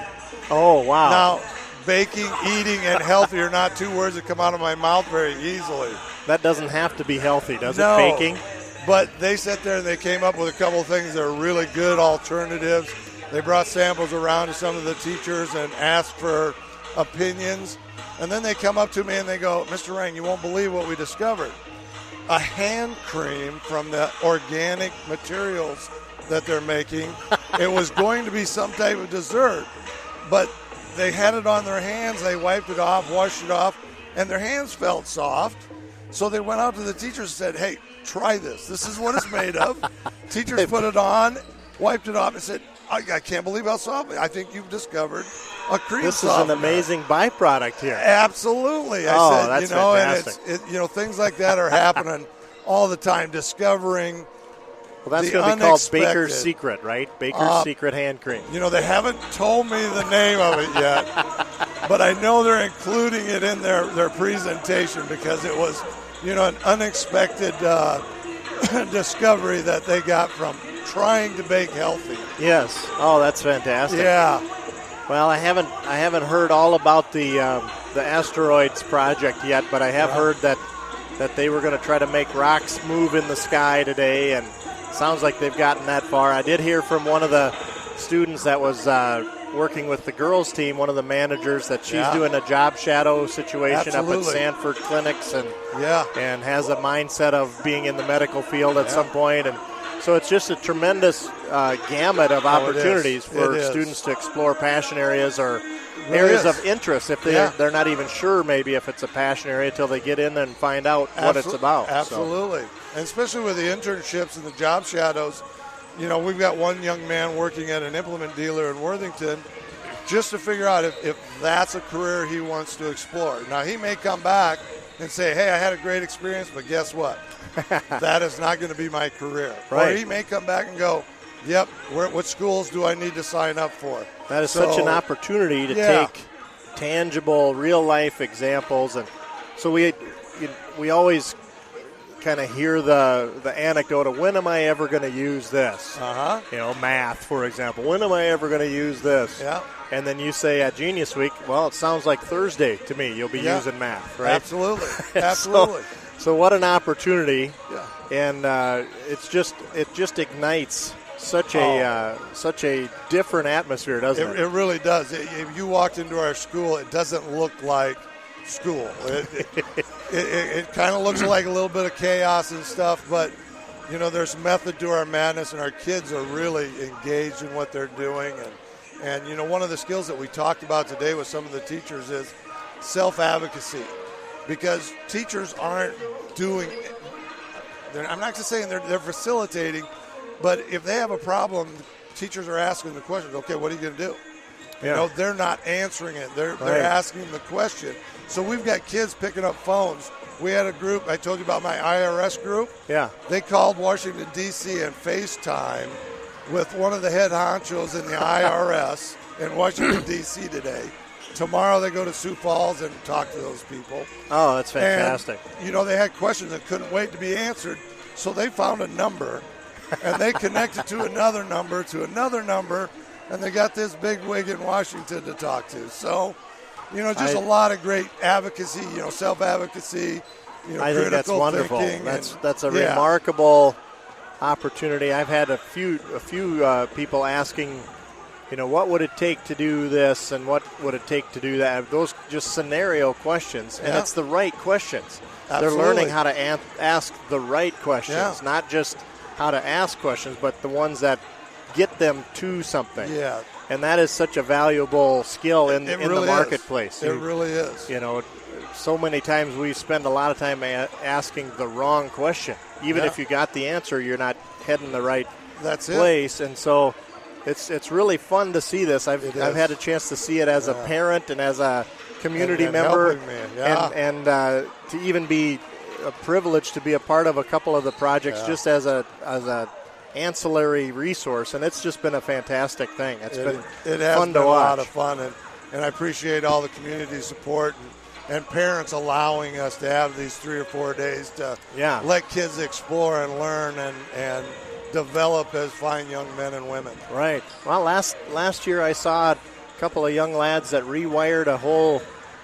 Oh, wow. Now, baking, eating, and healthy are not 2 words that come out of my mouth very easily. That doesn't have to be healthy, does No, it, baking? But they sat there and they came up with a couple of things that are really good alternatives. They brought samples around to some of the teachers and asked for opinions. And then they come up to me and they go, Mr. Rang, you won't believe what we discovered. A hand cream from the organic materials that they're making. It was going to be some type of dessert, but they had it on their hands. They wiped it off, washed it off, and their hands felt soft. So they went out to the teachers and said, hey, try this. This is what it's made of. Teachers put it on, wiped it off, and said, I can't believe how soft. I think you've discovered a cream This softener. is an amazing byproduct here. Absolutely. I said, that's you know, fantastic. and you know, things like that are happening all the time. Discovering. Well, that's going to be called Baker's Secret, right? Baker's Secret hand cream. You know, they haven't told me the name of it yet, but I know they're including it in their presentation because it was, you know, an unexpected discovery that they got from trying to bake healthy. Yes. Oh, that's fantastic. Yeah. Well, I haven't heard all about the asteroids project yet, but I have heard that they were going to try to make rocks move in the sky today, and sounds like they've gotten that far. I did hear from one of the students that was working with the girls team, one of the managers, that she's doing a job shadow situation up at Sanford Clinics, and has a mindset of being in the medical field at some point. And so it's just a tremendous gamut of opportunities for students to explore passion areas or areas of interest if they're not even sure maybe if it's a passion area until they get in and find out what it's about. Absolutely. So. And especially with the internships and the job shadows, we've got one young man working at an implement dealer in Worthington just to figure out if that's a career he wants to explore. Now, he may come back and say, hey, I had a great experience, but guess what? That is not going to be my career. Right. Or he may come back and go, yep, what schools do I need to sign up for? That is such an opportunity to take tangible, real-life examples. And so we always kind of hear the anecdote of, when am I ever going to use this? Math, for example. When am I ever going to use this? Yeah. And then you say at Genius Week, well, it sounds like Thursday to me. You'll be using math, right? Absolutely. Absolutely. So what an opportunity. Yeah. And it just ignites such a different atmosphere, doesn't it? It really does. If you walked into our school, it doesn't look like school. It kind of looks like a little bit of chaos and stuff, but there's method to our madness, and our kids are really engaged in what they're doing. And one of the skills that we talked about today with some of the teachers is self-advocacy, because teachers aren't doing. I'm not just saying they're facilitating, but if they have a problem, teachers are asking the questions. Okay, what are you going to do? Yeah. They're not answering it. They're asking the question. So we've got kids picking up phones. We had a group, I told you about my IRS group. Yeah. They called Washington, D.C. and FaceTime with one of the head honchos in the IRS in Washington, D.C. today. Tomorrow they go to Sioux Falls and talk to those people. Oh, that's fantastic. And, they had questions that couldn't wait to be answered. So they found a number, and they connected to another number, and they got this big wig in Washington to talk to. So, just a lot of great advocacy, self-advocacy, I think that's wonderful. Thinking. That's a remarkable opportunity. I've had a few people asking, what would it take to do this and what would it take to do that? Those just scenario questions, and it's the right questions. Absolutely. They're learning how to ask the right questions, not just how to ask questions, but the ones that get them to something. Yeah. And that is such a valuable skill in really the marketplace. It really is. So many times we spend a lot of time asking the wrong question. Even if you got the answer, you're not heading the right place. And so it's really fun to see this. I've had a chance to see it as a parent and as a community member, and to even be a privilege to be a part of a couple of the projects just as a ancillary resource, and it's just been a fantastic thing. It has fun to been watch. A lot of fun, and I appreciate all the community support and parents allowing us to have these 3 or 4 days to let kids explore and learn and develop as fine young men and women. Right. Well, last year I saw a couple of young lads that rewired a whole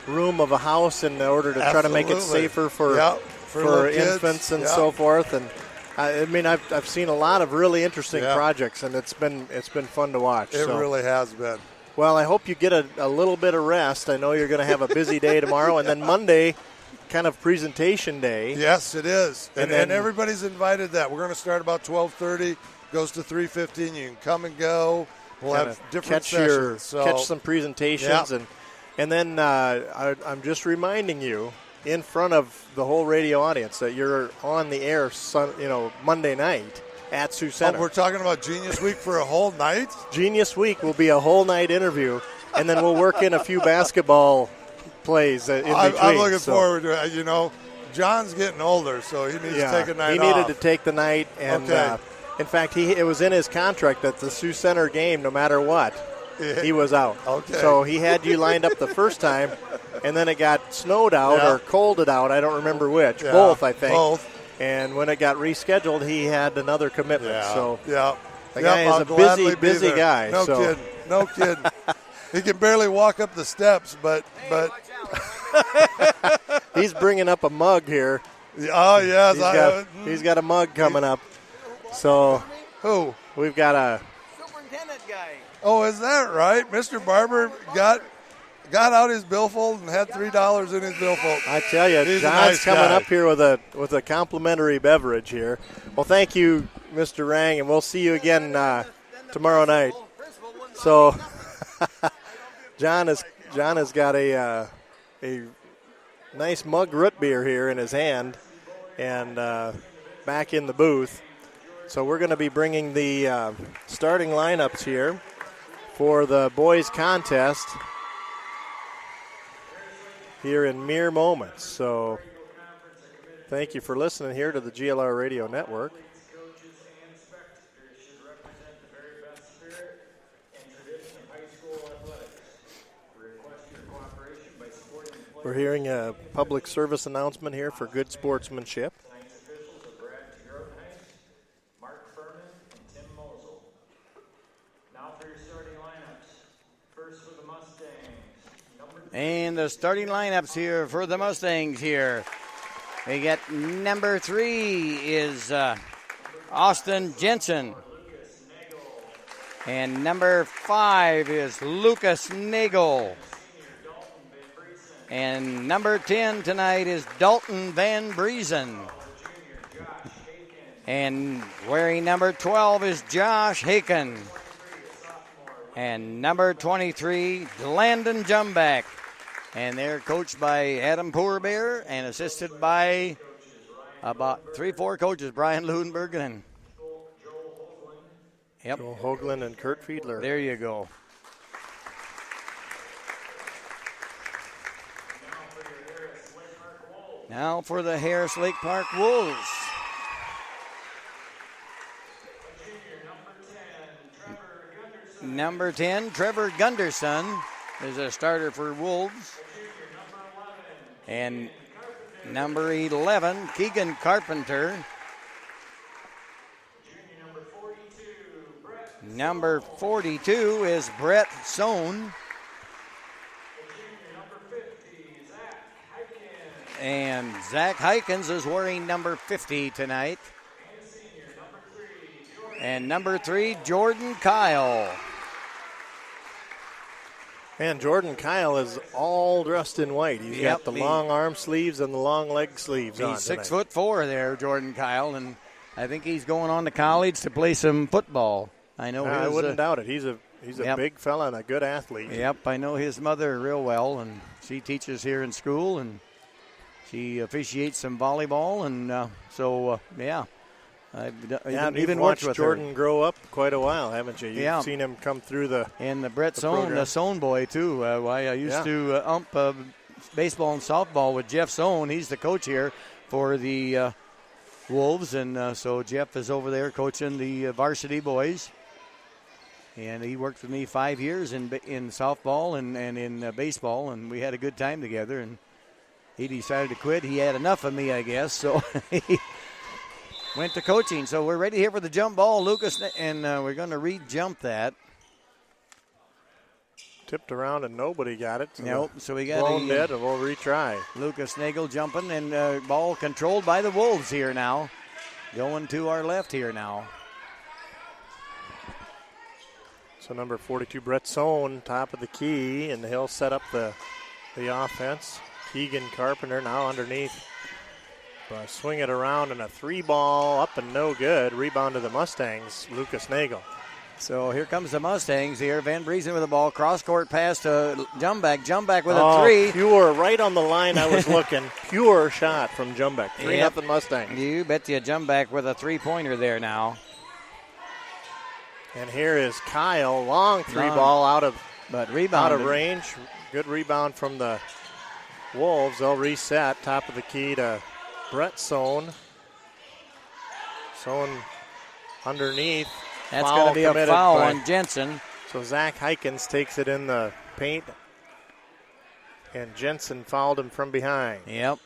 room of a house in order to try to make it safer for infants and so forth. And I've seen a lot of really interesting projects, and it's been fun to watch. It really has been. Well, I hope you get a little bit of rest. I know you're going to have a busy day tomorrow, and then Monday, kind of presentation day. Yes, it is, and everybody's invited. That we're going to start about 12:30, goes to 3:15. You can come and go. We'll have different sessions. Catch some presentations, and then I'm just reminding you, in front of the whole radio audience, that you're on the air Monday night at Sioux Center. Oh, we're talking about Genius Week for a whole night? Genius Week will be a whole night interview, and then we'll work in a few basketball plays in between. I'm looking forward to it. John's getting older, so he needs to take a night off. He needed to take the night, and in fact, it was in his contract that the Sioux Center game, no matter what, he was out. Okay. So he had you lined up the first time, and then it got snowed out or colded out. I don't remember which. Both, I think. Both. And when it got rescheduled, he had another commitment. So The guy is I'll a gladly be busy there. guy. No so. kidding. No kidding. He can barely walk up the steps, but He's bringing up a mug here. oh yes, He's got a mug coming up. So who? we've got a Superintendent guy. Oh, is that right? Mr. Barber got out his billfold and had $3 in his billfold. I tell you, He's a John's nice coming guy. up here with a complimentary beverage here. Well, thank you, Mr. Rang, and we'll see you again tomorrow night. So, John has got a nice mug root beer here in his hand, and back in the booth. So we're going to be bringing the starting lineups here for the boys contest here in mere moments. So thank you for listening here to the GLR Radio Network. We're hearing a public service announcement here for good sportsmanship. And the starting lineups here for the Mustangs here. We get number 3 is Austin Jensen. And number 5 is Lucas Nagel. And number 10 tonight is Dalton Van Briesen. And wearing number 12 is Josh Haken. And number 23, Landon Jumback. And they're coached by Adam Poorbear and assisted by about 3-4 coaches, Brian Ludenberg and Joel Hoagland and Kurt Fiedler. There you go. Now for the Harris Lake Park Wolves. Number 10, Trevor Gunderson is a starter for Wolves. And number 11, Keegan Carpenter. Number 42 is Brett Sohn. And Zach Hykins is wearing number 50 tonight. And number 3, Jordan Kyle. And Jordan Kyle is all dressed in white. He's got the long arm sleeves and the long leg sleeves on He's tonight. 6'4" there, Jordan Kyle, and I think he's going on to college to play some football. I know. I wouldn't doubt it. He's a big fella and a good athlete. Yep, I know his mother real well, and she teaches here in school, and she officiates some volleyball, and I've even worked watched with Jordan her. grow up quite a while, haven't you? You've seen him come through the and the Brett Sohn, program. the Sohn boy too. I used to ump baseball and softball with Jeff Sohn. He's the coach here for the Wolves, and so Jeff is over there coaching the varsity boys. And he worked with me 5 years in softball and in baseball, and we had a good time together. And he decided to quit. He had enough of me, I guess, so he went to coaching. So we're ready here for the jump ball, Lucas, and we're going to re-jump that. Tipped around and nobody got it. So we got blown dead, and we'll retry. Lucas Nagel jumping, and ball controlled by the Wolves here now. Going to our left here now. So number 42, Brett Sohn, top of the key, and he'll set up the offense. Keegan Carpenter now underneath. Swing it around, and a 3-ball up and no good. Rebound to the Mustangs, Lucas Nagel. So here comes the Mustangs here. Van Briesen with the ball. Cross-court pass to Jumback. Jumback with a 3. Pure, right on the line I was looking. Pure shot from Jumback. 3-0 Mustangs. You bet you Jumback with a 3-pointer there now. And here is Kyle. Long 3-ball out of range. Good rebound from the Wolves. They'll reset. Top of the key to Brett Sohn. Sohn underneath. That's going to be a foul on Jensen. So Zach Hykins takes it in the paint, and Jensen fouled him from behind. Yep.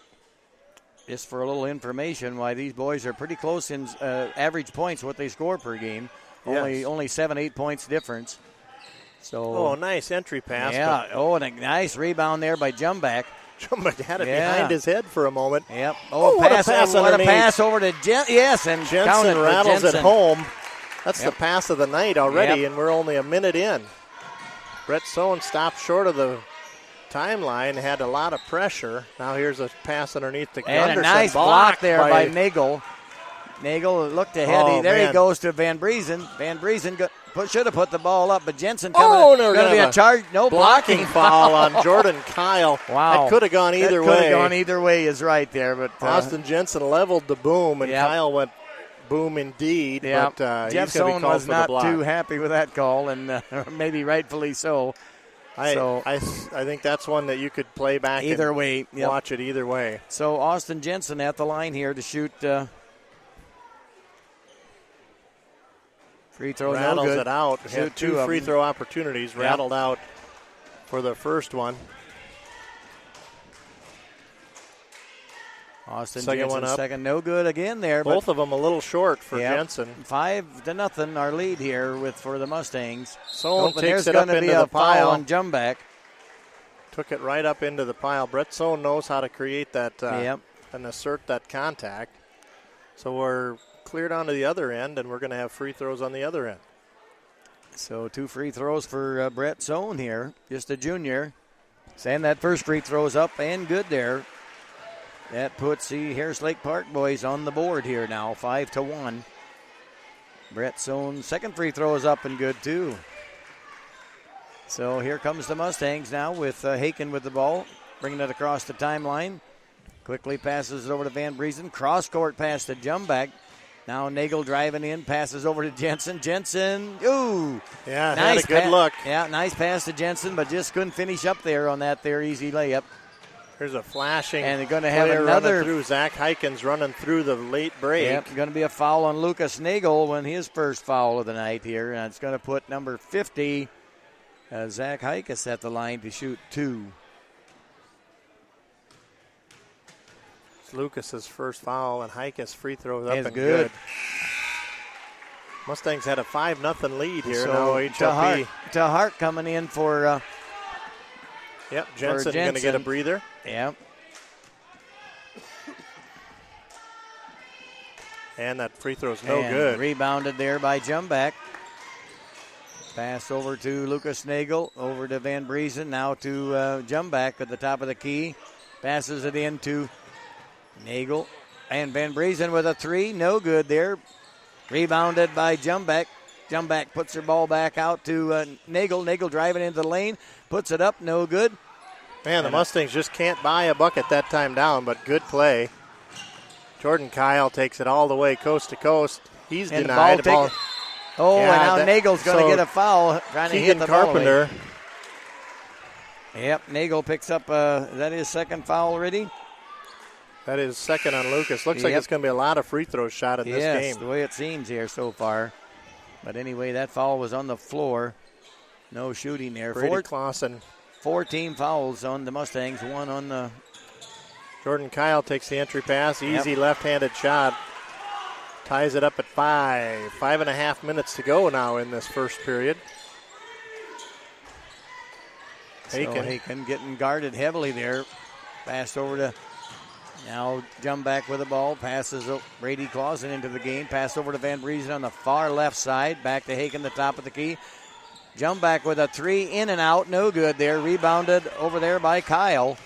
Just for a little information, why these boys are pretty close in average points, what they score per game. Yes. Only 7-8 points difference. So Oh, nice entry pass. yeah. Oh, and a nice rebound there by Jumback. Jumback had it Yeah. behind his head for a moment. Yep. Oh, what a pass what a underneath. pass over to yes, and count it Jensen for rattles Jensen. it home. That's Yep. the pass of the night already, Yep. and we're only a minute in. Brett Sohn stopped short of the timeline, had a lot of pressure. Now here's a pass underneath the And Gunderson. a nice block blocked there by Nagel. Nagel looked ahead. Oh, There he man. goes to Van Briesen. Van Briesen should have put the ball up, but Jensen Oh, coming. no, we're going to gonna be have a charge. No blocking foul on Jordan Kyle. Wow. That could have gone either That could have way. gone either way is right there. But Austin Jensen leveled the boom, and Yep. Kyle went boom indeed. yeah, But Jeff he's going to Sohn be called was for the not block. too happy with that call, and maybe rightfully so. I think that's one that you could play back Either and way, yep. watch it either way. So Austin Jensen at the line here to shoot free throw. Rattles No good. it out. Shoot Had two two of free them. throw opportunities. Rattled out for the first one. Austin Second Jensen, one up. second, no good again there. Both of them a little short for Yep. Jensen. 5-0 our lead here for the Mustangs. Sohn and takes there's it up going to be into a the pile. foul on Jumback. Took it right up into the pile. Brett Sohn knows how to create that Yep. and assert that contact. So we're cleared onto the other end, and we're going to have free throws on the other end. So 2 free throws for Brett Sohn here, just a junior. And that first free throw's up and good there. That puts the Harris Lake Park boys on the board here now, 5-1. Brett Sohn's second free throw is up and good too. So here comes the Mustangs now with Haken with the ball, bringing it across the timeline. Quickly passes it over to Van Briesen. Cross-court pass to Jumback. Now Nagel driving in, passes over to Jensen. Jensen, ooh. Yeah, Nice had a good look. Yeah, nice pass to Jensen, but just couldn't finish up there on that there easy layup. There's a flashing And they're gonna have player another- running through. Zach Heikens running through the late break. Yep, going to be a foul on Lucas Nagel when his first foul of the night here. And it's going to put number 50, Zach Heikes, at the line to shoot 2. It's Lucas's first foul, and Heikes free throws up Is and good. good. Mustangs had a 5-0 lead here. So Now HLP. Tahart coming in for, Yep, Jensen going to get a Jensen. breather. yep. And that free throw's no And good. Rebounded there by Jumback. Pass over to Lucas Nagel, over to Van Briesen, now to Jumback at the top of the key. Passes it in to Nagel. And Van Briesen with a 3, no good there. Rebounded by Jumback. Jumback puts her ball back out to Nagel. Nagel driving into the lane, puts it up, no good. Man, the Mustangs just can't buy a bucket that time down, but good play. Jordan Kyle takes it all the way coast to coast. He's And the denied. ball Oh, Yeah, and now that- Nagel's going to so get a foul trying to hit Keegan the ball away. Carpenter. Yep, Nagel picks up, is that his second foul already? That is second on Lucas. Looks like Yep. it's going to be a lot of free throws shot in Yes, this the game. way it seems here so far. But anyway, that foul was on the floor. No shooting there. Brady Clausen. 4 team fouls on the Mustangs, 1 on the... Jordan Kyle takes the entry pass. Easy Yep. left-handed shot. Ties it up at 5. 5.5 minutes to go now in this first period. Haken getting guarded heavily there. Passed over to... Now Jumback with the ball. Passes Brady Clausen into the game. Pass over to Van Briesen on the far left side. Back to Haken, the top of the key. Jumback with a 3 in and out. No good there. Rebounded over there by Kyle.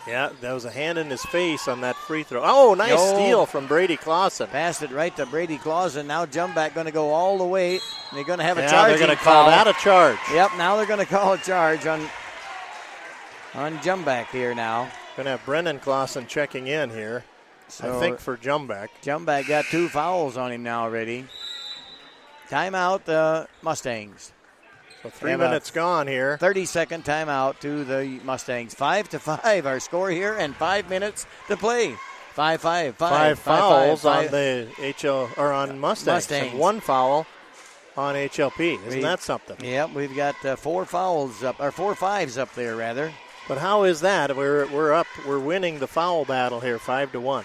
Yeah, that was a hand in his face on that free throw. Oh, nice steal from Brady Clausen. Passed it right to Brady Clausen. Now Jumback going to go all the way. They're going to have a Yeah, charging they're going to call foul. that a charge. Yep, now they're going to call a charge on Jumback here now. Going to have Brennan Clausen checking in here, So I think, for Jumback. Jumback got 2 fouls on him now already. Timeout, the Mustangs. So 3 Have a minutes gone here. 30-second timeout to the Mustangs. 5-5 our score here, and 5 minutes to play. 5-5. 5 fouls five. on the on Mustangs. Mustangs. And 1 foul on HLP. Isn't that something? Yep, we've got 4 fouls up, or 4 fives up there rather. But how is that? We're up. We're winning the foul battle here, 5-1.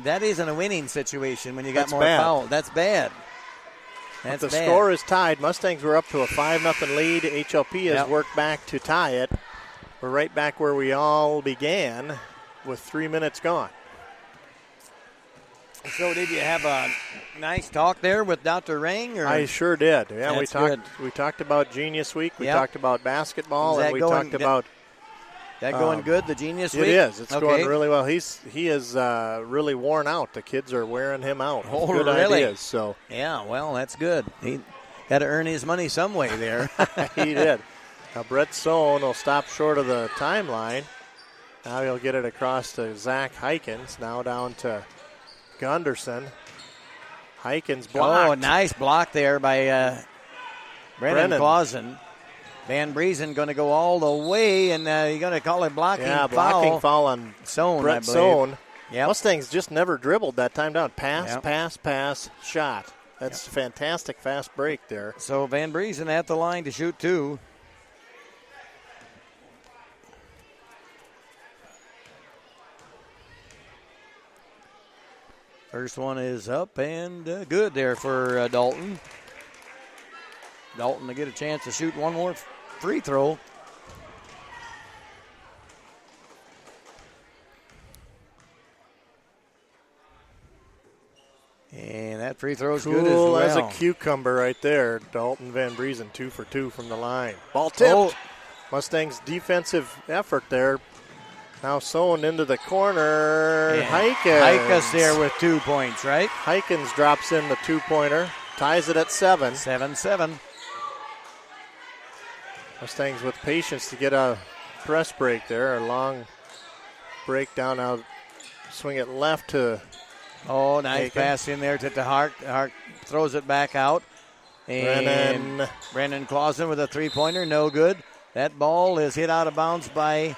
That isn't a winning situation when you got That's more bad. fouls. That's bad. That's the bad. score is tied. Mustangs were up to a 5-0 lead. HLP has worked back to tie it. We're right back where we all began with 3 minutes gone. So did you have a nice talk there with Dr. Ring? Or? I sure did. Yeah, That's good. We talked about Genius Week. We Yep. talked about basketball, Is that and we going- talked about. That going good, the Genius Week? It is. It's Okay. going really well. He is really worn out. The kids are wearing him out. Oh, Good really? ideas. So Yeah, well, that's good. He had to earn his money some way there. he did. Now Brett Sohn will stop short of the timeline. Now he'll get it across to Zach Heikens. Now down to Gunderson. Heikens blocked. Oh, nice block there by Brennan Clausen. Van Briesen going to go all the way, and you're going to call it blocking blocking foul on Sohn, Brett I believe. Sohn. Yep. Mustangs just never dribbled that time down. Pass, Yep. pass, shot. That's fantastic fast break there. So Van Briesen at the line to shoot 2. First one is up and good there for Dalton. Dalton to get a chance to shoot one more free throw. And that free throw is Cool good as well. as a cucumber right there. Dalton Van Briesen 2 for 2 from the line. Ball tipped. Oh. Mustangs defensive effort there. Now Sohn into the corner. Yeah. Heikens. Heikens there with 2 points, right? Heikens drops in the 2-pointer. Ties it at 7. 7-7. Mustangs with patience to get a press break there. A long breakdown. Now swing it left to Oh, nice Aiken. pass in there to DeHart. DeHart throws it back out. And Brennan Clausen with a three-pointer, no good. That ball is hit out of bounds by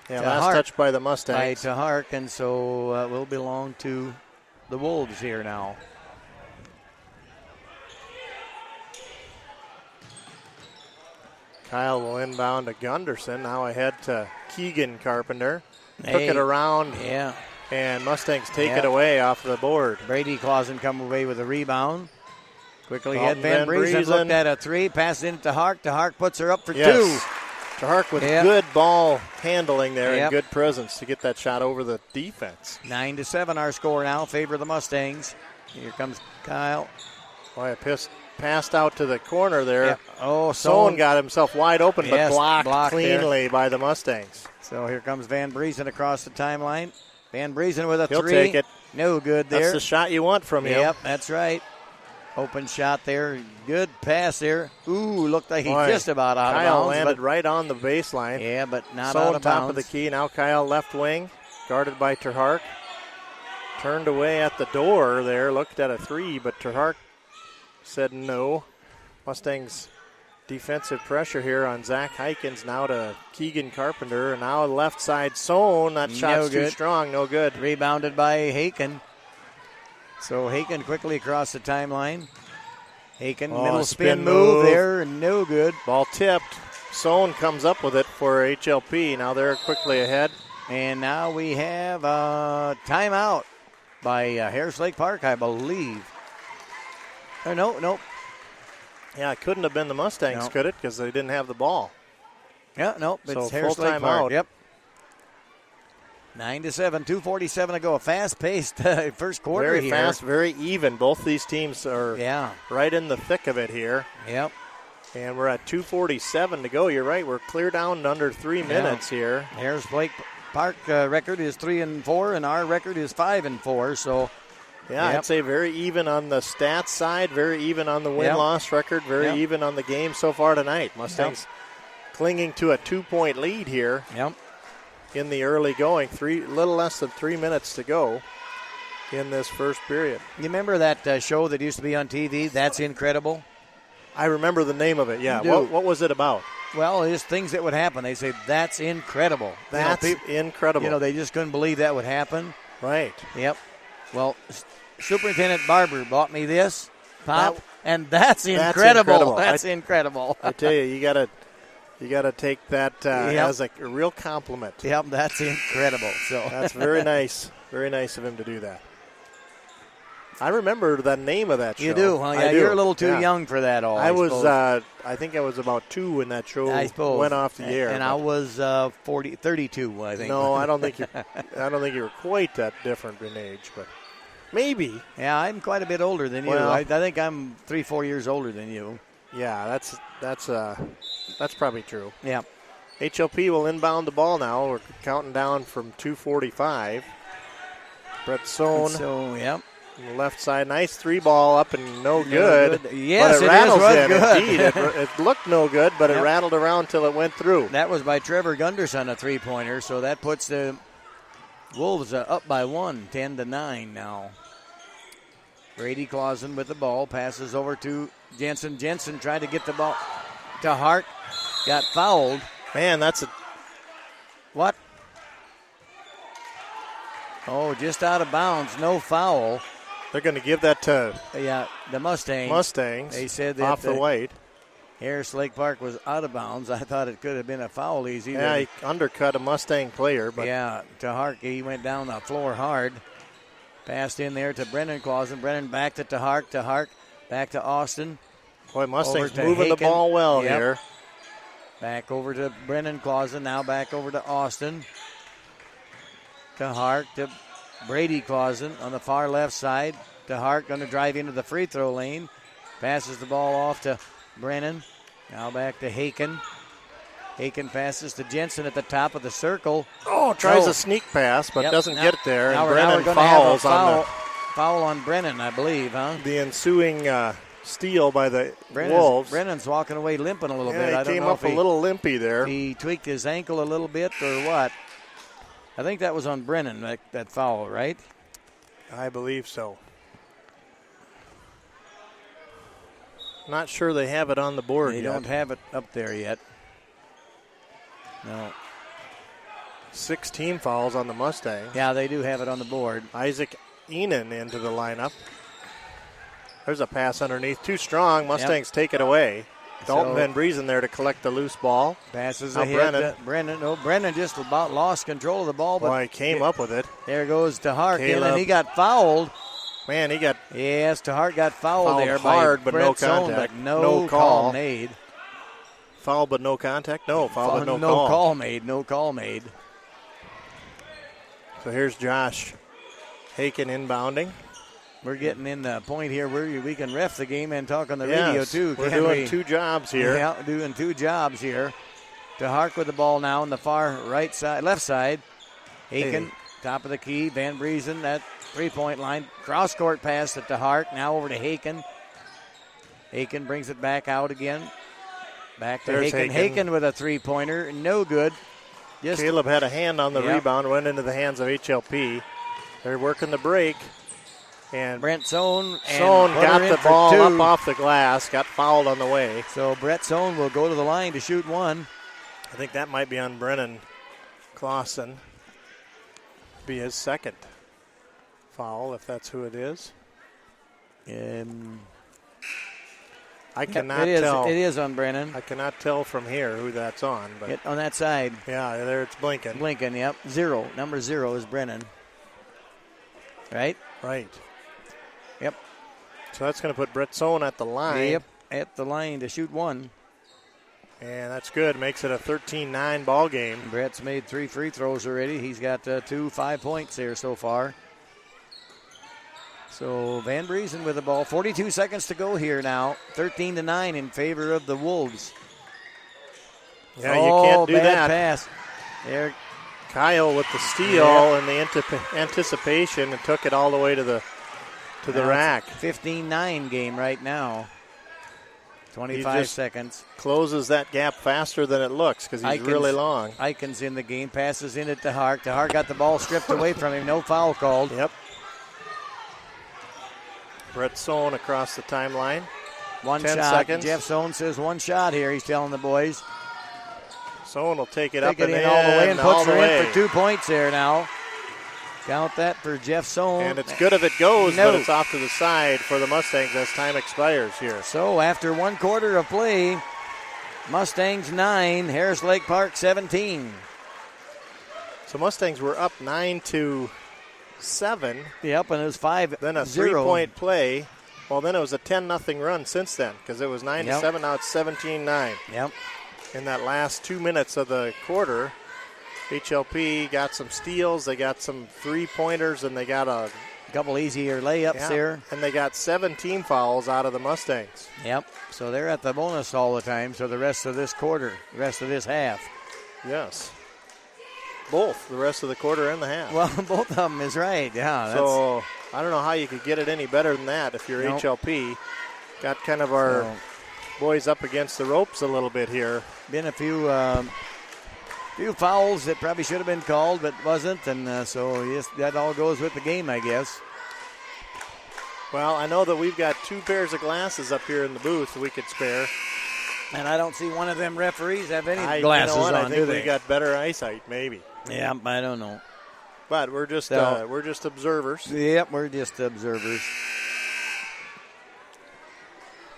last touch by the Mustangs. DeHart, and so will belong to the Wolves here now. Kyle will inbound to Gunderson. Now ahead to Keegan Carpenter. Took Hey. it around, Yeah. and Mustangs take Yeah. it away off the board. Brady Clausen come away with a rebound. Quickly hit Dalton Van Van Briesen, Briesen. looked at a three, passed in to Hart. DeHart puts her up for Yes. 2. DeHart with Yep. good ball handling there Yep. and good presence to get that shot over the defense. 9-7 our score now, favor the Mustangs. Here comes Kyle. Boy, passed out to the corner there. Yep. Oh, Sohn got himself wide open, but Yes, blocked blocked cleanly by the Mustangs. So here comes Van Briesen across the timeline. Van Briesen with a He'll 3. take it. No good there. That's the shot you want from him. Yep, that's right. Open shot there. Good pass there. Ooh, looked like he's Boy, just about out Kyle of bounds. landed but, right on the baseline. yeah, but not Sohn out of top bounds. of the key. Now Kyle left wing, guarded by Terhark. Turned away at the door there. Looked at a 3, but Terhark said no. Mustangs defensive pressure here on Zach Heikens. Now to Keegan Carpenter. And now left side Sohn. That shot's too good. strong. No good. Rebounded by Haken. So Haken quickly across the timeline. Haken, Oh, middle spin spin move move. there. No good. Ball tipped. Sohn comes up with it for HLP. Now they're quickly ahead. And now we have a timeout by Harris Lake Park, I believe. Or no. Yeah, it couldn't have been the Mustangs, No. could it? Because they didn't have the ball. Yeah, no. It's So Harris full Lake Park. timeout. Yep. 9-7, 2:47 to go. A fast-paced first quarter Very here. fast, very even. Both these teams are Yeah. right in the thick of it here. Yep. And we're at 2:47 to go. You're right. We're clear down in under 3 minutes here. Harris Lake Park record is 3-4, and our record is 5-4. So, Yeah, Yep. I'd say very even on the stats side, very even on the win-loss record, very Yep. even on the game so far tonight. Mustangs clinging to a 2-point lead here yep. in the early going. Little less than 3 minutes to go in this first period. You remember that show that used to be on TV? That's Incredible. I remember the name of it, yeah. You do. What was it about? Well, it's things that would happen. They say that's incredible. That's incredible. You know, they just couldn't believe that would happen. Right. Yep. Well, Superintendent Barber bought me this, Pop, and that's incredible. That's incredible. I tell you, you gotta take that Yep. as a real compliment. Yep, that's incredible. So That's very nice. Very nice of him to do that. I remember the name of that show. You do? Well, yeah, I do. you're a little too Yeah. young for that all. I was, suppose. I think I was about 2 when that show I suppose. went off the air. And I was 32, I think. No, I don't think you were quite that different in age, but maybe. Yeah, I'm quite a bit older than you. Well- I think I'm 3-4 years older than you. Yeah, that's probably true. Yeah. HLP will inbound the ball now. We're counting down from 2:45. Brett Sohn. So, yeah. On the left side, nice 3-ball up and no good. Yes, but it it rattles was in. good. Indeed, it looked no good, but it Yep. rattled around till it went through. That was by Trevor Gunderson, a three-pointer. So that puts the Wolves up by 1, 10-9 now. Brady Clausen with the ball, passes over to Jensen. Jensen tried to get the ball to Hart, got fouled. Man, that's a What? Oh, just out of bounds, no foul. they're going to give that to Yeah, the Mustangs. They said that off the white. Harris Lake Park was out of bounds. I thought it could have been a foul easy. Yeah, he undercut a Mustang player, but Yeah, to Hart. He went down the floor hard. Passed in there to Brennan Clausen. Brennan back to Hart. To Hart. Back to Austin. boy, Mustangs over to moving the Haken. ball well Yep. here. Back over to Brennan Clausen. Now back over to Austin. To Hart. To Brady Clausen on the far left side. To Hart. Going to drive into the free throw lane. Passes the ball off to Brennan. Now back to Haken. Haken passes to Jensen at the top of the circle. Oh, tries No. a sneak pass, but Yep. doesn't get it there. Now And we're Brennan going to have a fouls foul on Brennan, I believe, huh? on the ensuing steal by the Brennan's, Wolves. Brennan's walking away limping a little Yeah, bit. I he don't came know up if a little limpy there. he tweaked his ankle a little bit or what. I think that was on Brennan, that foul, right? I believe so. Not sure they have it on the board They yet. don't have it up there yet. No. 6 team fouls on the Mustangs. Yeah, they do have it on the board. Isaac Enan into the lineup. There's a pass underneath. Too strong. Mustangs take it away. Dalton So- Van Briesen there to collect the loose ball. Passes Now ahead Brennan. to Brennan. No, Brennan just about lost control of the ball, but Boy, he came up with it. there goes to Hart, Caleb. and he got fouled. Man, he got Yes, to Hart got fouled Fouled there hard, by but no Brett Sohn, contact. but no No call call. made. foul but no contact. No, foul but no call. No call made. So here's Josh Haken inbounding. We're getting in the point here where we can ref the game and talk on the Yes, radio too. We're can't doing we? 2 jobs here. Yeah, doing 2 jobs here. To Hart with the ball now on the far right side, left side. Haken, top of the key. Van Briesen, that 3-point line. Cross court pass it to Hart. Now over to Haken. Haken brings it back out again. Back to There's Haken. Haken. Haken with a 3-pointer. No good. Just Caleb had a hand on the Yep. rebound, went into the hands of HLP. They're working the break. And Brent Sohn. and Sohn put got her in the for ball 2. up off the glass, got fouled on the way. So Brett Sohn will go to the line to shoot 1. I think that might be on Brennan Clausen. Be his second foul, if that's who it is. I cannot tell. It is on Brennan. I cannot tell from here who that's on, but On that side. yeah, there it's blinking. Lincoln, yep. 0. Number 0 is Brennan. Right? Right. Yep. So that's going to put Brett Sohn at the line. Yep. At the line to shoot 1. And that's good. Makes it a 13-9 ball game. Brett's made 3 free throws already. He's got 2 5-points here so far. So Van Briesen with the ball. 42 seconds to go here now. 13-9 in favor of the Wolves. Yeah, you can't do bad that. pass. There. Kyle with the steal and the anticipation and took it all the way to the Now rack. it's a 15-9 game right now. 25 just- seconds. Closes that gap faster than it looks because he's Eikens- really long. Eikens in the game. Passes in it to Hart. Hart got the ball stripped away from him. No foul called. Yep. Brett Sohn across the timeline. 1 10 shot. seconds. Jeff Sohn says 1 shot here. He's telling the boys. Sohn will take it Take up it and in all the way and puts all the her way. in for 2 points there now. Count that for Jeff Sohn. And it's good if it goes, No. but it's off to the side for the Mustangs as time expires here. So after 1 quarter of play, Mustangs 9, Harris Lake Park 17. So Mustangs were up 9-7 7. Yep, and it was 5-0. Then a 3-point play. Well, then it was a 10-0 run since then because it was 9-7. Now it's 17-9. Yep. In that last 2 minutes of the quarter, HLP got some steals. They got some 3-pointers, and they got a couple easier layups there. And they got 7 team fouls out of the Mustangs. Yep. So they're at the bonus all the time. So the rest of this quarter, the rest of this half. Yes. Both, the rest of the quarter and the half. Well, both of them is right. Yeah. So I don't know how you could get it any better than that if you're HLP. Got kind of our boys up against the ropes a little bit here. Been a few fouls that probably should have been called, but wasn't, and so yes, that all goes with the game, I guess. Well, I know that we've got 2 pairs of glasses up here in the booth we could spare. And I don't see one of them referees have any glasses on, I think do we got better eyesight, maybe. Yeah, I don't know. But we're just observers. Yep, we're just observers.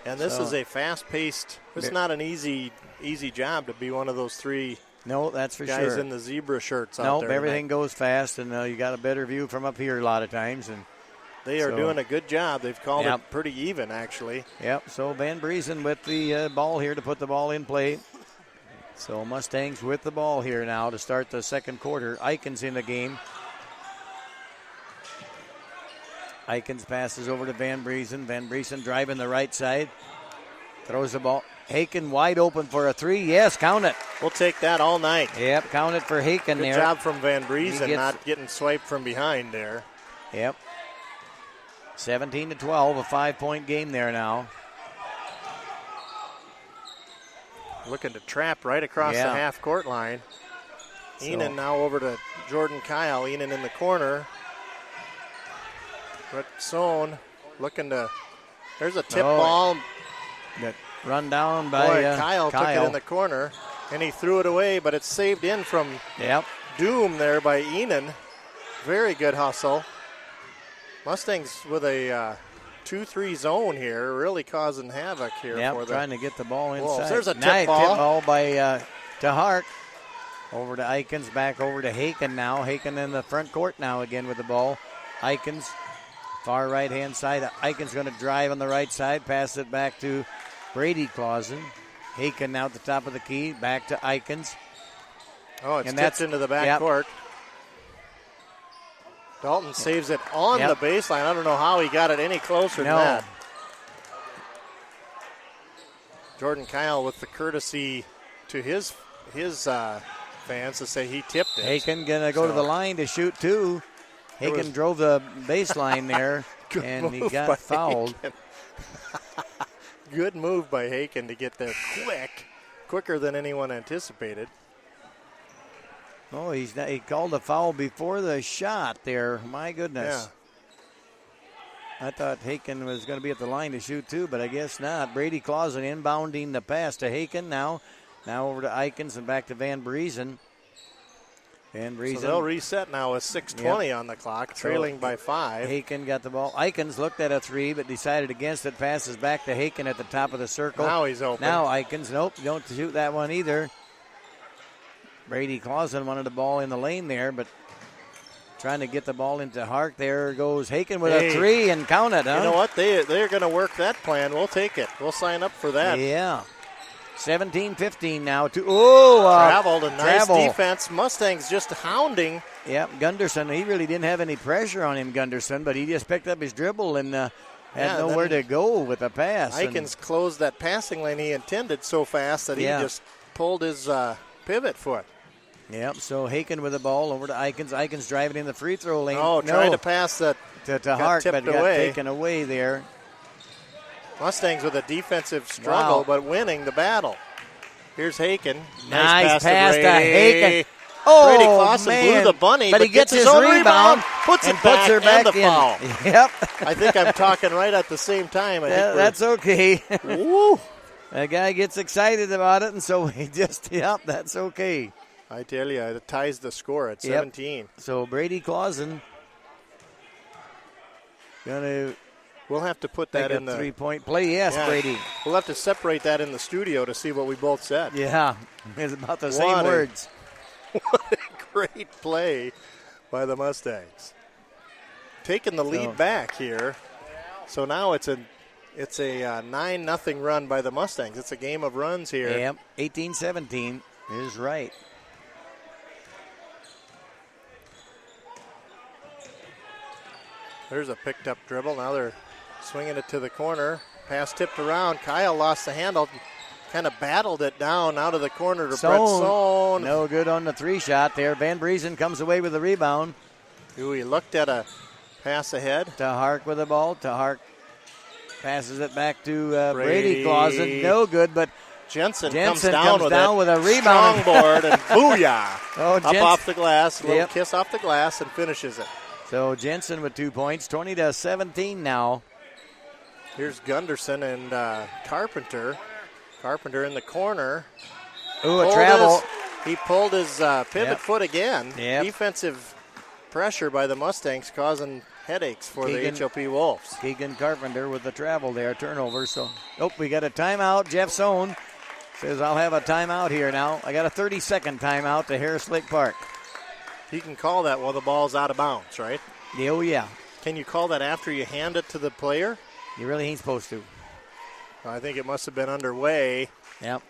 And this is a fast-paced. It's not an easy job to be one of those 3. No, that's for guys sure. in the zebra shirts out there. Nope, everything goes fast, and you got a better view from up here a lot of times. And they are doing a good job. They've called it pretty even, actually. Yep, so Van Briesen with the ball here to put the ball in play. So Mustangs with the ball here now to start the second quarter. Eikens in the game. Eikens passes over to Van Briesen. Van Briesen driving the right side. Throws the ball. Haken wide open for a 3. Yes, count it. We'll take that all night. Yep, count it for Haken there. Good job from Van Briesen not getting swiped from behind there. Yep. 17-12, a 5-point game there now. Looking to trap right across the half-court line. Enan now over to Jordan Kyle. Enan in the corner. Brett Sohn looking to. There's a tip ball. That run down by Kyle took it in the corner, and he threw it away, but it's saved in from Doom there by Enan. Very good hustle. Mustangs with a 2-3 zone here, really causing havoc here for them. Trying to get the ball inside. There's a tip ball. Tip ball by to Hart. Over to Eikens, back over to Haken now. Haken in the front court now again with the ball. Eikens, far right-hand side. Eikens going to drive on the right side, pass it back to Brady Clausen. Haken now at the top of the key, back to Eikens. Oh, it's tipped into the back court. Dalton saves it on the baseline. I don't know how he got it any closer than that. Jordan Kyle with the courtesy to his fans to say he tipped it. Haken going to go to the line to shoot 2. Haken drove the baseline there, and he got fouled. Good move by Haken to get there quicker than anyone anticipated. Oh, he called a foul before the shot there. My goodness. Yeah. I thought Haken was going to be at the line to shoot 2, but I guess not. Brady Clausen inbounding the pass to Haken now. Now over to Eikens and back to Van Briesen. Van Briesen. So they'll reset now with 6:20 on the clock, trailing by 5. Haken got the ball. Eikens looked at a 3, but decided against it. Passes back to Haken at the top of the circle. Now he's open. Now Eikens, nope, don't shoot that one either. Brady Clausen wanted the ball in the lane there, but trying to get the ball into Hart. There goes Haken with a 3 and count it, huh? You know what? They're going to work that plan. We'll take it. We'll sign up for that. Yeah. 17-15 now. Traveled a nice defense. Mustangs just hounding. Yep, Gunderson. He really didn't have any pressure on him, Gunderson, but he just picked up his dribble and had nowhere to go with a pass. Eikens closed that passing lane he intended so fast that he just pulled his pivot foot. Yep, so Haken with the ball over to Eikens. Eikens driving in the free throw lane. Trying to pass that to Hart, but got taken away there. Mustangs with a defensive struggle, but winning the battle. Here's Haken. Nice pass to Haken. Brady Clausen blew the bunny, but he gets his own rebound, puts and it puts back, her back and the in. foul. Yep. I think I'm talking right at the same time. That's okay. Woo! That guy gets excited about it, and so he just, that's okay. I tell you, it ties the score at 17. So Brady Clausen we'll have to put that in the 3-point play. Yes, Brady. We'll have to separate that in the studio to see what we both said. Yeah, it's about the same words. What a great play by the Mustangs. taken the lead back here. So now it's a 9-0 run by the Mustangs. It's a game of runs here. Yep, 18-17 is right. There's a picked up dribble. Now they're swinging it to the corner. Pass tipped around. Kyle lost the handle. Kind of battled it down out of the corner to Brett Sohn. No good on the 3-shot there. Van Briesen comes away with the rebound. He looked at a pass ahead. To Hark with the ball. To Hark passes it back to Brady Clausen. No good, but Jensen comes with a rebound. Strong board and booyah. Up Jensen, off the glass. A little kiss off the glass and finishes it. So Jensen with 2 points. 20-17 now. Here's Gunderson and Carpenter. Carpenter in the corner. Ooh, a travel. He pulled his pivot foot again. Defensive pressure by the Mustangs causing headaches for the HLP Wolves. Keegan Carpenter with the travel there, turnover. So, we got a timeout. Jeff Sohn says, I'll have a timeout here now. I got a 30-second timeout to Harris Lake Park. He can call that while the ball's out of bounds, right? Oh, yeah. Can you call that after you hand it to the player? You really ain't supposed to. I think it must have been underway. Yep.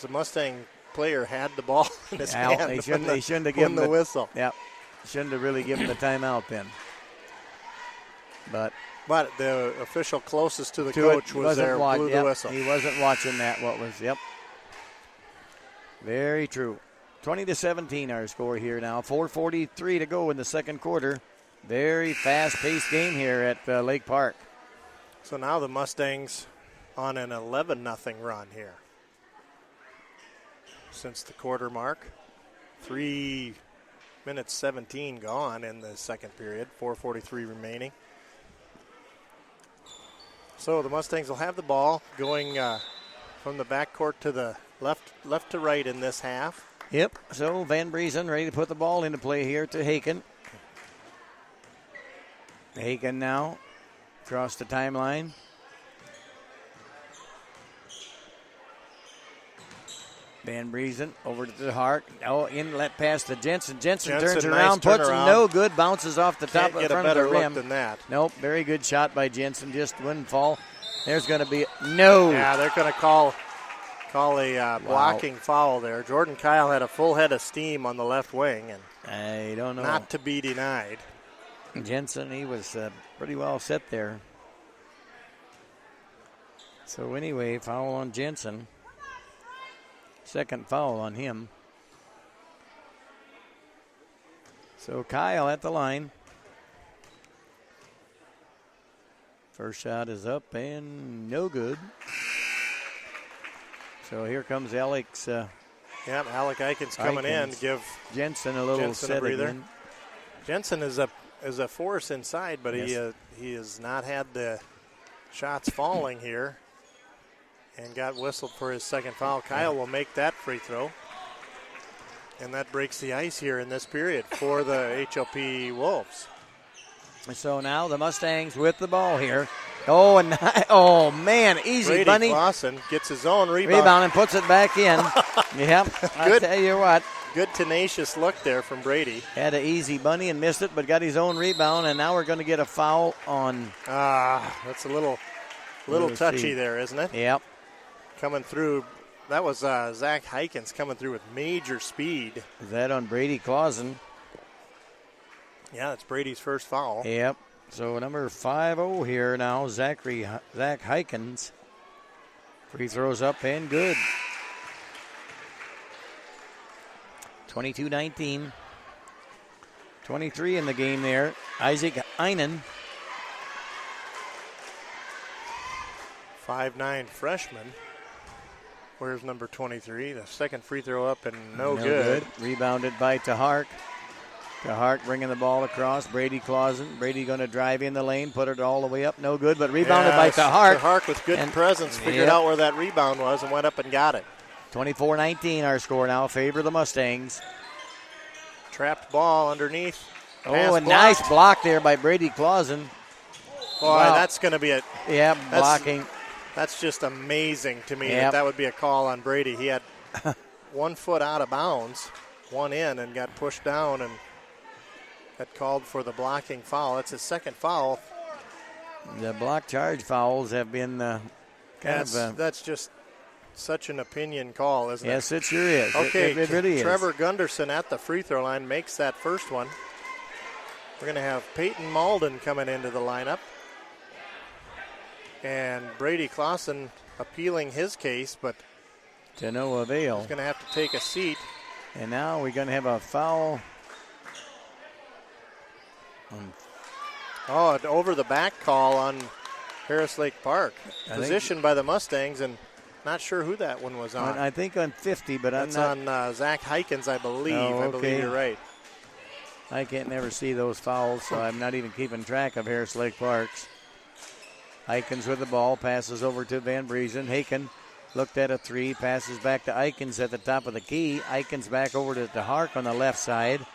The Mustang player had the ball in his hand. They shouldn't have given the whistle. Yep. Shouldn't have really given the timeout then. But the official closest to the coach was there, blew the whistle. He wasn't watching that. Very true. 20-17 our score here now. 4:43 to go in the second quarter. Very fast-paced game here at Lake Park. So now the Mustangs on an 11-0 run here. Since the quarter mark. 3 minutes 17 gone in the second period. 4:43 remaining. So the Mustangs will have the ball going from the backcourt to the left to right in this half. Yep. So Van Briesen ready to put the ball into play here to Haken. Haken now across the timeline. Van Briesen over to the Hart. Inlet pass to Jensen. Jensen turns around, puts no good, bounces off the top of the front of the rim. Look than that. Nope, very good shot by Jensen. Just wouldn't fall. There's going to be no. Yeah, they're going to call a blocking foul there. Jordan Kyle had a full head of steam on the left wing, and I don't know. Not to be denied. Jensen, he was pretty well set there. So anyway, foul on Jensen. Second foul on him. So Kyle at the line. First shot is up and no good. So here comes Alex. Alec Eikens coming in to give Jensen a little set breather. again. Jensen is a force inside, but he has not had the shots falling here. And got whistled for his second foul. Kyle will make that free throw. And that breaks the ice here in this period for the HLP Wolves. So now the Mustangs with the ball here. Oh, man, easy, Brady Bunny. Clausen gets his own rebound. And puts it back in. Yep, I'll tell you what. Good tenacious look there from Brady. Had an easy bunny and missed it, but got his own rebound, and now we're going to get a foul on. That's a little touchy there, isn't it? Yep. Coming through, that was Zach Heikens coming through with major speed. Is that on Brady Clausen? Yeah, that's Brady's first foul. Yep. So number 5-0 here now, Zach Heikens. Free throws up and good. 22-19. 23 in the game there. Isaac Einen. 5'9" freshman. Where's number 23? The second free throw up and no good. Rebounded by Tahark. Tahark bringing the ball across. Brady Clausen. Brady going to drive in the lane, put it all the way up. No good, but rebounded by Tahark. Tahark with good presence figured out where that rebound was and went up and got it. 24-19 our score now. Favor the Mustangs. Trapped ball underneath. Nice block there by Brady Clausen. Boy, that's going to be blocking. That's just amazing to me that would be a call on Brady. He had 1 foot out of bounds, one in, and got pushed down and that called for the blocking foul. It's his second foul. The block charge fouls have been That's just such an opinion call, isn't it? Yes, it sure is. Okay, it really Trevor is. Gunderson at the free throw line makes that first one. We're going to have Peyton Malden coming into the lineup. And Brady Clausen appealing his case, but To no avail. he's going to have to take a seat. And now we're going to have a foul. Oh, an over the back call on Harris Lake Park. Positioned by the Mustangs, and not sure who that one was on. I think on 50, but That's I'm not. on Zach Heikens, I believe. Oh, I believe okay. you're right. I can't never see those fouls, so I'm not even keeping track of Harris Lake Parks. Eikens with the ball, passes over to Van Briesen. Haken looked at a three, passes back to Eikens at the top of the key. Eikens back over to DeHark on the left side.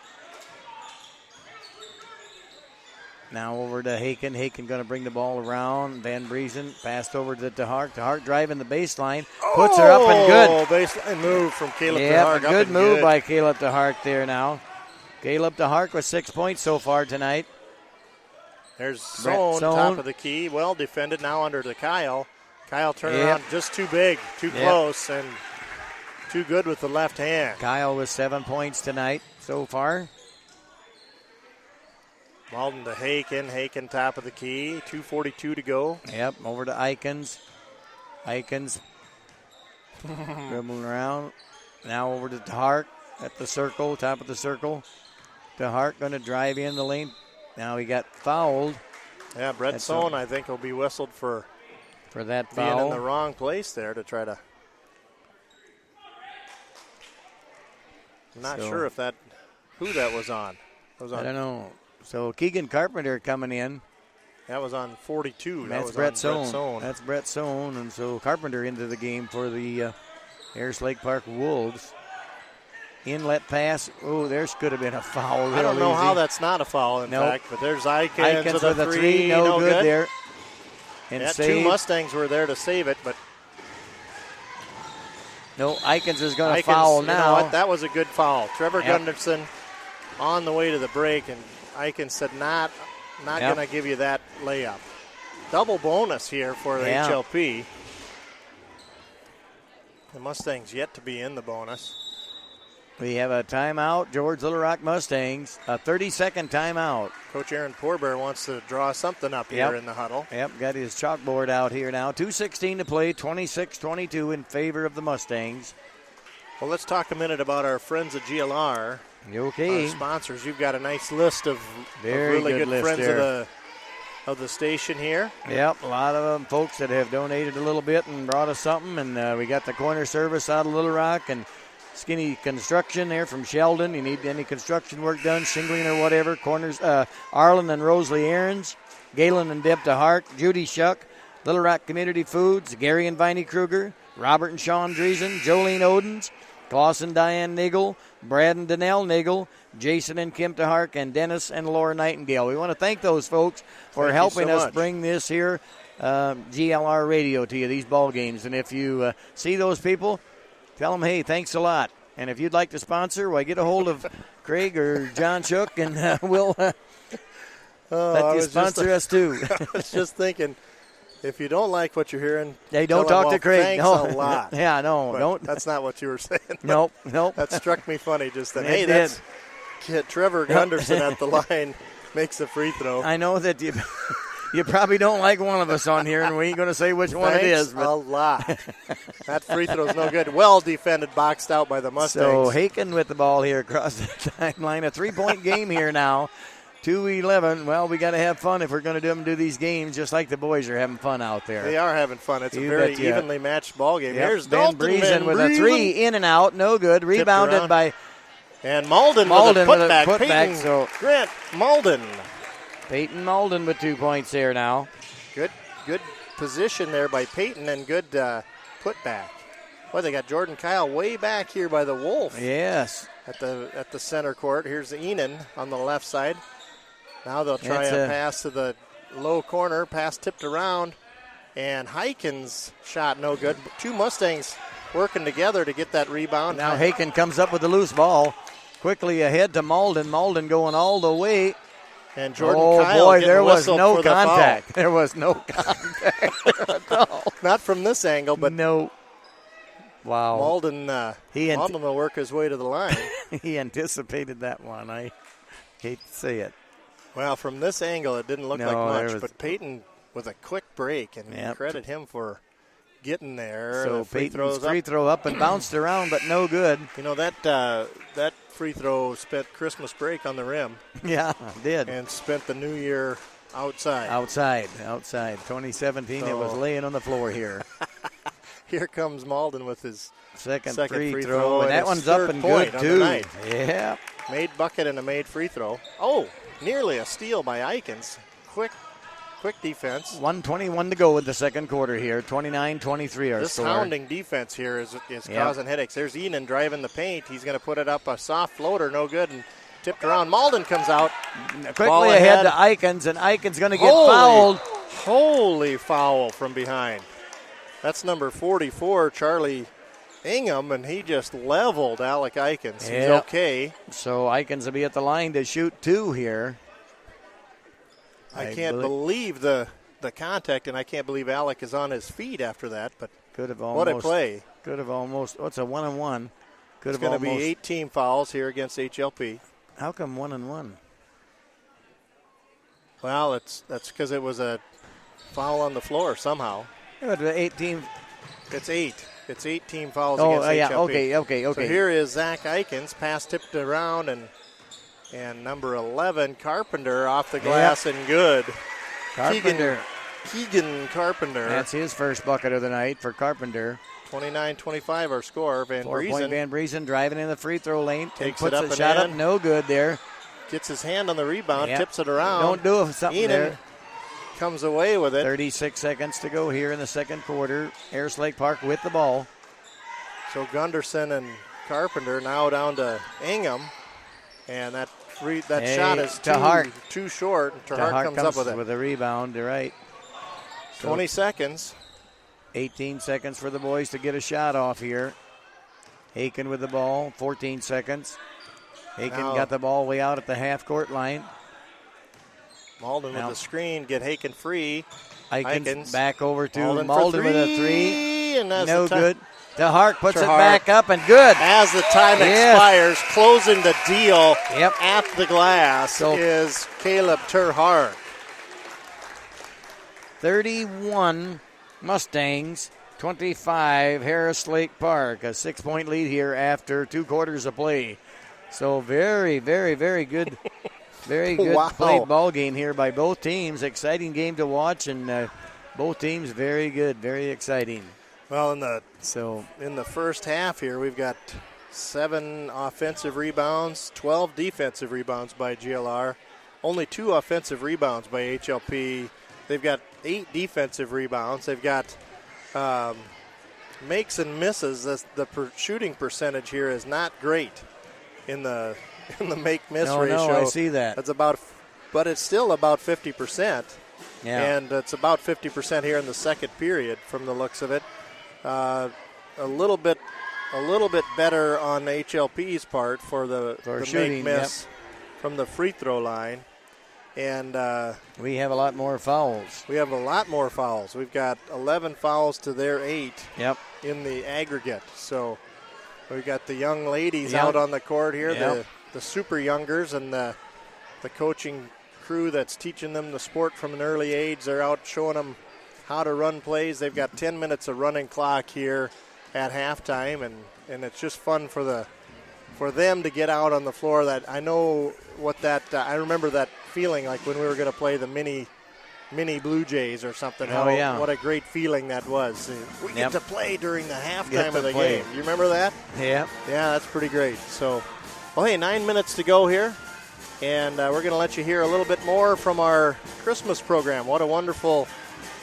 Now over to Haken. Haken going to bring the ball around. Van Briesen passed over to DeHark. DeHark driving the baseline. Puts her up and good. Baseline move from Caleb Yeah, DeHark. a good move by Caleb DeHark there now. Caleb DeHark with 6 points so far tonight. There's Sohn, top of the key. Well defended now under to Kyle. Kyle turned around just too big, too close, and too good with the left hand. Kyle with 7 points tonight so far. Malden to Haken. Haken top of the key. 2:42 to go. Yep, over to Eikens. Eikens dribbling around. Now over to DeHark at the circle, top of the circle. DeHark going to drive in the lane. Now he got fouled. Yeah, Brett Sohn, I think, will be whistled for that being foul. in the wrong place there to try to. I'm not sure if who that was on. I don't know. So Keegan Carpenter coming in. That was on 42. That's Brett Sohn. That's Brett Sohn. And so Carpenter into the game for the Harris Lake Park Wolves. Inlet pass. Oh, there's could have been a foul. I don't know how that's not a foul, in fact. But there's Eikens with a three. No good there. And two Mustangs were there to save it, but no, Eikens is going to foul now. You know what? That was a good foul. Trevor Gunderson on the way to the break, and Eikens said, not going to give you that layup. Double bonus here for the HLP. The Mustangs yet to be in the bonus. We have a timeout, George Little Rock Mustangs, a 30-second timeout. Coach Aaron Porber wants to draw something up here in the huddle. Yep, got his chalkboard out here now. 2:16 to play, 26-22 in favor of the Mustangs. Well, let's talk a minute about our friends at GLR. Okay. Our sponsors. You've got a nice list of Very really good friends there. of the station here. Yep, a lot of them folks that have donated a little bit and brought us something. And we got the corner service out of Little Rock and Skinny Construction there from Sheldon. You need any construction work done, shingling or whatever. Corners, Arlen and Rosalie Aarons, Galen and Deb DeHart, Judy Shuck, Little Rock Community Foods, Gary and Viney Kruger, Robert and Sean Driesen, Jolene Odens, Klaus and Diane Nigel, Brad and Danelle Nigel, Jason and Kim DeHark, and Dennis and Laura Nightingale. We want to thank those folks for helping us bring this here GLR radio to you, these ball games. And if you see those people, tell them, hey, thanks a lot. And if you'd like to sponsor, well, get a hold of Craig or John Shook, and we'll let you sponsor us too. I was just thinking, if you don't like what you're hearing, hey, don't talk to Craig. Thanks no. a lot. Yeah, no, but don't. That's not what you were saying. Nope. That struck me funny just then. It Hey, did. that's Trevor Gunderson at the line makes a free throw. I know that you probably don't like one of us on here, and we ain't going to say which one it is. But a lot. That free throw's no good. Well defended, boxed out by the Mustangs. So Haken with the ball here across the timeline. A 3-point game here now. 2-11. Well, we got to have fun if we're going to do these games, just like the boys are having fun out there. They are having fun. It's a very evenly matched ball game. Yep. Here's Van Briesen with a three in and out. No good. Rebounded by and Malden with a putback. So Grant Malden. Peyton Malden with 2 points there now. Good position there by Peyton and good putback. Well, they got Jordan Kyle way back here by the Wolf. Yes. At the center court. Here's Enan on the left side. Now they'll try a pass to the low corner. Pass tipped around. And Heikens' shot no good. Two Mustangs working together to get that rebound. Now Haken comes up with the loose ball. quickly ahead to Malden. Malden going all the way. And Jordan Oh, Kyle boy, getting there was whistled no for the foul. contact. There was no contact at all. Not from this angle, but no. Wow. Malden, He Malden will work his way to the line. He anticipated that one. I hate to say it. Well, from this angle, it didn't look No, like there much, was- but Peyton with a quick break, and Yep. credit him for getting there. So The free Peyton's throws free up. throw up and bounced around, but no good. You know, that free throw spent Christmas break on the rim Yeah, did. and spent the new year outside. Outside. 2017, it was So- laying on the floor here. Here comes Malden with his Second free free throw, throw, and and that his one's up third and point good, on the too. night. Yeah. made bucket and a made free throw. Oh, nearly a steal by Eikens. Quick defense. 1:21 to go in the second quarter here. 29-23 our This score. hounding defense here is Yep. causing headaches. There's Enan driving the paint. He's going to put it up a soft floater, no good, and tipped around. Malden comes out. Quickly Ball ahead ahead. to Eikens, and Eikens going to get fouled. Holy foul from behind. That's number 44, Charlie Ingham, and he just leveled Alec Eikens. He's Yep. okay. So Eikens will be at the line to shoot two here. I can't believe the contact, and I can't believe Alec is on his feet after that, but Could have what almost. a play. Could have almost. What's a 1-on-1? Could It's have going to almost. be 18 fouls here against HLP. How come 1-on-1? Well, that's because it was a foul on the floor somehow. It would be 18. It's 8. It's 18 fouls Oh, against yeah. HLP. Okay. So here is Zach Eikens, pass tipped around, and number 11, Carpenter, off the glass and good. Carpenter. Keegan Carpenter. That's his first bucket of the night for Carpenter. 29-25 our score. Van 4-point Briesen Van Briesen driving in the free throw lane. Takes puts it up a and shot in. up. No good there. gets his hand on the rebound, Yep. tips it around. Don't do something Enan there. comes away with it. 36 seconds to go here in the second quarter. Ayers Lake Park with the ball. So Gunderson and Carpenter now down to Ingham. And that Hey, shot is Tahart. too short. And Tahart Tahart comes up with it. with a rebound. You're right. 20 seconds. 18 seconds for the boys to get a shot off here. Aiken with the ball. 14 seconds. Aiken Now- got the ball way out at the half-court line. Malden Now- with the screen, get Haken free. Aikens back over to Malden Malden for with a three. And that's No the time. good. Tahart puts it Tahart. back up and good. As the time Yes. expires, closing the deal Yep. at the glass So- is Caleb Terhart. 31 Mustangs, 25 Harris Lake Park. A 6-point lead here after 2 quarters of play. So very, very, very good. Very good Wow. played ball game here by both teams. Exciting game to watch, and both teams very good, very exciting. Well, in the So first half here, we've got 7 offensive rebounds, 12 defensive rebounds by GLR, only 2 offensive rebounds by HLP. They've got 8 defensive rebounds. They've got makes and misses. The shooting percentage here is not great in the make-miss ratio. No, I see that. That's but it's still about 50%. Yeah. And it's about 50% here in the second period from the looks of it. A little bit better on HLP's part for the shooting, make-miss from the free throw line. And we have a lot more fouls. we have a lot more fouls. We've got 11 fouls to their 8 Yep. in the aggregate. So we've got the young ladies Yep. out on the court here, Yep. the super youngers, and the coaching crew that's teaching them the sport from an early age. They're out showing them how to run plays. They've got 10 minutes of running clock here at halftime, and it's just fun for them to get out on the floor. That I know what that I remember that feeling like when we were going to play the mini Blue Jays or something. Oh, yeah. What a great feeling that was. We Yep. get to play during the Get halftime to of the play. game. You remember that? Yep. Yeah, that's pretty great. So, well, hey, 9 minutes to go here, and we're going to let you hear a little bit more from our Christmas program. What a wonderful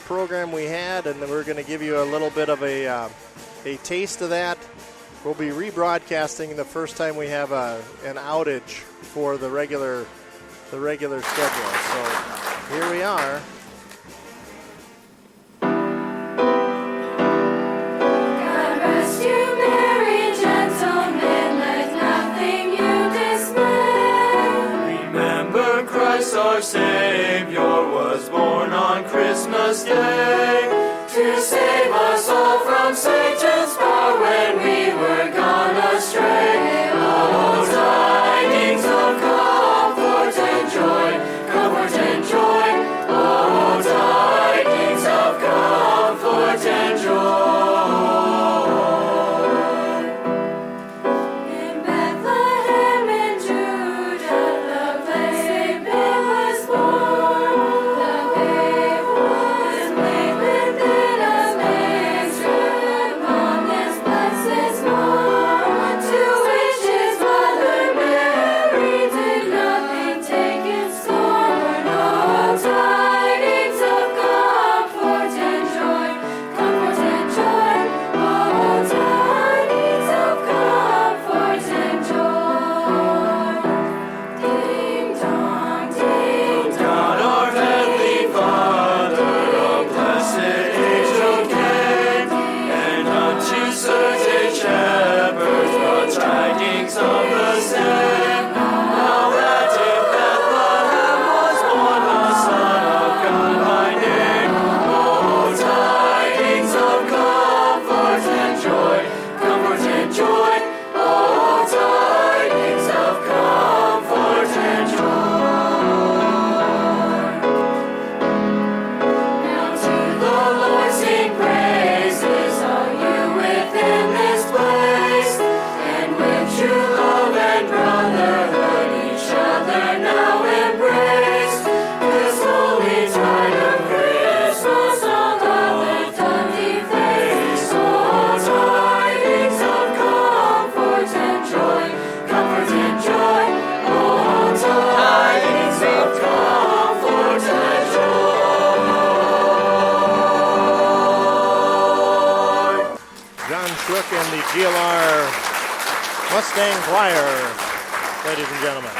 program we had, and we're going to give you a little bit of a taste of that. We'll be rebroadcasting the first time we have an outage for the regular schedule. So here we are. God rest you, merry gentlemen, let nothing you Christmas Day, to save us all from Satan's power when we were gone astray. Oh, tidings of comfort and joy, comfort and joy. Oh, tidings of comfort and joy. In Bethlehem in Judah, the babe was born. The babe was laid within a manger, upon this blessed morn, to which his mother Mary did nothing take in scorn. Oh, tidings of comfort and joy, comfort and joy. Oh, tidings of comfort and joy. Ding dong, God our heavenly Father, a blessed angel came, and unto certain shepherds brought tidings of the same. Now that in Bethlehem was born the Son of God by name. Oh, tidings of comfort and joy, comfort and joy. Oh, tidings of comfort and joy. Now to the Lord sing praises, all you within this place, and with true love and brotherhood each other now embrace. This holy tide of Christmas all doth lift up deface. Oh, tidings of comfort and joy, comfort and joy. Oh, tidings of comfort and joy. John Schrook and the GLR Mustang Flyer, ladies and gentlemen.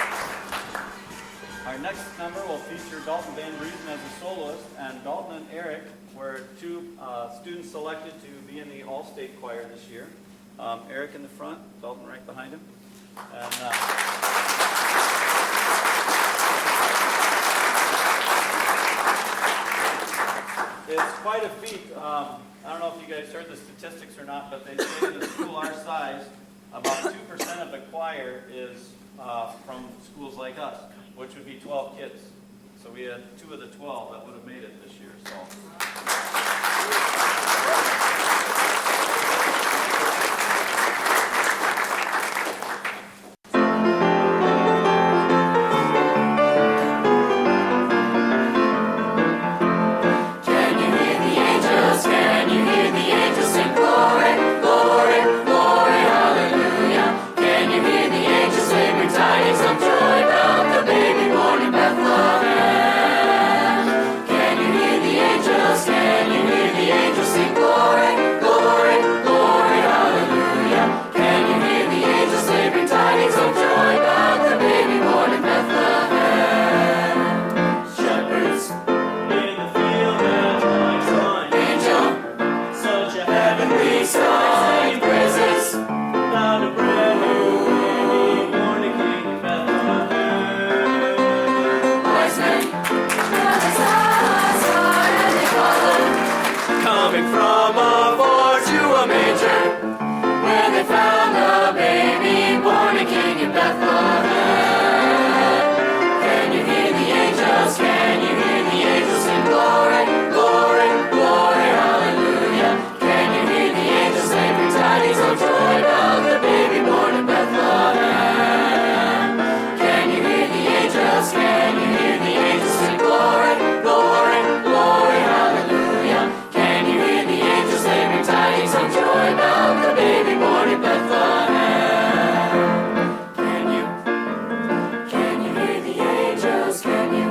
Our next number will feature Dalton Van Riesen as a soloist, and Dalton and Eric were two students selected to be in the All-State Choir this year. Eric in the front, Dalton right behind him. And, it's quite a feat. I don't know if you guys heard the statistics or not, but they say in a school our size, about 2% of the choir is from schools like us, which would be 12 kids. So we had 2 of the 12 that would have made it this year. So. Can you hear the angels? Can you hear the angels sing glory, glory, glory, hallelujah? Can you hear the angels sing with tidings of joy about the baby born in Bethlehem? Can you hear the angels? Can you hear the angels sing glory, glory, glory, hallelujah? Can you hear the angels sing with tidings of joy about the baby born in Bethlehem? Shepherds in the field and lights on. Angel, such a heavenly song, praises, loud and brave, born a king in Bethlehem. Wise men, and they followed, coming from afar to a manger, where they found the baby born a king in Bethlehem. Can you hear the angels? Can you hear the angels sing glory, glory, glory, hallelujah? Can you hear the angels sing with tidings of joy about the baby born in Bethlehem? Can you hear the angels? Can you hear the angels sing glory, glory, glory, hallelujah? Can you hear the angels sing with tidings of joy about the baby born in Bethlehem? Can you hear the angels? Can you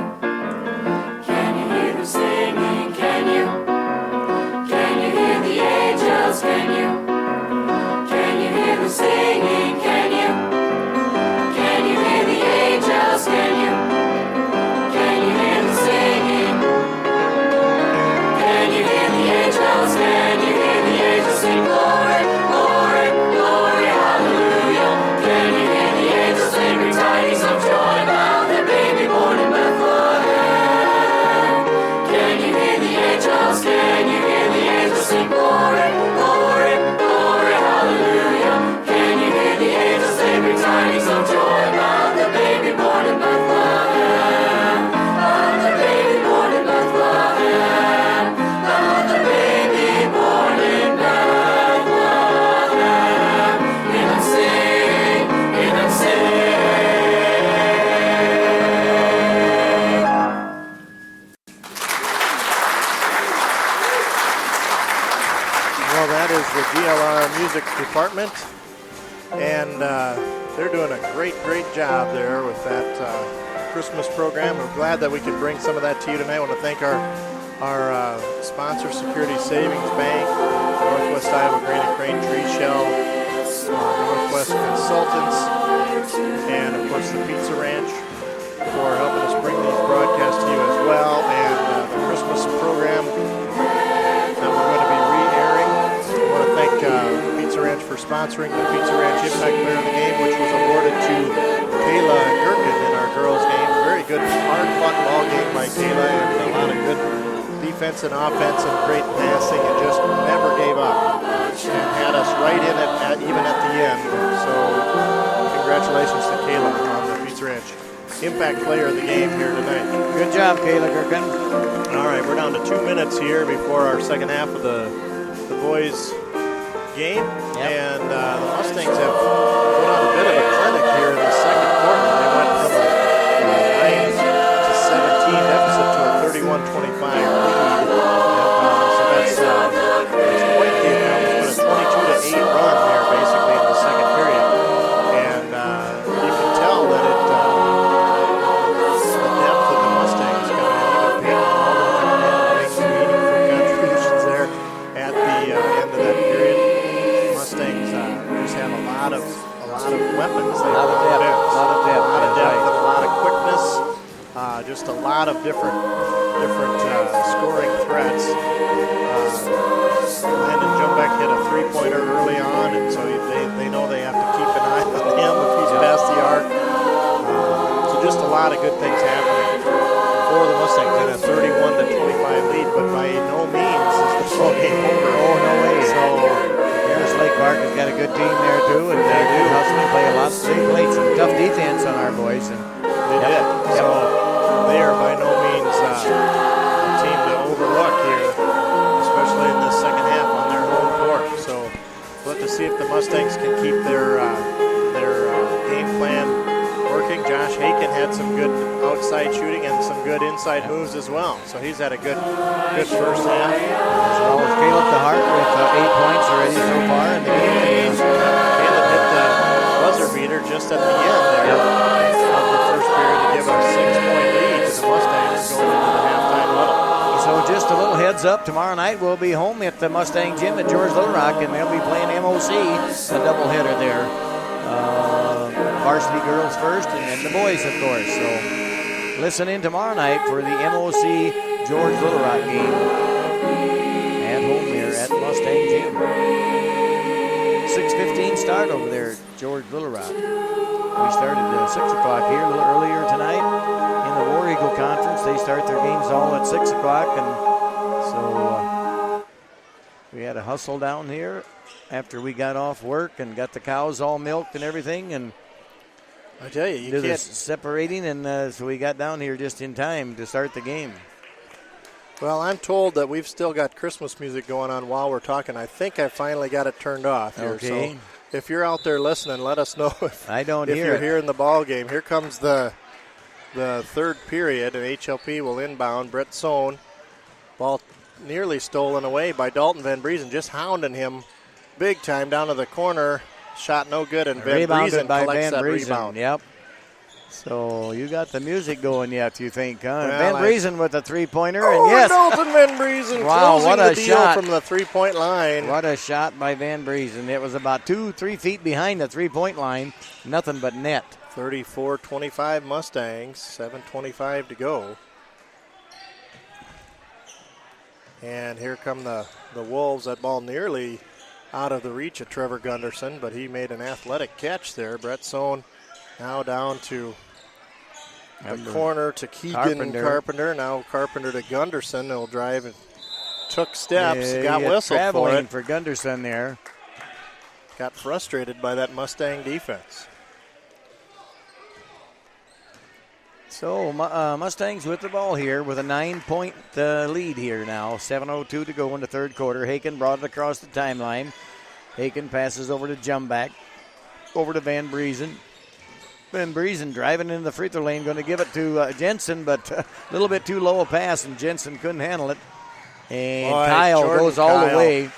hear them singing? Can you hear the angels? Can you hear them singing? Can you hear the angels? Can you hear them singing? Can you hear the angels? Can you hear the angels sing glory, glory, glory, hallelujah? Can you hear the angels sing with tidings of joy about the baby born in Bethlehem? Can you hear the angels? Well, that is the GLR music department, and they're doing a great job there with that Christmas program. We're glad that we could bring some of that to you tonight. I want to thank our sponsor, Security Savings Bank, Northwest Iowa Grain and Crane Tree Shell, Northwest Consultants, and of course the Pizza Ranch for helping us bring these broadcasts to you as well, and the Christmas program that we're going to be re-airing. I want to thank Pizza Ranch for sponsoring the Pizza Ranch Impact Player of the Game, which was awarded to Kayla Gherkin in our girls' game. Very good, hard-fought ball game by Kayla, and a lot of good defense and offense and great passing, and just never gave up and had us right in it even at the end. So congratulations to Kayla on the Pizza Ranch Impact Player of the Game here tonight. Good job, Kayla Gherkin. All right, we're down to 2 minutes here before our second half of the boys' game. Yep. And the Mustangs have put on a bit of a clinic here in the second quarter. They went from a 9-17 deficit to a 31-25 lead. So that's quite the accomplishment. A 22-8 run there basically in the second period. And you can tell that the depth of the Mustangs coming in. Even Peyton Alden coming in and making meaningful contributions there at the end of that period. Mustangs just have a lot of weapons. They have a lot of depth and a lot of quickness. Just a lot of different scoring threats. Landon Jumbeck hit a three-pointer early on, and so they know they have to keep an eye on him if he's past the arc. So just a lot of good things happening for the Mustangs in a 31-25 lead, but by no means is the ball game over. Oh, no way. So Harris Lake Park has got a good team there, too, and they do hustling, play a lot. They played some tough defense on our boys. And they did. So they are by no means a team to overlook here, especially in this second half on their home court. So we'll have to see if the Mustangs can keep their game plan working. Josh Haken had some good outside shooting and some good inside moves as well. So he's had a good first half. as well as Caleb DeHart with 8 points already so far in the game. Caleb hit the buzzer beater just at the end there of the first period to give a 6-point lead to the Mustangs going into the halftime huddle. So just a little heads up, tomorrow night we'll be home at the Mustang Gym at George Little Rock, and they'll be playing MOC, a doubleheader there. Varsity girls first, and then the boys, of course. So listen in tomorrow night for the MOC George Little Rock game at home there at Mustang Gym. 6:15 start over there at George Little Rock. We started at 6 o'clock here a little earlier tonight in the War Eagle Conference. They start their games all at 6 o'clock, and so we had a hustle down here after we got off work and got the cows all milked and everything, and I tell you, did this separating, and so we got down here just in time to start the game. Well, I'm told that we've still got Christmas music going on while we're talking. I think I finally got it turned off here. Okay. So if you're out there listening, let us know if you're hearing the ball game. Here comes the third period, and HLP will inbound. Brett Sohn, ball nearly stolen away by Dalton Van Briesen, just hounding him big time down to the corner. Shot no good, and Van Briesen collects that rebound. Yep. So you got the music going yet, you think, huh? Well, Van Briesen with a three-pointer, and oh, yes. Dalton Van Briesen Wow, closing what a the deal shot from the three-point line. What a shot by Van Briesen. It was about 2-3 feet behind the three-point line. Nothing but net. 34-25 Mustangs, 7:25 to go. And here come the Wolves. That ball nearly out of the reach of Trevor Gunderson, but he made an athletic catch there. Brett Sohn now down to the corner to Keegan Carpenter. Now Carpenter to Gunderson. He'll drive and took steps. Got whistled for it. For Gunderson there. Got frustrated by that Mustang defense. So Mustangs with the ball here with a 9-point lead here now. 7:02 to go in the third quarter. Haken brought it across the timeline. Haken passes over to Jumback. Over to Van Briesen. Van Briesen driving into the free throw lane, going to give it to Jensen, but a little bit too low a pass, and Jensen couldn't handle it. And Kyle goes all the way.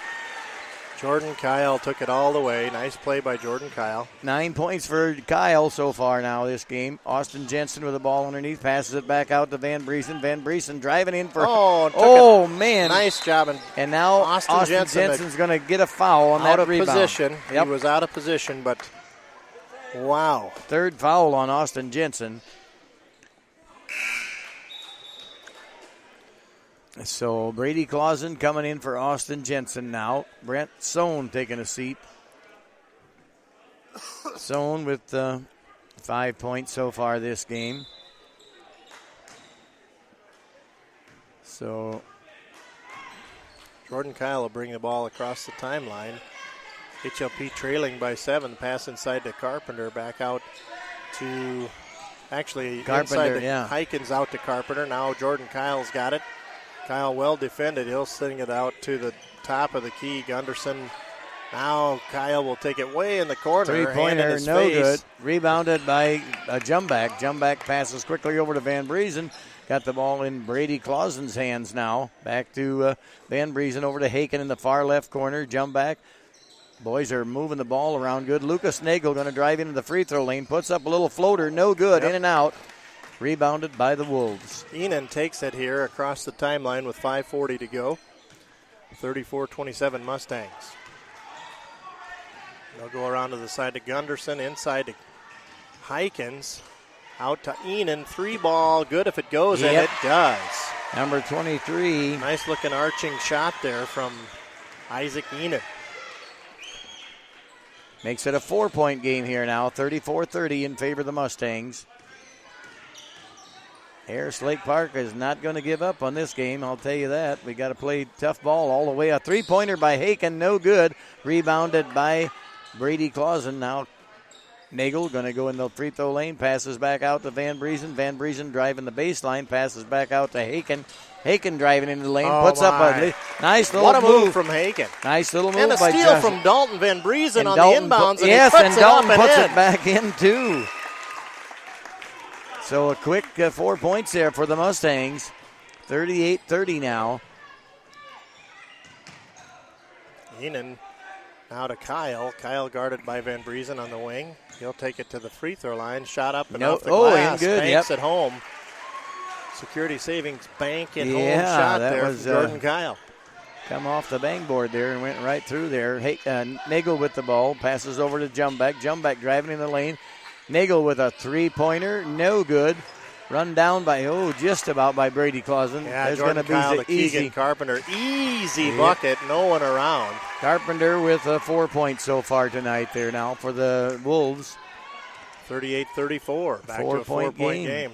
Jordan Kyle took it all the way. Nice play by Jordan Kyle. 9 points for Kyle so far now this game. Austin Jensen with the ball underneath, passes it back out to Van Briesen. Van Briesen driving in for. Man! Nice job. And now Austin Jensen's going to get a foul on that rebound. Out of position. Yep. He was out of position, but wow. Third foul on Austin Jensen. So Brady Clausen coming in for Austin Jensen now. Brent Sohn taking a seat. Sohn with 5 points so far this game. So Jordan Kyle will bring the ball across the timeline. HLP trailing by 7. Pass inside to Carpenter. Back out to Carpenter, inside to Hikens out to Carpenter. Now Jordan Kyle's got it. Kyle well defended. He'll send it out to the top of the key. Gunderson. Now Kyle will take it way in the corner. Three-pointer, no good. Rebounded by a Jumback. Jumback passes quickly over to Van Briesen. Got the ball in Brady Clausen's hands now. Back to Van Briesen over to Haken in the far left corner. Jumback. Boys are moving the ball around good. Lucas Nagel going to drive into the free throw lane. Puts up a little floater. No good. In and out. Rebounded by the Wolves. Enan takes it here across the timeline with 5:40 to go. 34-27 Mustangs. They'll go around to the side to Gunderson, inside to Hikens. Out to Enan. 3-ball. Good if it goes, and it does. Number 23. Nice looking arching shot there from Isaac Enan. Makes it a 4-point game here now. 34-30 in favor of the Mustangs. Harris Lake Park is not going to give up on this game, I'll tell you that. We got to play tough ball all the way. A three-pointer by Haken, no good. Rebounded by Brady Clausen. Now Nagel going to go in the free throw lane, passes back out to Van Briesen. Van Briesen driving the baseline, passes back out to Haken. Haken driving into the lane, puts up a nice little move. What a move from Haken. Nice little move and a by steal Josh. from Dalton Van Briesen on Dalton the inbounds. and Dalton puts it back in too. So a quick 4 points there for the Mustangs. 38-30 now. Enan now to Kyle. Kyle guarded by Van Briesen on the wing. He'll take it to the free throw line. Shot up and off the glass. In good. Banks at home. Security Savings Bank at home shot there from Jordan Kyle. Come off the bang board there and went right through there. Nagel with the ball. Passes over to Jumback. Jumback driving in the lane. Nagel with a three-pointer, no good. Run down by, just about by Brady Clausen. Yeah, there's Jordan Kyle to Keegan Carpenter. Easy bucket, no one around. Carpenter with 4 points so far tonight there now for the Wolves. 38-34, back to a 4-point game.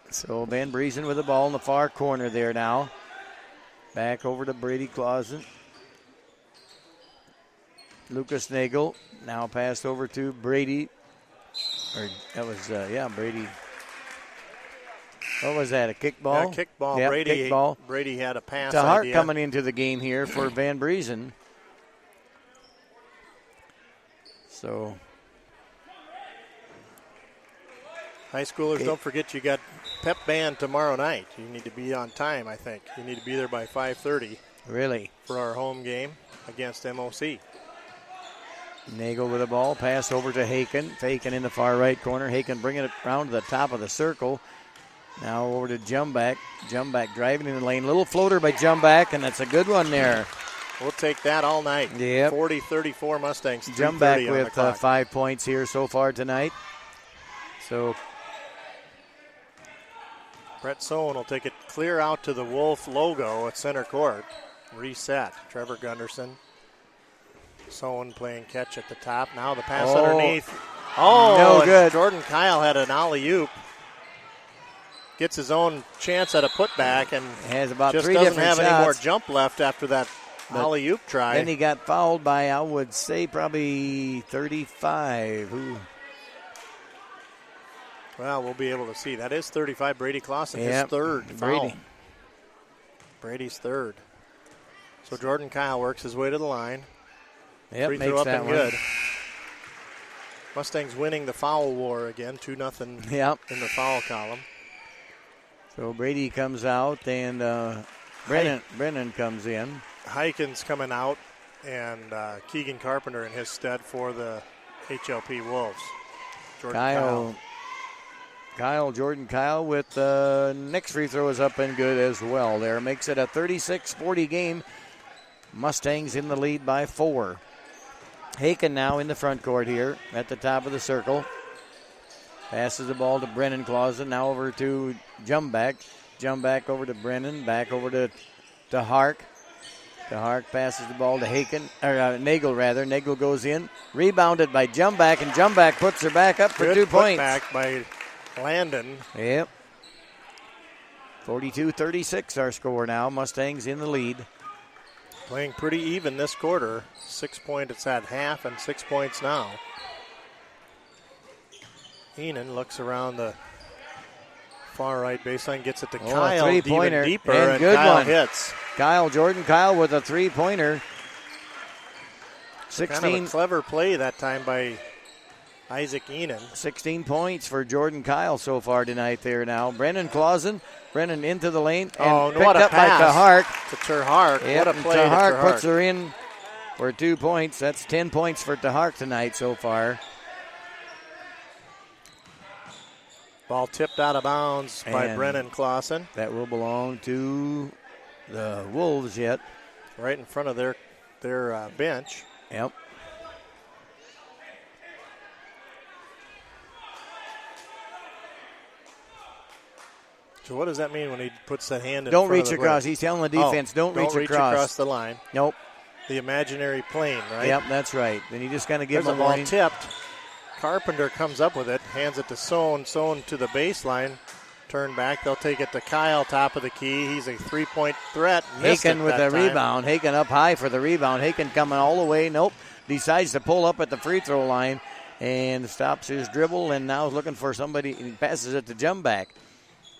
So Van Briesen with the ball in the far corner there now. Back over to Brady Clausen. Lucas Nagel now passed over to Brady. Brady. What was that, a kickball? Yeah, kickball. Yep, Brady, kickball. Brady had a pass Tahart idea. coming into the game here for Van Briesen. So, high schoolers, don't forget you got pep band tomorrow night. You need to be on time, I think. You need to be there by 5:30. Really? For our home game against MOC. Nagel with the ball, pass over to Haken. Haken in the far right corner. Haken bringing it around to the top of the circle. Now over to Jumback. Jumback driving in the lane. Little floater by Jumback, and that's a good one there. We'll take that all night. Yep. 40-34 Mustangs. Jumback with 5 points here so far tonight. So Brett Sohn will take it clear out to the Wolf logo at center court. Reset. Trevor Gunderson. Sohn playing catch at the top. Now the pass underneath. No good. Jordan Kyle had an alley-oop. Gets his own chance at a putback and has about just 3 doesn't different have shots. any more jump left after that alley-oop try. Then he got fouled by, I would say, probably 35. Well, we'll be able to see. That is 35. Brady Clausen, his third foul. Brady's third. So Jordan Kyle works his way to the line. Yep, free makes throw up that and one. good. Mustangs winning the foul war again, 2-0 in the foul column. So Brady comes out and Brennan comes in. Hikens coming out and Keegan Carpenter in his stead for the HLP Wolves. Jordan Kyle with next free throw is up and good as well there. Makes it a 36-40 game. Mustangs in the lead by 4. Haken now in the front court here at the top of the circle. Passes the ball to Brennan Clausen. Now over to Jumback. Jumback over to Brennan. Back over to Hark. Hark passes the ball to Nagel rather. Nagel goes in. Rebounded by Jumback, and Jumback puts her back up for Good 2 points. Back by Landon. Yep. 42-36 our score now. Mustangs in the lead. Playing pretty even this quarter. 6 points it's at half and 6 points now. Heenan looks around the far right baseline, gets it to Kyle, even deeper, and good Kyle one. hits. Jordan Kyle with a 3-pointer. 16. Kind of a clever play that time by Isaac Heenan. 16 points for Jordan Kyle so far tonight there now. Brennan Clausen. Brennan into the lane and picked what a up by pass Tahark. To Tahark. Yep, What a play Tahark to Tahark. puts her in for 2 points. That's 10 points for Tahark tonight so far. Ball tipped out of bounds by And Brennan Clausen. That will belong to the Wolves yet. Right in front of their bench. Yep. So what does that mean when he puts that hand in Don't front reach of the across. plate? He's telling the defense, don't reach across. The line. Nope. The imaginary plane, right? Yep, that's right. Then you just kind of give There's him a a ball warning. tipped. Carpenter comes up with it, hands it to Sohn. Sohn to the baseline. Turn back. They'll take it to Kyle, top of the key. He's a 3-point threat. Haken with a rebound. Haken up high for the rebound. Haken coming all the way. Nope. Decides to pull up at the free throw line and stops his dribble and now is looking for somebody. He passes it to Jumback.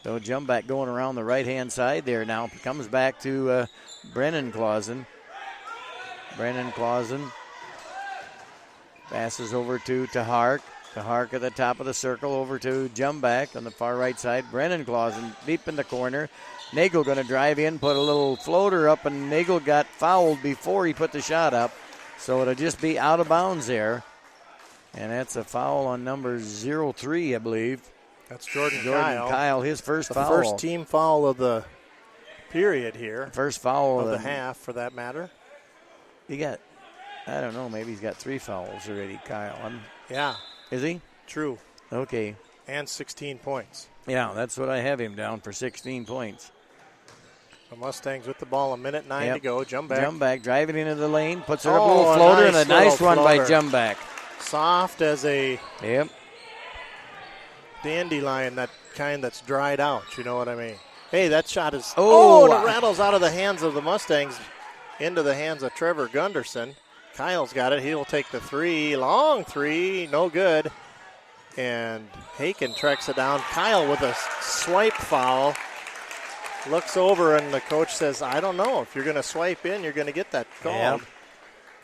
So Jumback going around the right-hand side there now. Comes back to Brennan Clausen. Brennan Clausen passes over to Tahark. Tahark at the top of the circle over to Jumback on the far right side. Brennan Clausen deep in the corner. Nagel going to drive in, put a little floater up, and Nagel got fouled before he put the shot up. So it'll just be out of bounds there. And that's a foul on number 03, I believe. That's Jordan Kyle, his first foul. First team foul of the period here. First foul of the half, for that matter. He got, I don't know, maybe he's got 3 fouls already, Kyle. Yeah. Is he? True. Okay. And 16 points. Yeah, that's what I have him down for, 16 points. The Mustangs with the ball, 1:09 to go. Jumback driving into the lane, puts her up a little floater, and a nice one by Jumback. Soft as a Yep. dandelion, that kind that's dried out, you know what I mean? Hey, that shot is, and it rattles out of the hands of the Mustangs into the hands of Trevor Gunderson. Kyle's got it. He'll take the 3, long 3, no good. And Haken tracks it down. Kyle with a swipe foul. Looks over and the coach says, I don't know. If you're going to swipe in, you're going to get that called. Yep.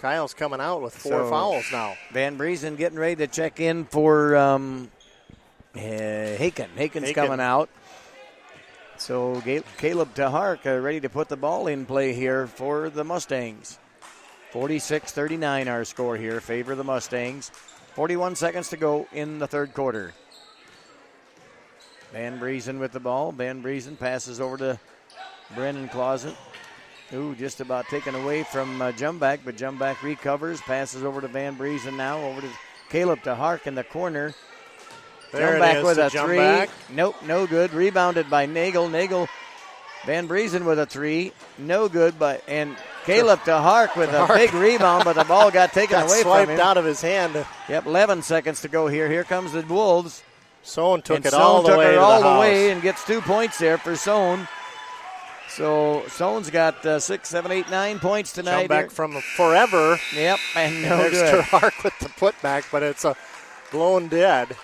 Kyle's coming out with 4 fouls now. Van Briesen getting ready to check in for Haken. Haken's coming out. So Caleb Tahark ready to put the ball in play here for the Mustangs. 46-39 our score here. Favor the Mustangs. 41 seconds to go in the third quarter. Van Briesen with the ball. Van Briesen passes over to Brennan Clausen. Ooh, just about taken away from Jumback, but Jumback recovers. Passes over to Van Briesen now. Over to Caleb Tahark in the corner. There Jumback it is with a to 3. Jumback. Nope, no good. Rebounded by Nagel. Van Briesen with a 3. No good, and Caleb Tahark with a big rebound, but the ball got taken away from him. Swiped out of his hand. Yep, 11 seconds to go here. Here comes the Wolves. Sohn took it all the way to the house. and gets 2 points there for Sohn. So Sohn's got 6, 7, 8, 9 points tonight. Back from forever. Yep, and no There's good. Tahark with the putback, but it's a blown dead.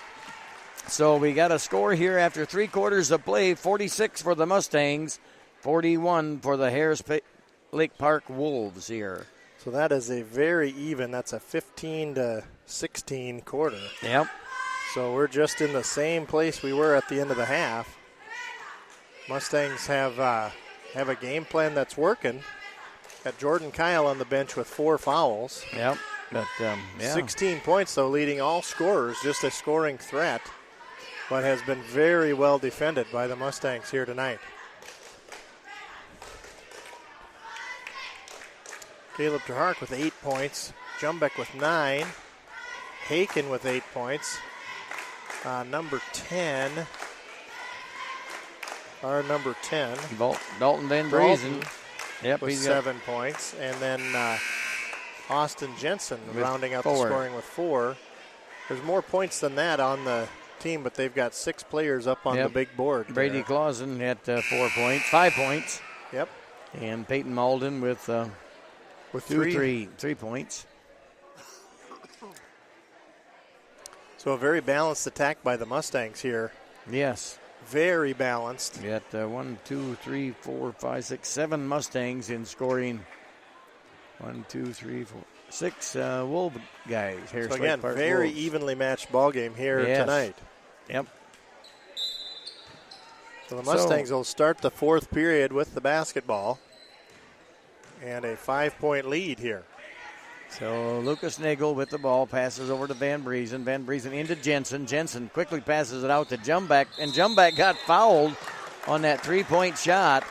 So we got a score here after 3 quarters of play. 46 for the Mustangs, 41 for the Harris Lake Park Wolves here. So that is a very even. That's a 15-16 quarter. Yep. So we're just in the same place we were at the end of the half. Mustangs have a game plan that's working. Got Jordan Kyle on the bench with 4 fouls. Yep. But, 16 points, though, leading all scorers, just a scoring threat, but has been very well defended by the Mustangs here tonight. Caleb DeHark with 8 points, Jumbeck with 9, Haken with 8 points, number 10, Dalton Van Breezen. Yep, with he's 7 points, and then Austin Jensen With rounding out 4. the scoring with 4. There's more points than that on the team, but they've got 6 players up on the big board. Brady there. Clausen had 4 points, 5 points. Yep. And Peyton Malden with 3 points. So a very balanced attack by the Mustangs here. Yes. Very balanced. We got 1, 2, 3, 4, 5, 6, 7 Mustangs in scoring. 1, 2, 3, 4, 6 Wolf guys. So again, very evenly matched ball game here tonight. Yep. So the Mustangs will start the 4th period with the basketball. And a 5-point lead here. So Lucas Nagel with the ball, passes over to Van Breezen. Van Breezen into Jensen. Jensen quickly passes it out to Jumbeck, and Jumbeck got fouled on that 3-point shot.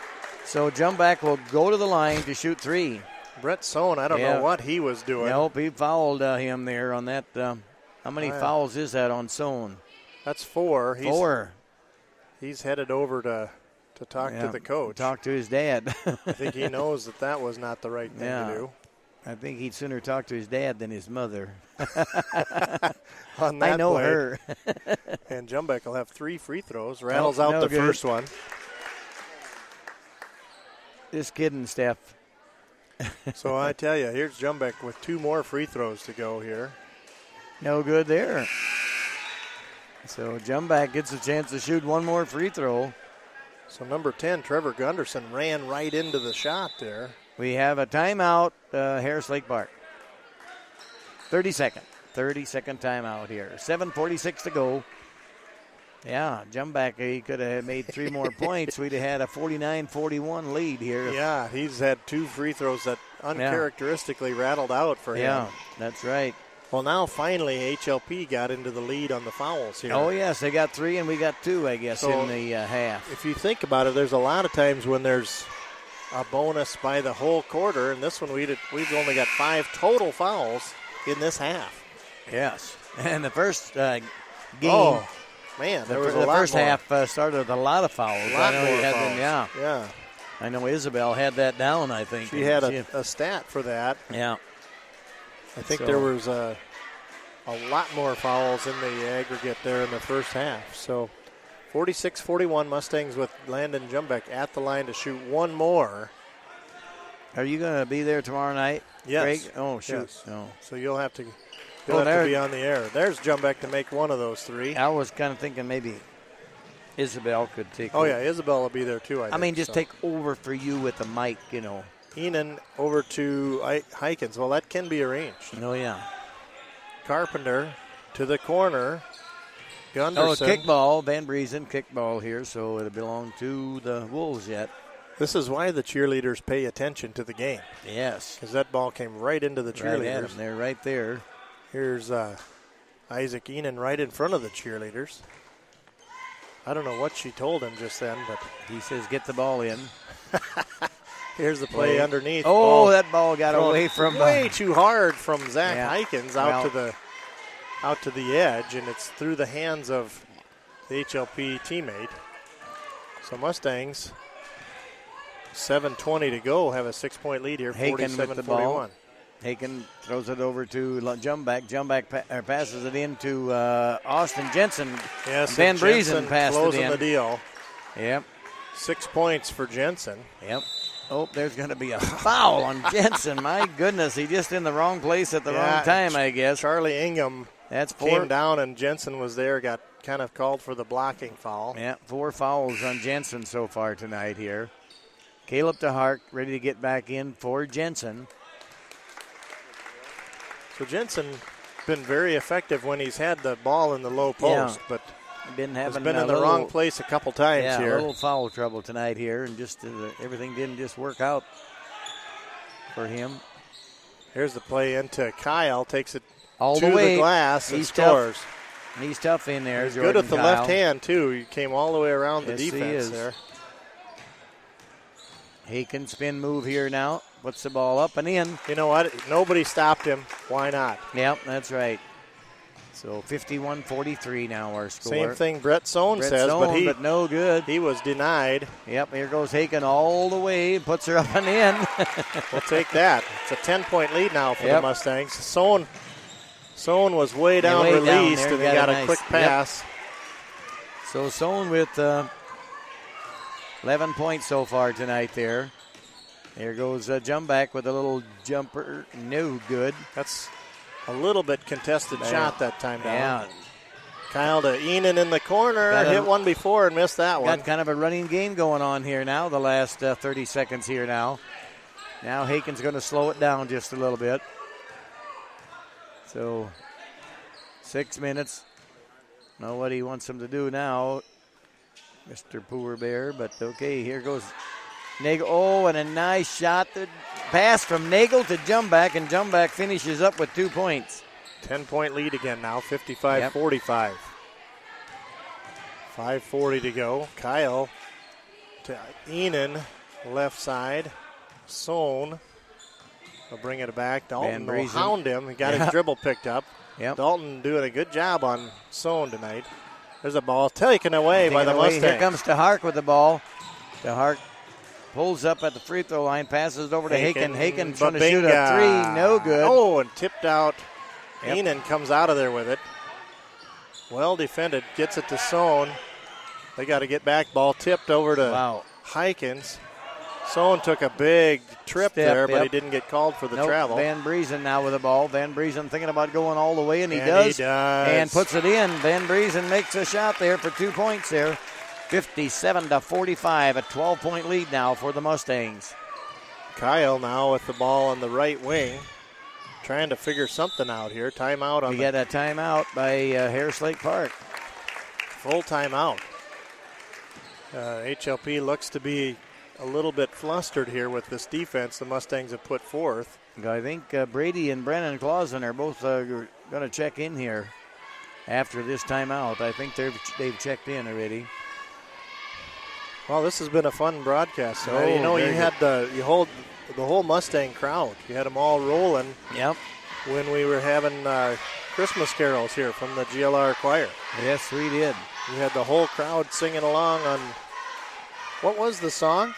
So Jumbeck will go to the line to shoot 3. Brett Sohn, I don't know what he was doing. Nope, he fouled him there on that. How many fouls is that on Sohn? That's 4. 4. He's headed over to talk to the coach. Talk to his dad. I think he knows that was not the right thing to do. I think he'd sooner talk to his dad than his mother. On that I know play. her. And Jumbeck will have 3 free throws. Rattles out the first one. This kid and Steph. So I tell you, here's Jumbeck with 2 more free throws to go here. No good there. So Jumbeck gets a chance to shoot 1 more free throw. So number 10, Trevor Gunderson, ran right into the shot there. We have a timeout, Harris Lake Park. 30-second timeout here. 7:46 to go. Yeah, Jumbeck, he could have made 3 more points. We'd have had a 49-41 lead here. Yeah, he's had 2 free throws that uncharacteristically rattled out for him. Yeah, that's right. Well, now finally HLP got into the lead on the fouls here. Oh, yes, they got 3 and we got 2, I guess, So in the half. If you think about it, there's a lot of times when there's a bonus by the whole quarter, and this one we've only got 5 total fouls in this half. Yes, and the first game. Oh, man, there was a lot the first more. half started with a lot of fouls. A lot I know more you had fouls. them, Yeah. I know Isabel had that down, I think. She had a stat for that. Yeah. I think there was a lot more fouls in the aggregate there in the first half. So 46-41 Mustangs with Landon Jumbeck at the line to shoot 1 more. Are you going to be there tomorrow night, Yes. Greg? Oh, shoot. Yes. No. So you'll have to be on the air. There's Jumbeck to make 1 of those 3. I was kind of thinking maybe Isabel could take Oh, over. yeah, Isabel will be there too, I think. Just take over for you with the mic, Heenan over to Hikens. Well, that can be arranged. Oh, yeah. Carpenter to the corner. Gunderson. Kickball. Van Breezen kickball here, so it'll belong to the Wolves yet. This is why the cheerleaders pay attention to the game. Yes. Because that ball came right into the cheerleaders. Right at them. They're right there. Here's Isaac Enan right in front of the cheerleaders. I don't know what she told him just then, but he says get the ball in. Here's the play underneath. Oh, that ball got away from way too hard from Zach Yeah. Hikens out to the edge, and it's through the hands of the HLP teammate. So Mustangs, 7:20 to go, have a 6-point lead here, Haken with the ball. 47-41. Haken throws it over to Jumbeck. Jumbeck passes it into Austin Jensen. Yes, Van Breezen Jensen passed it closing in. the deal. Yep. 6 points for Jensen. Yep. Oh, there's going to be a foul on Jensen. My goodness, he just in the wrong place at the wrong time, I guess. Charlie Ingham came down, and Jensen was there, got kind of called for the blocking foul. Yeah, 4 fouls on Jensen so far tonight here. Caleb DeHart ready to get back in for Jensen. So Jensen been very effective when he's had the ball in the low post, but has been in the wrong place a couple times here. A little foul trouble tonight here, and just everything didn't just work out. for him. Here's the play into Kyle. Takes it All to the way. glass and He's scores. tough. He's tough in there. He's Jordan good with the Kyle. left hand, too. He came all the way around the Yes, he defense is. there. Haken spin move here now. Puts the ball up and in. You know what? Nobody stopped him. Why not? Yep, that's right. So 51-43 now our score. Same thing Brett Sohn Brett says, Sohn, but no good. he was denied. Yep, here goes Haken all the way. Puts her up and in. We'll take that. It's a 10-point lead now for the Yep. Mustangs. Sohn was way down way down released, there. and he Got got a a nice- quick pass. So Sohn with 11 points so far tonight there. There goes Jumback with a little jumper. No good. That's a little bit contested There. shot that time down. Yeah, Kyle to Enan in the corner. Got a- Hit one before and missed that one. got kind of a running game going on here now, the last 30 seconds here now. Now Haken's going to slow it down just a little bit. So 6 minutes. Know what he wants him to do now, Mr. Poor Bear, but okay, here goes Nagel. Oh, and a nice shot. The pass from Nagel to Jumback, and Jumback finishes up with 2 points. 10-point lead again now, 55-45. 5:40 to go. Kyle to Enan, left side. Sohn will bring it back. Dalton will Breezen. hound him. He got his dribble picked up. Yep. Dalton doing a good job on Sohn tonight. There's a ball taken away by the Taken away. Mustangs. Here comes DeHark with the ball. DeHark pulls up at the free throw line, passes it over to Haken. Haken trying to shoot a Babinga. three, no good. Oh, and tipped out. Yep. Enan comes out of there with it. Well defended, gets it to Sohn. They got to get back. Ball tipped over to Wow. Hikens. Sohn took a big trip Step, there, but yep. he didn't get called for the Nope, travel. Van Briesen now with the ball. Van Briesen thinking about going all the way, and he And does. he does. And puts it in. Van Briesen makes a shot there for 2 points there. 57-45, a 12-point lead now for the Mustangs. Kyle now with the ball on the right wing, trying to figure something out here. Timeout on We the get a timeout by Harris Lake Park. full timeout. HLP looks to be a little bit flustered here with this defense the Mustangs have put forth. I think Brady and Brennan Clausen are both going to check in here after this timeout. I think they've checked in already. Well, this has been a fun broadcast. So, Oh, you know, you very had the whole Mustang crowd. You had them all rolling Yep. when we were having Christmas carols here from the GLR choir. Yes, we did. You had the whole crowd singing along on, what was the song?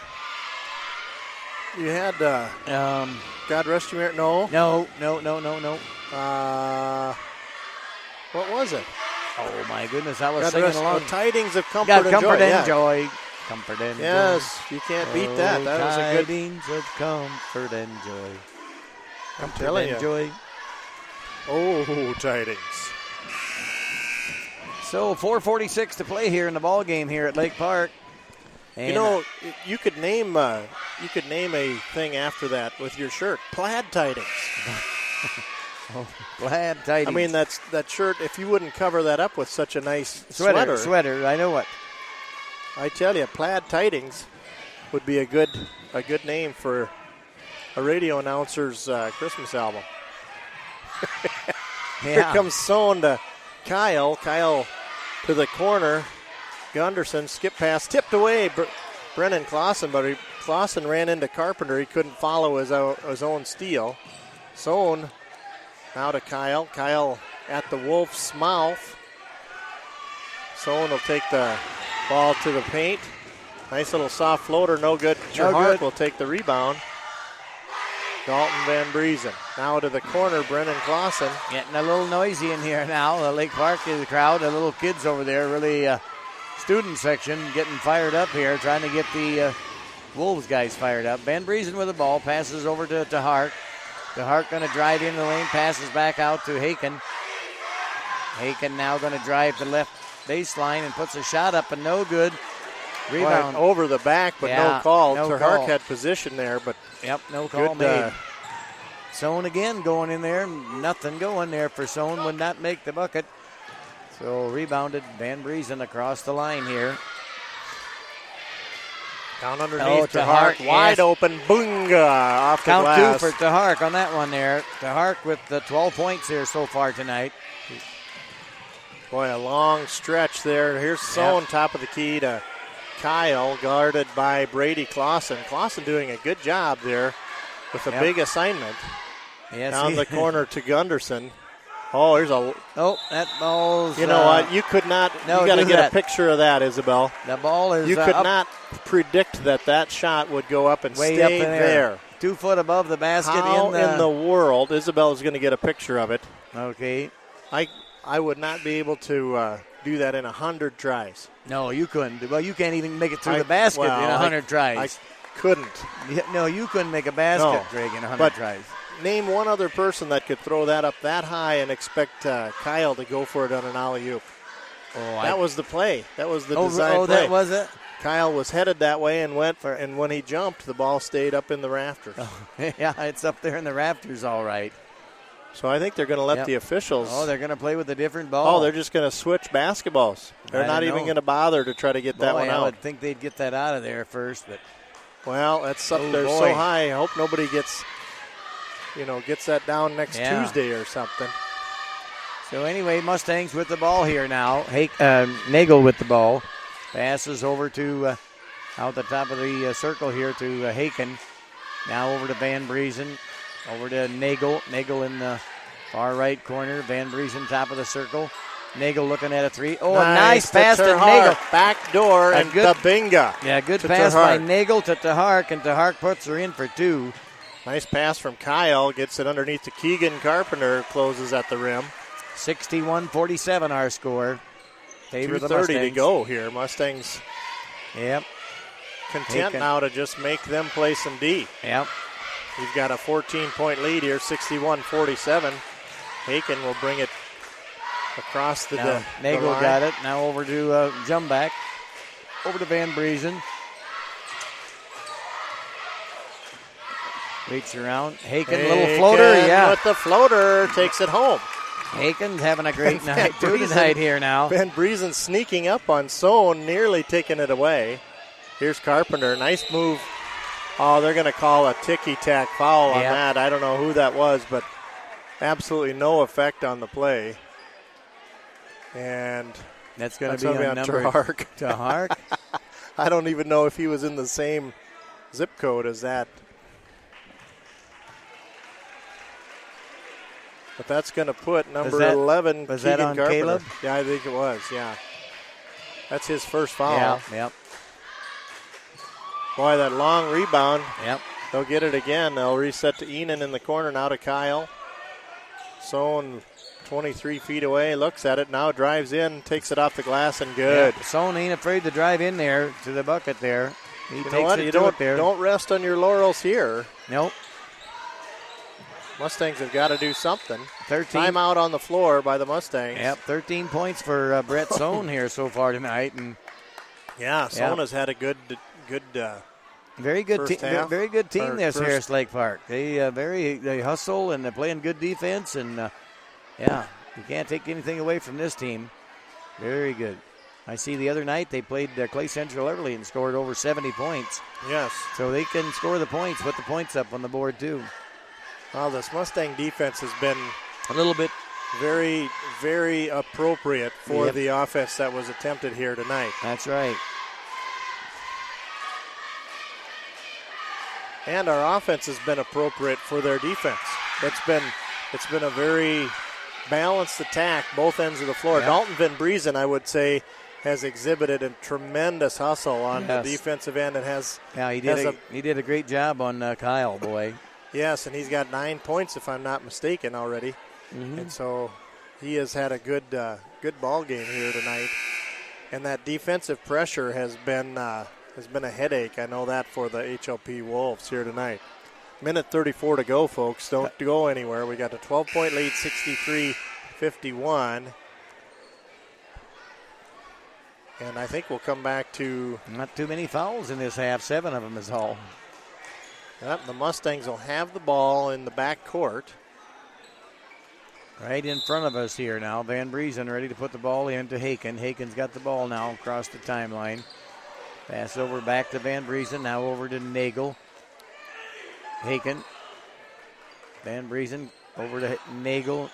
You had God Rest Your Merit. No. No. What was it? Oh, my goodness. I was God singing rest, along. Tidings of Comfort Got and comfort Joy. and Yeah. joy. Comfort and joy. Yes, you can't beat that. That was a good. Tidings of comfort and joy. I'm Comfort telling and you. joy. Oh, tidings. So 4:46 to play here in the ball game here at Lake Park. And You know, you could name a thing after that with your shirt. Plaid tidings. glad tidings. I mean, that shirt. If you wouldn't cover that up with such a nice sweater, Sweater. I know what. I tell you, plaid tidings would be a good name for a radio announcer's Christmas album. Here Yeah. comes Sohn to Kyle. Kyle to the corner. Gunderson skip pass, tipped away. Brennan Clausen, but Clausen ran into Carpenter. He couldn't follow his own steal. Sohn now to Kyle. Kyle at the Wolf's mouth. Sohn will take the ball to the paint. Nice little soft floater, no good. Gerhardt will take the rebound. Dalton Van Briesen now to the corner. Brennan Clausen. Getting a little noisy in here now. The Lake Park is the crowd. The little kids over there, really student section, getting fired up here, trying to get the Wolves guys fired up. Van Briesen with the ball, passes over to Hart. Hart going to drive in the lane, passes back out to Haken. Haken now going to drive the left baseline and puts a shot up, and no good. Rebound. Right over the back, but Yeah, no call. no Terhark call. had position there, but Yep, no call good. made. Sohn again going in there. Nothing going there for Sohn. Would not make the bucket. So rebounded Van Briesen across the line here. Down underneath to Tahark, Hark, wide yes. open, boonga, off the Count glass. 2 for Tahark on that one there. Tahark with the 12 points here so far tonight. Boy, a long stretch there. Here's Sohn, top of the key to Kyle, guarded by Brady Clausen. Clausen doing a good job there with a big assignment. Yes, Down the corner to Gunderson. Oh, here's a. Oh, that ball's. You know what? You could not. No, you got to do get that. a picture of that, Isabel. The ball is You could up, not predict that shot would go up and way stay up in there. 2 foot above the basket. How in the world? Isabel is going to get a picture of it. Okay. I would not be able to do that in 100 tries. No, you couldn't. Well, you can't even make it through the basket in 100 tries. I couldn't. No, you couldn't make a basket, Greg, in 100 tries. Name one other person that could throw that up that high and expect Kyle to go for it on an alley-oop. That was the play. That was the design play. Oh, that was it? Kyle was headed that way and went for, and when he jumped, the ball stayed up in the rafters. Oh, yeah, it's up there in the rafters, all right. So I think they're going to let the officials. Oh, they're going to play with a different ball. Oh, they're just going to switch basketballs. They're not even going to bother to try to get that one out. I would think they'd get that out of there first, but. Well, that's up there so high. I hope nobody gets that down next Tuesday or something. So anyway, Mustangs with the ball here now. Nagel with the ball. Passes over to out the top of the circle here to Haken. Now over to Van Briesen. Over to Nagel. Nagel in the far right corner. Van Briesen top of the circle. Nagel looking at a 3. Oh, a nice pass to Nagel. Back door and Tabinga. Yeah, good pass by Nagel to Tahark, and Tahark puts her in for 2. Nice pass from Kyle. Gets it underneath to Keegan Carpenter. Closes at the rim. 61-47 our score. Favor the Mustangs. 2:30 to go here. Mustangs. Yep. Content now to just make them play some D. Yep. We've got a 14-point lead here, 61-47. Haken will bring it across the line. Nagel got it. Now over to Jumback. Over to Van Briesen. Reach around. Haken, little floater. Yeah. With the floater, takes it home. Haken's having a great night tonight here now. Van Briesen sneaking up on Sohn, nearly taking it away. Here's Carpenter. Nice move. Oh, they're going to call a ticky-tack foul on that. I don't know who that was, but absolutely no effect on the play. And that's going to be on number Tahark. Tahark? I don't even know if he was in the same zip code as that. But that's going to put number 11, was Keegan that on Carpenter. Caleb? Yeah, I think it was, yeah. That's his first foul. Yep. Boy, that long rebound. Yep. They'll get it again. They'll reset to Enan in the corner, now to Kyle. Sohn 23 feet away, looks at it, now drives in, takes it off the glass, and good. Yep. Sohn ain't afraid to drive in there to the bucket there. He takes know what? it Don't rest on your laurels here. Nope. Mustangs have got to do something. 13. Timeout on the floor by the Mustangs. Yep, 13 points for Brett Sohn here so far tonight. And Sohn has had a good very good very good team this Harris Lake Park. They hustle and they're playing good defense, and you can't take anything away from this team. Very good. I see the other night they played Clay Central early and scored over 70 points. Yes. So they can score the points, put the points up on the board too. Well, this Mustang defense has been a little bit very, very appropriate for the offense that was attempted here tonight. That's right. And our offense has been appropriate for their defense. It's been a very balanced attack, both ends of the floor. Yep. Dalton Van Briesen, I would say, has exhibited a tremendous hustle on the defensive end and has. Yeah, he did a great job on Kyle, boy. Yes, and he's got 9 points, if I'm not mistaken, already. Mm-hmm. And so he has had a good ball game here tonight. And that defensive pressure has been a headache. I know that for the HLP Wolves here tonight. Minute 34 to go, folks. Don't go anywhere. We got a 12-point lead, 63-51. And I think we'll come back to... Not too many fouls in this half. 7 of them is all. The Mustangs will have the ball in the back court. Right in front of us here now. Van Briesen ready to put the ball into Haken. Haken's got the ball now across the timeline. Pass over back to Van Briesen. Now over to Nagel. Haken. Van Briesen over to Nagel.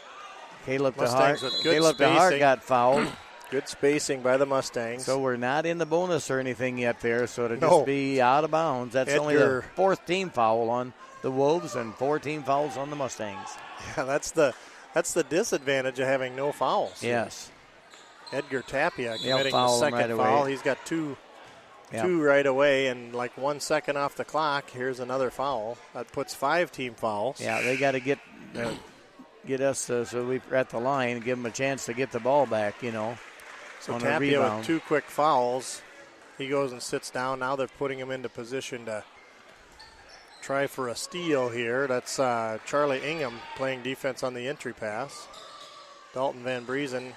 Caleb Mustangs DeHart. with good Caleb DeHart spacing. got fouled. Good spacing by the Mustangs. So we're not in the bonus or anything yet there, so it'll No. just be out of bounds. That's only the Edgar. 4th team foul on the Wolves and 4 team fouls on the Mustangs. Yeah, that's the disadvantage of having no fouls. Yes. Edgar Tapia They'll committing the foul him second right foul. away. He's got two Yep. right away, and like 1 second off the clock. Here's another foul. That puts 5 team fouls. Yeah, they got to get us so we're at the line and give them a chance to get the ball back, you know. So on a Tapia rebound. with 2 quick fouls. He goes and sits down. Now they're putting him into position to try for a steal here. That's Charlie Ingham playing defense on the entry pass. Dalton Van Briesen,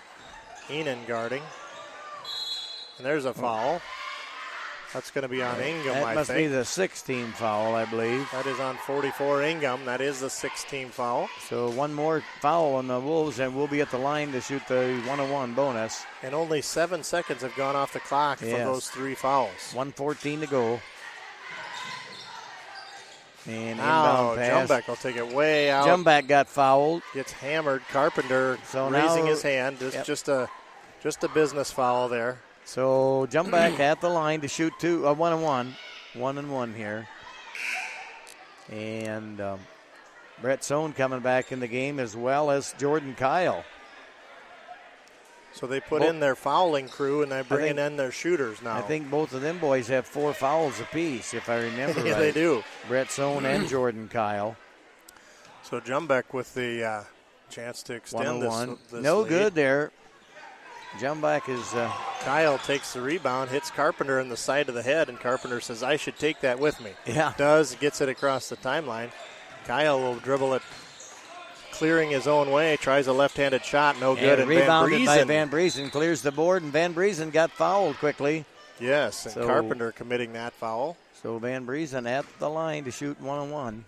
Enan guarding. And there's a foul. That's going to be on Ingham, That I must be think. the 6th team foul, I believe. That is on 44 Ingham. That is the 6th-team foul. So one more foul on the Wolves, and we'll be at the line to shoot the 1-on-1 bonus. And only 7 seconds have gone off the clock for Yes. those 3 fouls. 1:14 to go. And Now inbound pass. Jumbeck will take it way out. Jumback got fouled. Gets hammered. Carpenter So raising now- his hand. Yep. Just a business foul there. So Jumback at the line to shoot 1-on-1. 1-on-1 here. And Brett Sohn coming back in the game as well as Jordan Kyle. So they put in their fouling crew and they're bringing think- in their shooters now. I think both of them boys have 4 fouls apiece, if I remember yeah, right. they do. Brett Sohn and Jordan Kyle. So Jumbeck with the chance to extend 1-on-1. this No lead. good there. Jumback is Kyle takes the rebound, hits Carpenter in the side of the head, and Carpenter says, I should take that with me. yeah. Does, gets it across the timeline. Kyle will dribble it, clearing his own way, tries a left-handed shot, no good. And rebounded by Van Van Briesen, clears the board, and Van Briesen got fouled quickly. Yes, and So- Carpenter committing that foul. So Van Briesen at the line to shoot 1-on-1.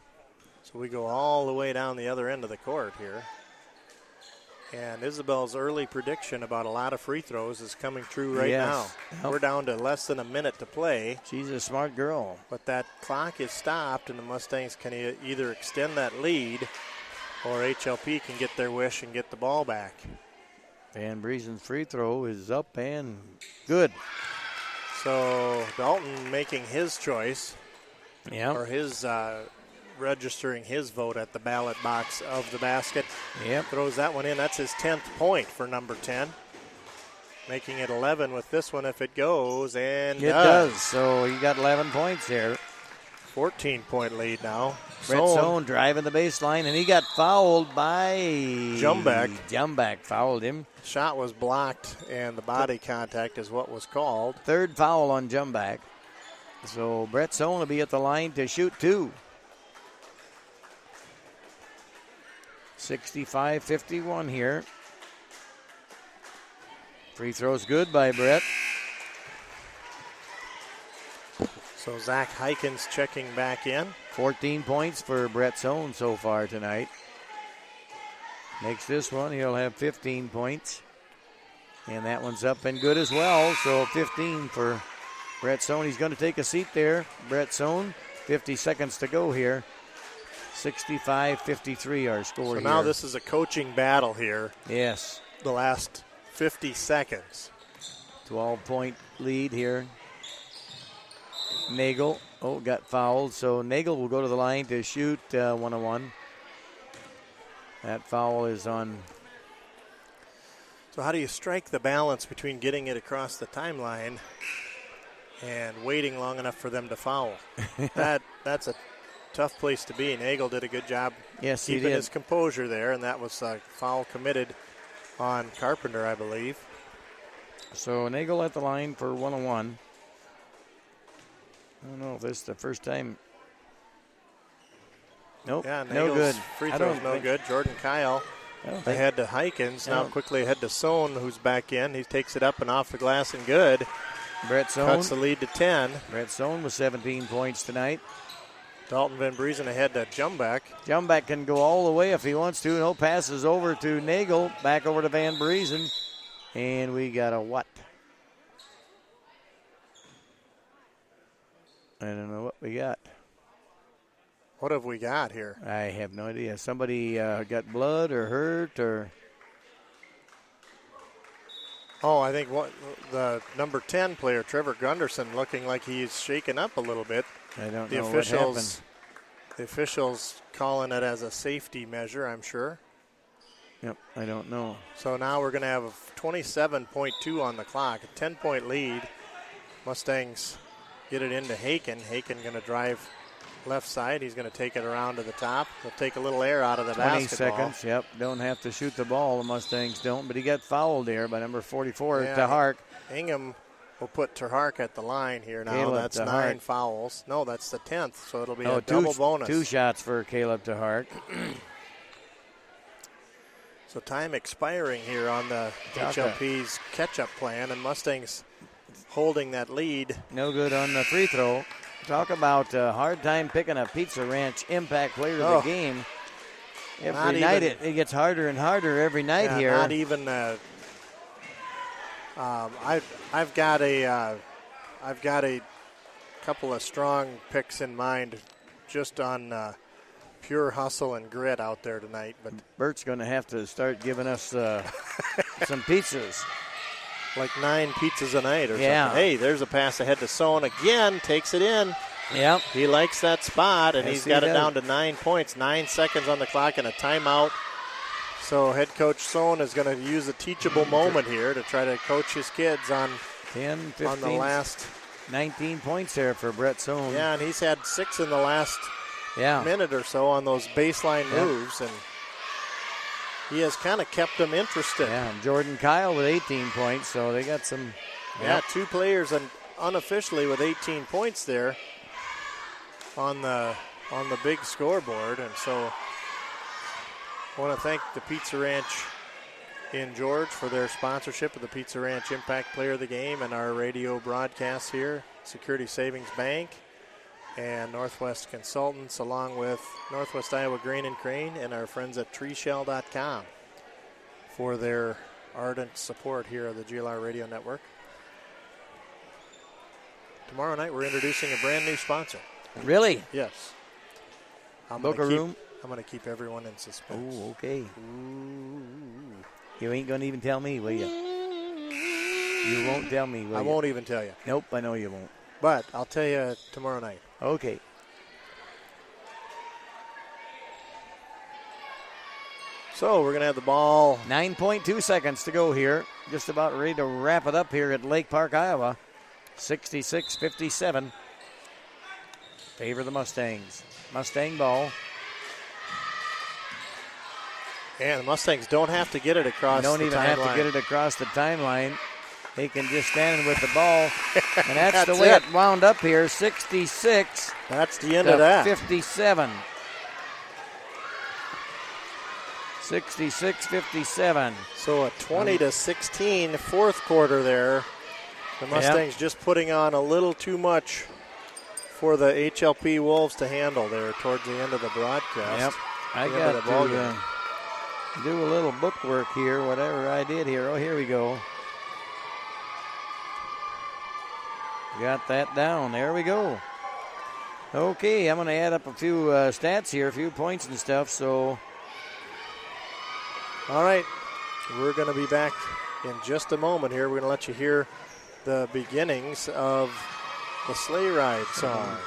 So we go all the way down the other end of the court here. And Isabel's early prediction about a lot of free throws is coming true right Yes. now. Yep. We're down to less than a minute to play, She's a smart girl. but that clock is stopped, and the Mustangs can either extend that lead or HLP can get their wish and get the ball back. Van Briesen's free throw is up and good. So Dalton making his choice, Yeah. or his registering his vote at the ballot box of the basket. Yep. Throws that one in. That's his 10th point for number 10. Making it 11 with this one if it goes, and It does. So he got 11 points here. 14-point lead now. Brett Sohn driving the baseline, and he got fouled by Jumback. Jumback fouled him. Shot was blocked, and the body contact is what was called. 3rd foul on Jumback. So Brett Sohn will be at the line to shoot 2. 65-51 here. Free throw's good by Brett. So Zach Heikens checking back in. 14 points for Brett Sohn so far tonight. Makes this one, he'll have 15 points. And that one's up and good as well. So 15 for Brett Sohn. He's going to take a seat there. Brett Sohn, 50 seconds to go here. 65-53 our score So here. now this is a coaching battle here. Yes. The last 50 seconds. 12-point lead here. Nagel, got fouled. So Nagel will go to the line to shoot 1-on-1. That foul is on. So how do you strike the balance between getting it across the timeline and waiting long enough for them to foul? That's a tough place to be. Nagel did a good job Yes, he keeping did. his composure there, and that was a foul committed on Carpenter, I believe. So Nagel at the line for 1-on-1. I don't know if this is the first time. Nope, Yeah, no Nagel's good. free I throw's don't no think- good. Jordan Kyle I don't think- ahead to Heikens. Now Yeah. quickly ahead to Sohn, who's back in. He takes it up and off the glass and good. Brett Sohn. Cuts the lead to 10. Brett Sohn with 17 points tonight. Dalton Van Briesen ahead to Jumback. Jumback can go all the way if he wants to. No passes over to Nagel. Back over to Van Briesen. And we got a what? I don't know what we got. What have we got here? I have no idea. Somebody got blood or hurt or. Oh, I think the number 10 player, Trevor Gunderson, looking like he's shaken up a little bit. I don't The know what happened. officials, the officials calling it as a safety measure, I'm sure. Yep, I don't know. So now we're going to have a 27.2 on the clock, a 10-point lead. Mustangs get it into Haken. Haken going to drive left side. He's going to take it around to the top. He'll take a little air out of the 20 basketball. seconds, yep. Don't have to shoot the ball. The Mustangs don't, but he got fouled there by number 44, Yeah, Tahark. Ingham will put Tahark at the line here now. Caleb That's Tahark. 9 fouls. No, that's the 10th, so it'll be a double bonus. 2 shots for Caleb Tahark. So time expiring here on the HLP's catch-up plan, and Mustangs holding that lead. No good on the free throw. Talk about a hard time picking a Pizza Ranch impact player of the game. Every night it gets harder and harder every night here. Not even. I've got a couple of strong picks in mind, just on pure hustle and grit out there tonight. But Bert's going to have to start giving us some pizzas. Like 9 pizzas a night or Yeah. something. Hey, there's a pass ahead to Sohn again. Takes it in. Yep. He likes that spot, and Yes, he's he got it does. down to 9 points. 9 seconds on the clock and a timeout. So head coach Sohn is going to use a teachable moment here to try to coach his kids on 10, 15, on the last 19 points there for Brett Sohn. Yeah, and he's had 6 in the last Yeah. minute or so on those baseline Yep. moves, and he has kind of kept them interested. Yeah, Jordan Kyle with 18 points, so they got some. Yeah, 2 players and unofficially with 18 points there on the big scoreboard, and so I want to thank the Pizza Ranch in George for their sponsorship of the Pizza Ranch Impact Player of the Game and our radio broadcasts here, Security Savings Bank and Northwest Consultants, along with Northwest Iowa Grain and Crane and our friends at treeshell.com for their ardent support here of the GLR Radio Network. Tomorrow night we're introducing a brand new sponsor. Really? Yes. Book a room? I'm going to keep everyone in suspense. Oh, okay. You ain't going to even tell me, will you? You won't tell me, will you? I won't even tell you. Nope, I know you won't. But I'll tell you tomorrow night. Okay. So we're going to have the ball. 9.2 seconds to go here. Just about ready to wrap it up here at Lake Park, Iowa. 66-57. Favor the Mustangs. Mustang ball. And the Mustangs don't have to get it across Don't the even timeline. have to get it across the timeline. They can just stand with the ball. And that's the That's way it. it wound up here. 66 That's the end to of that. 57. 66-57. So a 20-16 fourth quarter there. The Mustangs just putting on a little too much for the HLP Wolves to handle there towards the end of the broadcast. Yep. I The end of got the ball to game. do a little bookwork here, whatever I did here. Oh, here we go. Got that down. There we go. Okay, I'm going to add up a few stats here, a few points and stuff. So, All right, we're going to be back in just a moment here. We're going to let you hear the beginnings of the sleigh ride song.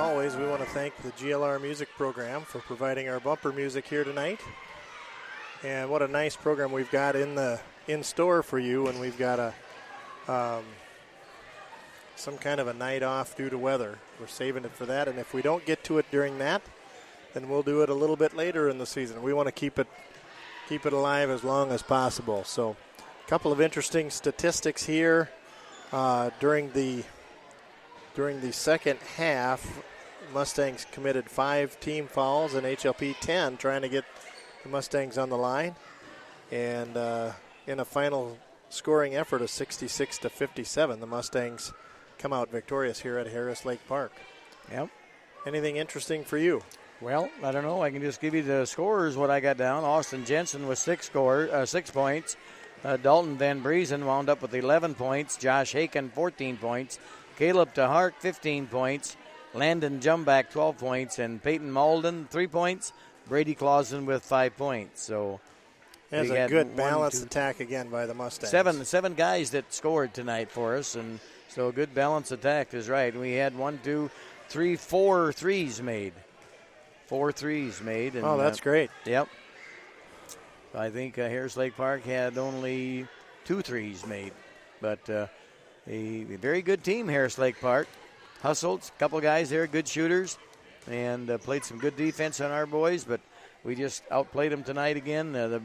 always, we want to thank the GLR Music Program for providing our bumper music here tonight. And what a nice program we've got in store for you, and we've got some kind of a night off due to weather. We're saving it for that, and if we don't get to it during that, then we'll do it a little bit later in the season. We want to keep it alive as long as possible. So a couple of interesting statistics here during the second half. Mustangs committed 5 team fouls and HLP 10, trying to get the Mustangs on the line. And in a final scoring effort of 66-57, the Mustangs come out victorious here at Harris Lake Park. Yep. Anything interesting for you? Well, I don't know. I can just give you the scorers, what I got down. Austin Jensen with 6 points. Dalton Van Briesen wound up with 11 points. Josh Haken, 14 points. Caleb DeHart, 15 points. Landon Jumback, 12 points. And Peyton Malden, 3 points. Brady Clausen with 5 points. So there's a good balanced attack again by the Mustangs. Seven guys that scored tonight for us, and so a good balanced attack is right. We had 4 threes made. 4 threes made. And, that's great. Yep. I think Harris Lake Park had only 2 threes made. But a very good team, Harris Lake Park. Hustled, a couple guys there, good shooters, and played some good defense on our boys, but we just outplayed them tonight again. The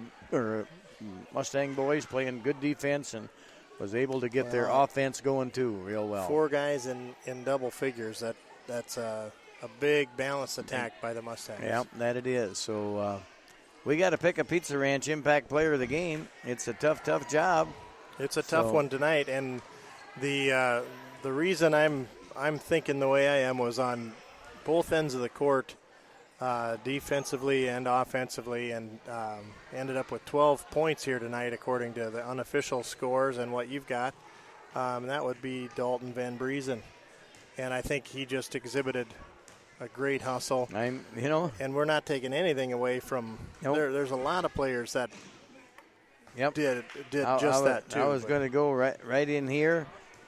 Mustang boys playing good defense and was able to get their offense going too real well. 4 guys in double figures. That's a big balanced attack by the Mustangs. Yeah, that it is. So we got to pick a Pizza Ranch Impact Player of the Game. It's a tough job. It's a tough one tonight, and the reason I'm thinking the way I am was on both ends of the court, defensively and offensively, and ended up with 12 points here tonight according to the unofficial scores and what you've got. That would be Dalton Van Briesen, and I think he just exhibited a great hustle. And we're not taking anything away from. Nope. There's a lot of players that did that too. I was going to go right in here.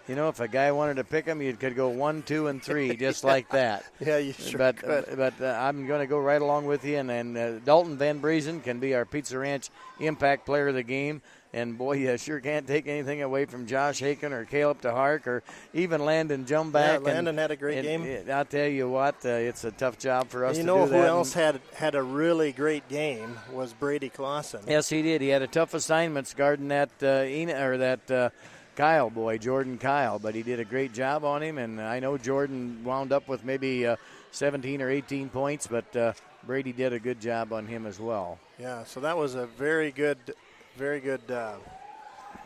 If a guy wanted to pick him, you could go 1, 2, and 3 just like that. Yeah, you sure could. But I'm going to go right along with you. And Dalton Van Briesen can be our Pizza Ranch Impact Player of the Game. And, boy, you sure can't take anything away from Josh Haken or Caleb DeHart or even Landon Jumback. Yeah, Landon had a great game. I'll tell you what, it's a tough job for us to do that. You know who else had a really great game was Brady Clausen. Yes, he did. He had a tough assignments guarding that Kyle boy, Jordan Kyle, but he did a great job on him, and I know Jordan wound up with maybe 17 or 18 points, but Brady did a good job on him as well. Yeah, so that was a very good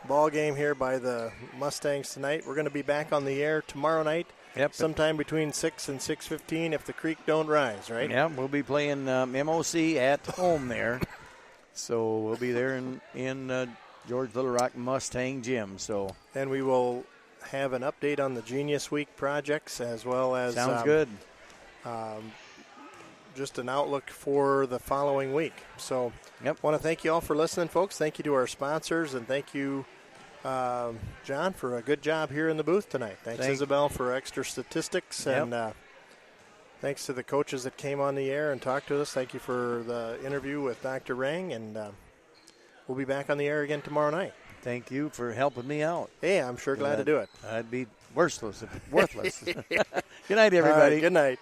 ball game here by the Mustangs tonight. We're going to be back on the air tomorrow night, sometime between 6 and 6:15 if the creek don't rise, right? Yeah, we'll be playing MOC at home there, so we'll be there in George Little Rock Mustang Gym. So, and we will have an update on the Genius Week projects as well as sounds good. Just an outlook for the following week. So, want to thank you all for listening, folks. Thank you to our sponsors, and thank you, John, for a good job here in the booth tonight. Thanks Isabel, for extra statistics, and thanks to the coaches that came on the air and talked to us. Thank you for the interview with Dr. Rang, and we'll be back on the air again tomorrow night. Thank you for helping me out. Hey, I'm sure glad to do it. I'd be worthless. Good night, everybody. All right, good night.